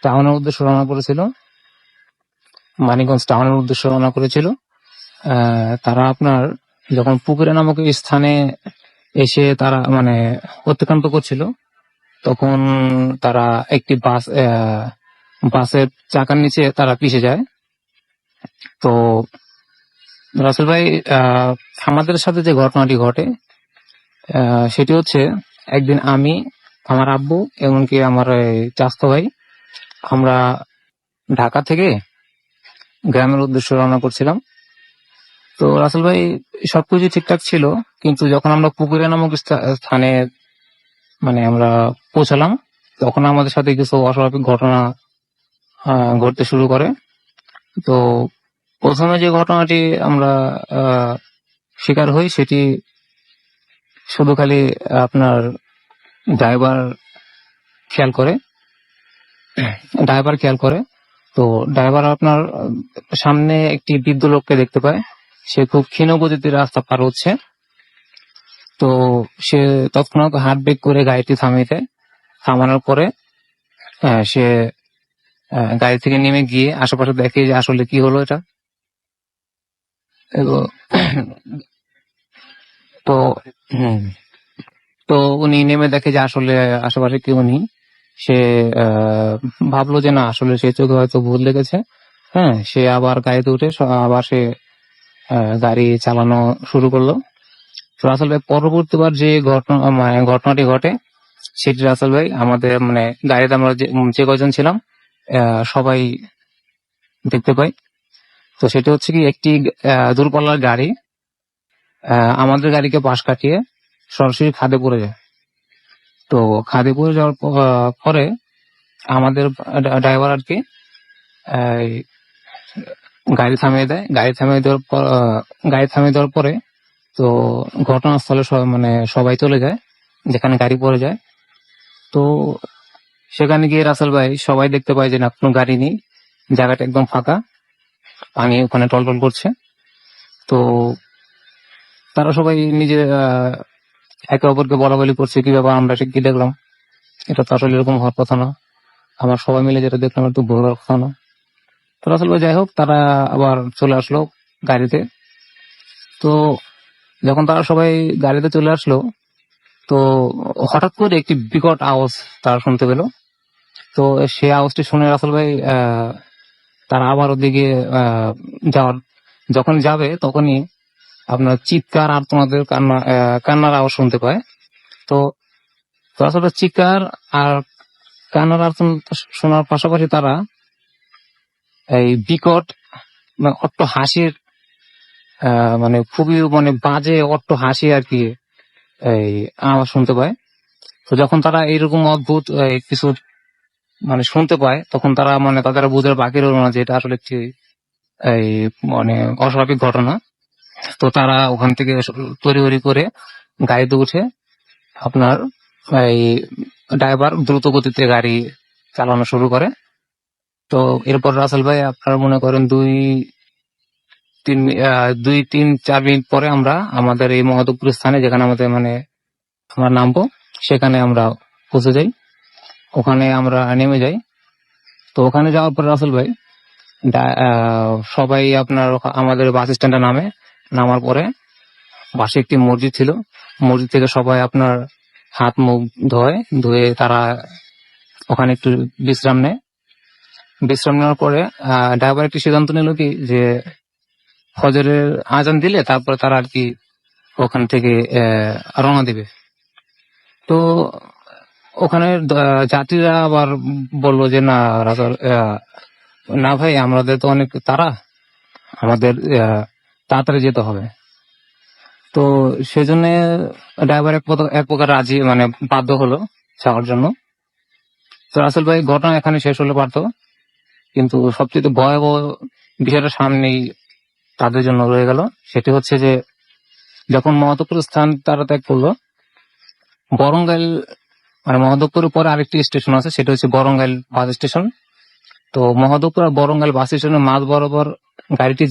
টাউনের উদ্দেশ্যে রওনা করেছিল। তারা আপনার যখন পুকুরে নামক স্থানে এসে তারা মানে অতিক্রান্ত করছিল, তখন তারা একটি বাসের চাকার নিচে তারা পিষে যায়। তো রাসেল ভাই, আমাদের সাথে যে ঘটনাটি ঘটে সেটি হচ্ছে, একদিন আমি, আমার আব্বু, এমনকি আমার এই চাচাতো ভাই, আমরা ঢাকা থেকে গ্রামের উদ্দেশ্যে রওনা করছিলাম। তো রাসেল ভাই, সবকিছু ঠিকঠাক ছিল, কিন্তু যখন আমরা পুকুরে নামক স্থানে মানে আমরা পৌঁছালাম, তখন আমাদের সাথে কিছু অস্বাভাবিক ঘটনা ঘটতে শুরু করে। তো প্রথমে যে ঘটনাটি আমরা শিকার হই, সেটি শুধু খালি আপনার ড্রাইভার খেয়াল করে। তো ড্রাইভার আপনার সামনে একটি বৃদ্ধ লোককে দেখতে পায়। সে খুব ক্ষীণ গতিতে রাস্তা পার হচ্ছে। তো সে তৎক্ষণাৎ হাত ব্রেক করে গাড়িটি থামানোর পরে সে গাড়ি থেকে নেমে গিয়ে আশেপাশে দেখে যে আসলে কি হলো এটা। এবং তো হুম, তো উনি নেমে দেখে যে আসলে আশেপাশে কেউ নেই। সে ভাবলো যে না, আসলে সে চোখে হয়তো ভুল লেগেছে। হ্যাঁ, সে আবার গাড়িতে উঠে আবার সে গাড়ি চালানো শুরু করলো। তো রাসেল ভাই, পরবর্তীবার যে ঘটনাটি ঘটে, সেটি রাসেল ভাই আমাদের মানে গাড়িতে আমরা যে কয়জন ছিলাম সবাই দেখতে পাই। তো সেটা হচ্ছে কি, একটি দূরপাল্লার গাড়ি আমাদের গাড়িকে পাশ কাটিয়ে সরাসরি খাদে পড়ে যায়। তো খাদে পড়ে যাওয়ার পরে আমাদের ড্রাইভার আর কি এই গাড়ি থামিয়ে দেয়। গাড়ি থামিয়ে দেওয়ার পরে তো ঘটনাস্থলে সবাই চলে যায় যেখানে গাড়ি পড়ে যায়। তো সেখানে গিয়ে রাসেল ভাই সবাই দেখতে পায় যে না, কোনো গাড়ি নেই, জায়গাটা একদম ফাঁকা, পানি ওখানে টলটল করছে। তো তারা সবাই নিজে একে অপরকে বলাবলি করছে, কি ব্যাপার, আমরা কি দেখলাম, এটা তো আসলে এরকম হওয়ার কথা না, আমরা সবাই মিলে যেটা দেখলাম একটু ভুল হওয়ার কথা না। তো রাসেল ভাই, যাই হোক, তারা আবার চলে আসলো গাড়িতে। তো যখন তারা সবাই গাড়িতে চলে আসলো, তো হঠাৎ করে একটি বিকট আওয়াজ তারা শুনতে পেল। তো সেই আওয়াজটি শুনে রাসেল ভাই তারা আবার ওদিকে যখন যাবে, তখনই আপনার চিৎকার আর তোমাদের কান্নার আওয়াজ শুনতে পায়। তো আসলে চিৎকার আর কান্নার আওয়াজ শোনার পাশাপাশি তারা এই বিকট অট্ট হাসির মানে খুবই বাজে অট্ট হাসি আর কি এই আওয়াজ শুনতে পায়। তো যখন তারা এইরকম অদ্ভুত কিছু শুনতে পায়, তখন তারা তাদের বুঝের বাকি রইল না যে এটা আসলে একটি এই অস্বাভাবিক ঘটনা। তো তারা ওখান থেকে তড়িঘড়ি করে গাড়িতে উঠে আপনার এই ড্রাইভার দ্রুত গতিতে গাড়ি চালানো শুরু করে। তো এরপর রাসেল ভাই, আপনার মনে করেন 2-3-4 মিনিট পরে আমরা আমাদের এই মহাদেবপুর স্থানে, যেখানে আমাদের আমরা নামবো, সেখানে আমরা পৌঁছে যাই। ওখানে আমরা নেমে যাই। তো ওখানে যাওয়ার পর রাসেল ভাই সবাই আপনার আমাদের বাস স্ট্যান্ডে নামার পরে পাশে একটি মসজিদ ছিল। মসজিদ থেকে সবাই আপনার হাত মুখ ধুয়ে তারা ওখানে একটু বিশ্রাম নেওয়ার পরে ড্রাইভার একটি সিদ্ধান্ত নিল কি, যে ফজরের আজান দিলে তারপরে তারা আর কি ওখান থেকে রওনা দিবে। তো ওখানে যাত্রীরা আবার বললো যে না ভাই, আমাদের তো অনেক তাড়া, আমাদের তাড়াতাড়ি যেতে হবে। তো সেজন্য ড্রাইভার এক প্রকার রাজি বাধ্য হলো যাওয়ার জন্য। তো রাসেল ভাই, ঘটনা এখানে শেষ হলে পারতো, কিন্তু সবচেয়ে ভয়াবহ বিষয়টা সামনেই তাদের জন্য রয়ে গেল। সেটি হচ্ছে যে যখন মহাদেবপুর স্থান তারা ত্যাগ করলো, বরঙ্গাইল মহাদেবপুরের পরে আরেকটি স্টেশন আছে, সেটা হচ্ছে বরঙ্গাইল বাস স্টেশন। তো মহাদেবপুর আর বরঙ্গাইল বাস স্টেশনের মাঝ বরাবর গাড়িটি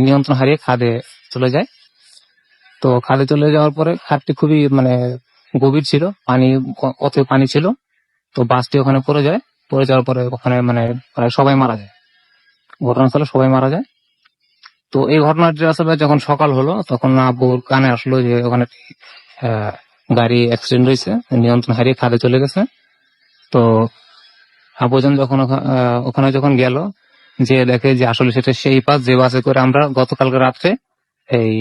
নিয়ন্ত্রণ হারিয়ে খাদে চলে যায়। তো খাদে চলে যাওয়ার পরে খাদটি খুবই গভীর ছিল, অথই পানি ছিল। তো বাসটি ওখানে পড়ে যায়। পড়ে যাওয়ার পরে ওখানে মানে প্রায় সবাই মারা যায়। ঘটনাস্থলে সবাই মারা যায়। তো এই ঘটনাটি আসলে যখন সকাল হলো তখন আব্বুর কানে আসলো যে ওখানে আহ, গাড়ি অ্যাক্সিডেন্ট হয়েছে, নিয়ন্ত্রণ হারিয়ে খাদে চলে গেছে। তো আব্বুজন যখন ওখানে যখন গেল, যে দেখে যে আসলে সেটা সেই বাস যে বাসে করে আমরা গতকালকে রাত্রে এই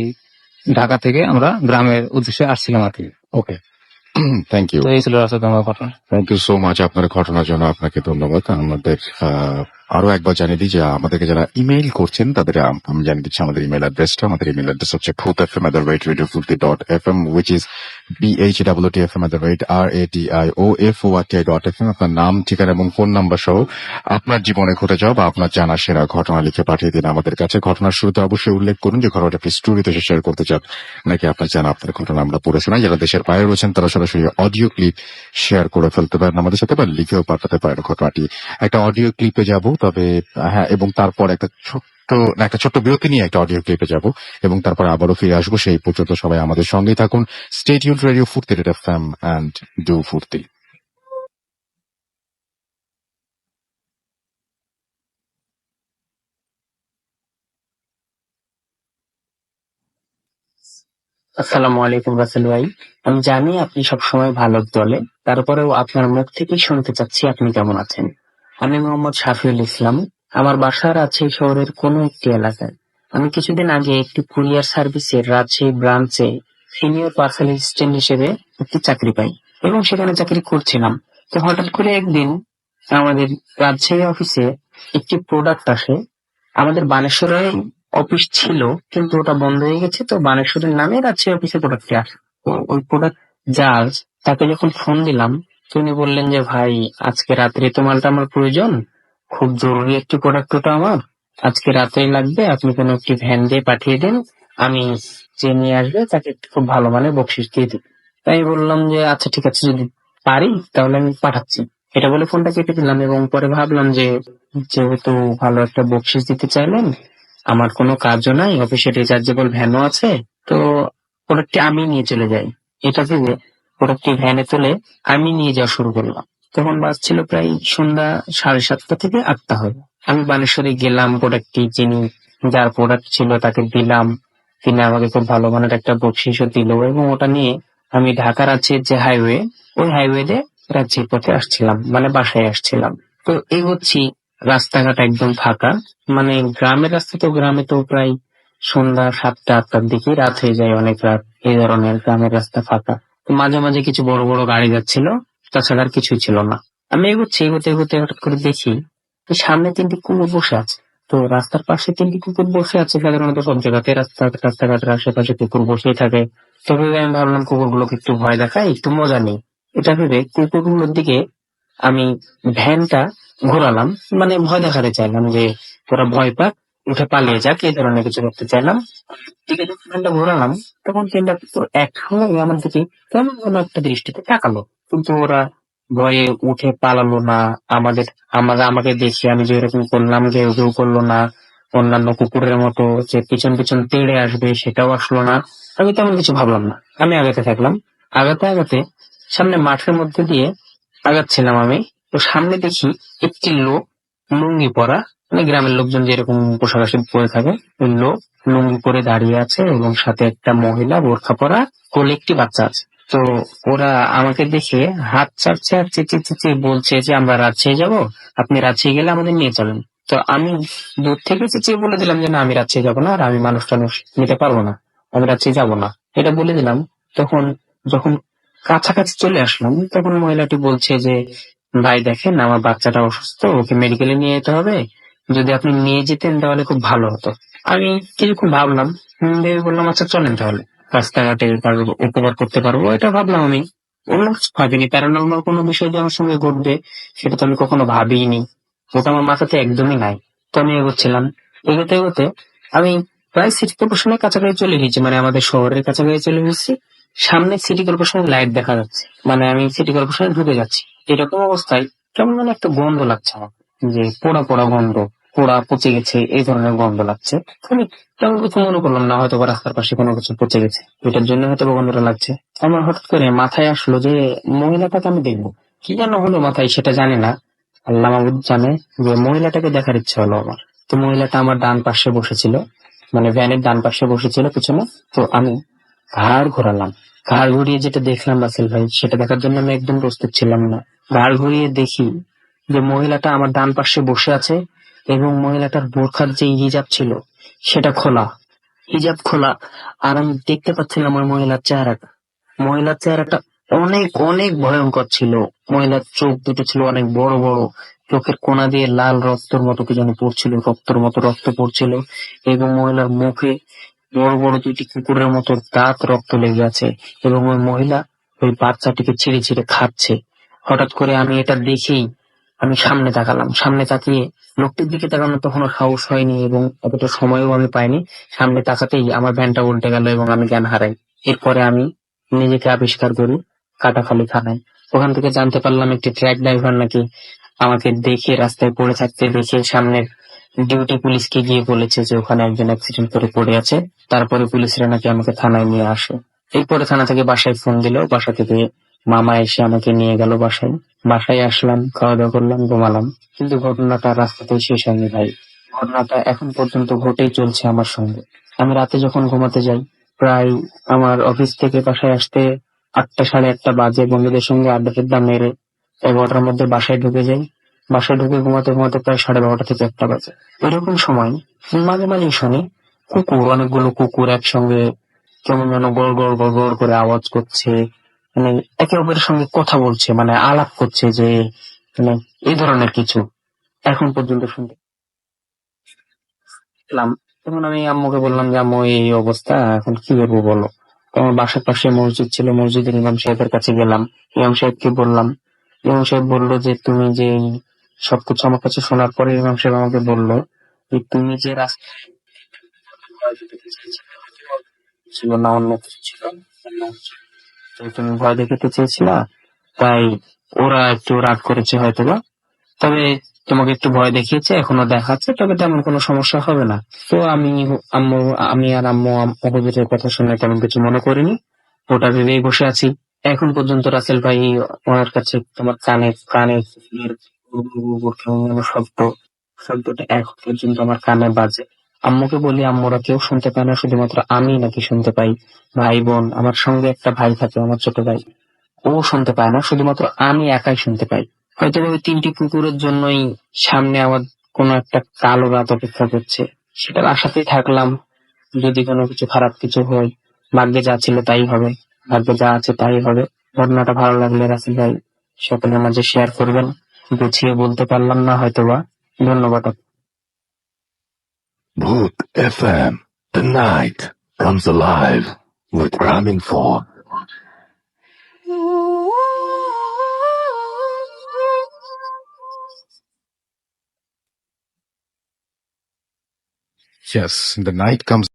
ঢাকা থেকে আমরা গ্রামের উদ্দেশ্যে আসছিলাম আর কি। ওকে, থ্যাংক ইউ। তো এই ছিল আসলে আমার ঘটনা। থ্যাংক ইউ সো মাচ আপনার ঘটনার জন্য। আপনাকে ধন্যবাদ। আমাদের আরো একবার জানিয়ে দিই যে আমাদেরকে যারা ইমেইল করছেন তাদের আমি জানিয়ে দিচ্ছি আমাদের ইমেল অ্যাড্রেসটা। আমাদের ইমেল অ্যাড্রেস হচ্ছে truthfm@radiofruity.fm, which is BHWTFM@RADIOFORTI.FM। আপনার নাম, ঠিকানা এবং ফোন নাম্বার সহ আপনার জীবনে ঘটে যাওয়া বা আপনার জানা সেরা ঘটনা লিখে পাঠিয়ে দিন আমাদের কাছে। ঘটনার শুরুতে অবশ্যই উল্লেখ করুন যে ঘটনাটা আপনি স্টোরিতে শেয়ার করতে চান নাকি আপনার জানা আপনার ঘটনা আমরা পড়ে শোনাই। যারা দেশের বাইরে রয়েছেন তারা সরাসরি অডিও ক্লিপ শেয়ার করে ফেলতে পারেন আমাদের সাথে বা লিখেও পাঠাতে পারেন ঘটনাটি। একটা অডিও ক্লিপে যাব, তবে হ্যাঁ, এবং তারপর একটা ছোট্ট বিরতি নিয়ে একটা অডিও ক্লিপে যাব এবং তারপর আবারও ফিরে আসবো। সেই পর্যন্ত সবাই আমাদের সঙ্গেই থাকুন। স্টে টিউনড রেডিও ফুর্তি এফএম এন্ড ডু ফুর্তি। আসসালামু আলাইকুম রাসেল ভাই। আমি জানি আপনি সবসময় ভালোর দলে, তারপরেও আপনার মুখ থেকেই শুনতে চাচ্ছি আপনি কেমন আছেন। আমি মোহাম্মদ শাফিউল ইসলাম। আমার বাসা রাজশাহী শহরের কোনো একটি এলাকায়। আমি কিছুদিন আগে একটি কুরিয়ার সার্ভিসের রাজশাহী ব্রাঞ্চে সিনিয়র পার্সেল অ্যাসিস্ট্যান্ট হিসেবে একটি চাকরি পাই এবং সেখানে চাকরি করছিলাম। তো হঠাৎ করে একদিন আমাদের রাজশাহী অফিসে একটি প্রোডাক্ট আসে। আমাদের বানেশ্বরে অফিস ছিল কিন্তু ওটা বন্ধ হয়ে গেছে, তো বানেশ্বরের নামে রাজশাহী অফিসে প্রোডাক্টটি আসে। তো ওই প্রোডাক্ট যার, তাকে যখন ফোন দিলাম তো উনি বললেন যে ভাই আজকে রাত্রে তো মালটা আমার প্রয়োজন, খুব জরুরি একটি প্রোডাক্ট ওটা আমার, আজকে রাতেই লাগবে, আপনি কোনো একটি ভ্যান দিয়ে পাঠিয়ে দেন, আমি যে নিয়ে আসবে তাকে একটু খুব ভালো মানের বকশিস দিয়ে দিই। তাই বললাম যে আচ্ছা ঠিক আছে, যদি পারি তাহলে আমি পাঠাচ্ছি। এটা বলে ফোনটা কেটে দিলাম এবং পরে ভাবলাম যে যেহেতু ভালো একটা বকশিস দিতে চাইলেন, আমার কোনো কাজও নাই, অফিসে রিচার্জেবল ভ্যানও আছে, তো প্রোডাক্টটি আমি নিয়ে চলে যাই। এটা ভেবে প্রোডাক্টটি ভ্যানে তুলে আমি নিয়ে যাওয়া শুরু করলাম। তখন বাজছিল প্রায় সন্ধ্যা 7:30 থেকে 8টা হবে। আমি বানেশ্বরে গেলাম, প্রোডাক্টটি যিনি যার প্রোডাক্ট ছিল তাকে দিলাম। তিনি আমাকে খুব ভালো মানের একটা বকশিসও দিল এবং ওটা নিয়ে আমি ঢাকা রাজ্যের যে হাইওয়ে, ওই হাইওয়েতে রাজ্যের পথে আসছিলাম, মানে বাসায় আসছিলাম। তো এই হচ্ছি, রাস্তাঘাট একদম ফাঁকা, মানে গ্রামের রাস্তা, তো গ্রামে তো প্রায় সন্ধ্যা 7টা-8টার দিকে রাত হয়ে যায়, অনেক রাত। এই ধরনের গ্রামের রাস্তা ফাঁকা। তো মাঝে মাঝে কিছু বড় বড় গাড়ি যাচ্ছিল, তাছাড়া আর কিছুই ছিল না। আমি এগোচ্ছি, এগোতে এগোতে হঠাৎ করে দেখি যে সামনে 3টি কুকুর বসে আছে। তো রাস্তার পাশে 3টি কুকুর বসে আছে, সাধারণত সব জায়গাতে রাস্তাঘাটের আশেপাশে কুকুর বসেই থাকে। তবে আমি ভাবলাম কুকুরগুলোকে একটু ভয় দেখাই, একটু মজা নেই। এটা ভেবে কুকুরগুলোর দিকে আমি ভ্যানটা ঘোরালাম, মানে ভয় দেখাতে চাইলাম যে ওরা ভয় পাক, উঠে পালিয়ে যাক, এই ধরনের কিছু করতে চাইলাম। দিকে যখন ভ্যানটা ঘোরালাম তখন তিনটা কুকুর একসঙ্গে আমার দিকে কেমন যেন একটা দৃষ্টিতে তাকালো, কিন্তু ওরা ভয়ে উঠে পালালো না। আমাকে দেখে আমি যে এরকম করলাম কেউ কেউ করলো না। অন্যান্য কুকুরের মতো যে পিছন পিছন তেড়ে আসবে সেটাও আসলো না। আমি তেমন কিছু ভাবলাম না, আমি আগাতে থাকলাম। আগাতে আগাতে সামনে মাঠের মধ্যে দিয়ে আগাচ্ছিলাম আমি। তো সামনে দেখি একটি লোক লুঙ্গি পরা, মানে গ্রামের লোকজন যেরকম পোশাক আশাক পরে থাকে, ওই লোক লুঙ্গি পরে দাঁড়িয়ে আছে এবং সাথে একটা মহিলা বোরখা পরা, কোলে একটি বাচ্চা আছে। তো ওরা আমাকে দেখে হাত চাটছে আর চেঁচিয়ে চেঁচিয়ে বলছে যে আমরা রাজশাহী যাব, আপনি রাজশাহী গেলে আমাদের নিয়ে চলেন। তো আমি দূর থেকে চেঁচিয়ে বলে দিলাম যে না, আমি রাজশাহী যাবো না, আর আমি মানুষ টানুষ নিতে পারবো না, আমি রাজশাহী যাবো না, এটা বলে দিলাম। তখন যখন কাছাকাছি চলে আসলাম তখন মহিলাটি বলছে যে ভাই দেখেন আমার বাচ্চাটা অসুস্থ, ওকে মেডিকেলে নিয়ে যেতে হবে, যদি আপনি নিয়ে যেতেন তাহলে খুব ভালো হতো। আমি কিছুক্ষণ ভাবলাম, ভেবে বললাম আচ্ছা চলেন তাহলে, রাস্তাঘাটে উপকার করতে পারবো, এটা ভাবলাম আমি। অন্য কিছু ভাবিনি, প্যারানর্মাল কোনো বিষয় যে আমার সঙ্গে ঘটবে সেটা তো আমি কখনো ভাবিনি, ওটা আমার মাথাতে একদমই নাই। তো আমি এগোচ্ছিলাম, এগোতে এগোতে আমি প্রায় সিটি কর্পোরেশনের কাছাকাছি চলে গেছি, মানে আমাদের শহরের কাছাকাছি চলে গেছি। সামনে সিটি কর্পোরেশনের লাইট দেখা যাচ্ছে, মানে আমি সিটি কর্পোরেশনে ঢুকে যাচ্ছি। এরকম অবস্থায় কেমন যেন একটা গন্ধ লাগছে আমার, যে পোড়া পোড়া গন্ধ, পোড়া পচে গেছে এই ধরনের গন্ধ লাগছে। আমি তেমন কিছু মনে করলাম না, হয়তো বা রাস্তার পাশে কোনো কিছু পচে গেছে, এটার জন্য হয়তো বা গন্ধটা লাগছে। আমার হঠাৎ করে মাথায় আসলো যে মহিলাটাকে আমি দেখবো, কি যেন হলো মাথায় সেটা জানি না, আল্লাহ মাবুদ জানে। যে মহিলাটাকে দেখার ইচ্ছা হলো আমার। তো মহিলাটা আমার ডান পাশে বসেছিল, মানে ভ্যানের ডান পাশে বসেছিল পিছনে। তো আমি ঘাড় ঘোরালাম। ঘাড় ঘুরিয়ে যেটা দেখলাম রাসেল ভাই, সেটা দেখার জন্য আমি একদম প্রস্তুত ছিলাম না। ঘাড় ঘুরিয়ে দেখি যে মহিলাটা আমার ডান পাশে বসে আছে এবং মহিলাটার বোরখার যে হিজাব ছিল সেটা খোলা, হিজাব খোলা। আর আমি দেখতে পাচ্ছিলাম ওই মহিলার চেহারাটা অনেক অনেক ভয়ঙ্কর ছিল। মহিলার চোখ দুটো ছিল অনেক বড় বড়, চোখের কোণা দিয়ে লাল রক্তর মতো কি যেন পড়ছিল, রক্তের মতো রক্ত পড়ছিল। এবং মহিলার মুখে বড় বড় দুইটি কুকুরের মতো দাঁত, রক্ত লেগে আছে। এবং ওই মহিলা ওই বাচ্চাটিকে ছিঁড়ে ছিঁড়ে খাচ্ছে। হঠাৎ করে আমি এটা দেখেই আমি সামনে তাকালাম। সামনে তাকিয়ে লোকটির দিকে তাকানোর তখনও সাহস হয়নি এবং অতটা সময়ও আমি পাইনি। সামনে তাকাতেই আমার ভ্যানটা উল্টে গেল এবং আমি জ্ঞান হারাই। এরপরে আমি নিজেকে আবিষ্কার করি কাটাখালী থানায়। ওখান থেকে জানতে পারলাম একটি ট্রাক ড্রাইভার নাকি আমাকে দেখে রাস্তায় পড়ে থাকতে দেখে সামনের ডিউটি পুলিশকে গিয়ে বলেছে যে ওখানে একজন অ্যাক্সিডেন্ট করে পড়ে আছে। তারপরে পুলিশরা নাকি আমাকে থানায় নিয়ে আসে। এরপরে থানা থেকে বাসায় ফোন দিল, বাসা থেকে মামা এসে আমাকে নিয়ে গেল বাসায়। বাসায় আসলাম, খাওয়া দাওয়া করলাম, ঘুমালাম। কিন্তু ঘটনাটা রাস্তাতেই শেষ হয়নি ভাই। ঘটনাটা এখন পর্যন্ত ঘটেই চলছে আমার সঙ্গে। আমি রাতে যখন ঘুমাতে যাই, প্রায় আমার অফিস থেকে বাসায় আসতে 8টা, 8:30 বাজে। বন্ধুদের সঙ্গে আড্ডা টাড্ডা মেরে 11টার মধ্যে বাসায় ঢুকে যাই। বাসায় ঢুকে ঘুমাতে ঘুমাতে প্রায় 12:30 থেকে 1টা বাজে। এরকম সময় মাঝে মাঝে শুনি অনেকগুলো কুকুর একসঙ্গে কেমন যেন গড় গড় গড় গড় করে আওয়াজ করছে, মানে একে অপরের সঙ্গে কথা বলছে, মানে আলাপ করছে, যে মানে এই ধরনের কিছু এখন পর্যন্ত শুনতে পেলাম। তখন আমি আম্মুকে বললাম যে আম্মু এই অবস্থা, এখন কি করবো বলো। তো আমার বাসার পাশে মসজিদ ছিল, মসজিদের ইমাম সাহেবের কাছে গেলাম। ইমাম সাহেবকে বললাম। ইমাম সাহেব বললো যে তুমি যে সবকিছু আমার কাছে শোনার পরে ইমাম সাহেব আমাকে বললো যে তুমি যে রাস্তায় ছিল না, অন্য কিছু ছিল, তো তুমি ভয় দেখাতে চেয়েছিলা, তাই ওরা একটু রাগ করেছে হয়তোবা। তবে তোমাকে একটু ভয় দেখিয়েছে, এখনো দেখাচ্ছে, তবে তেমন কোনো সমস্যা হবে না। তো আমি আর আম্মু অপোজিটের কথা শুনে তেমন কিছু মনে করিনি, ওটা ভেবেই বসে আছি। এখন পর্যন্ত রাসেল ভাই ওনার কাছে তোমার কানে কানে শব্দটা এখন পর্যন্ত আমার কানে বাজে। আম্মুকে বলি, আম্মুরা কেউ শুনতে পায় না, শুধুমাত্র আমি নাকি শুনতে পাই। ভাই বোন, আমার সঙ্গে একটা ভাই থাকে, আমার ছোট ভাই, ও শুনতে পায় না, শুধুমাত্র আমি একাই শুনতে পাই। হয়তো ওই 3টি কুকুরের জন্যই সামনে আমার কোনো একটা কালো রাত অপেক্ষা করছে, সেটার আশাতেই থাকলাম। যদি কোনো কিছু খারাপ কিছু হয়, ভাগ্যে যা ছিল তাই হবে, ভাগ্যে যা আছে তাই হবে। ঘটনাটা ভালো লাগলে রাসেল ভাই সকলের মাঝে শেয়ার করবেন। গুছিয়ে বলতে পারলাম না হয়তোবা, ধন্যবাদ। Bhoot FM. The night comes alive with Ramming for. Yes, the night comes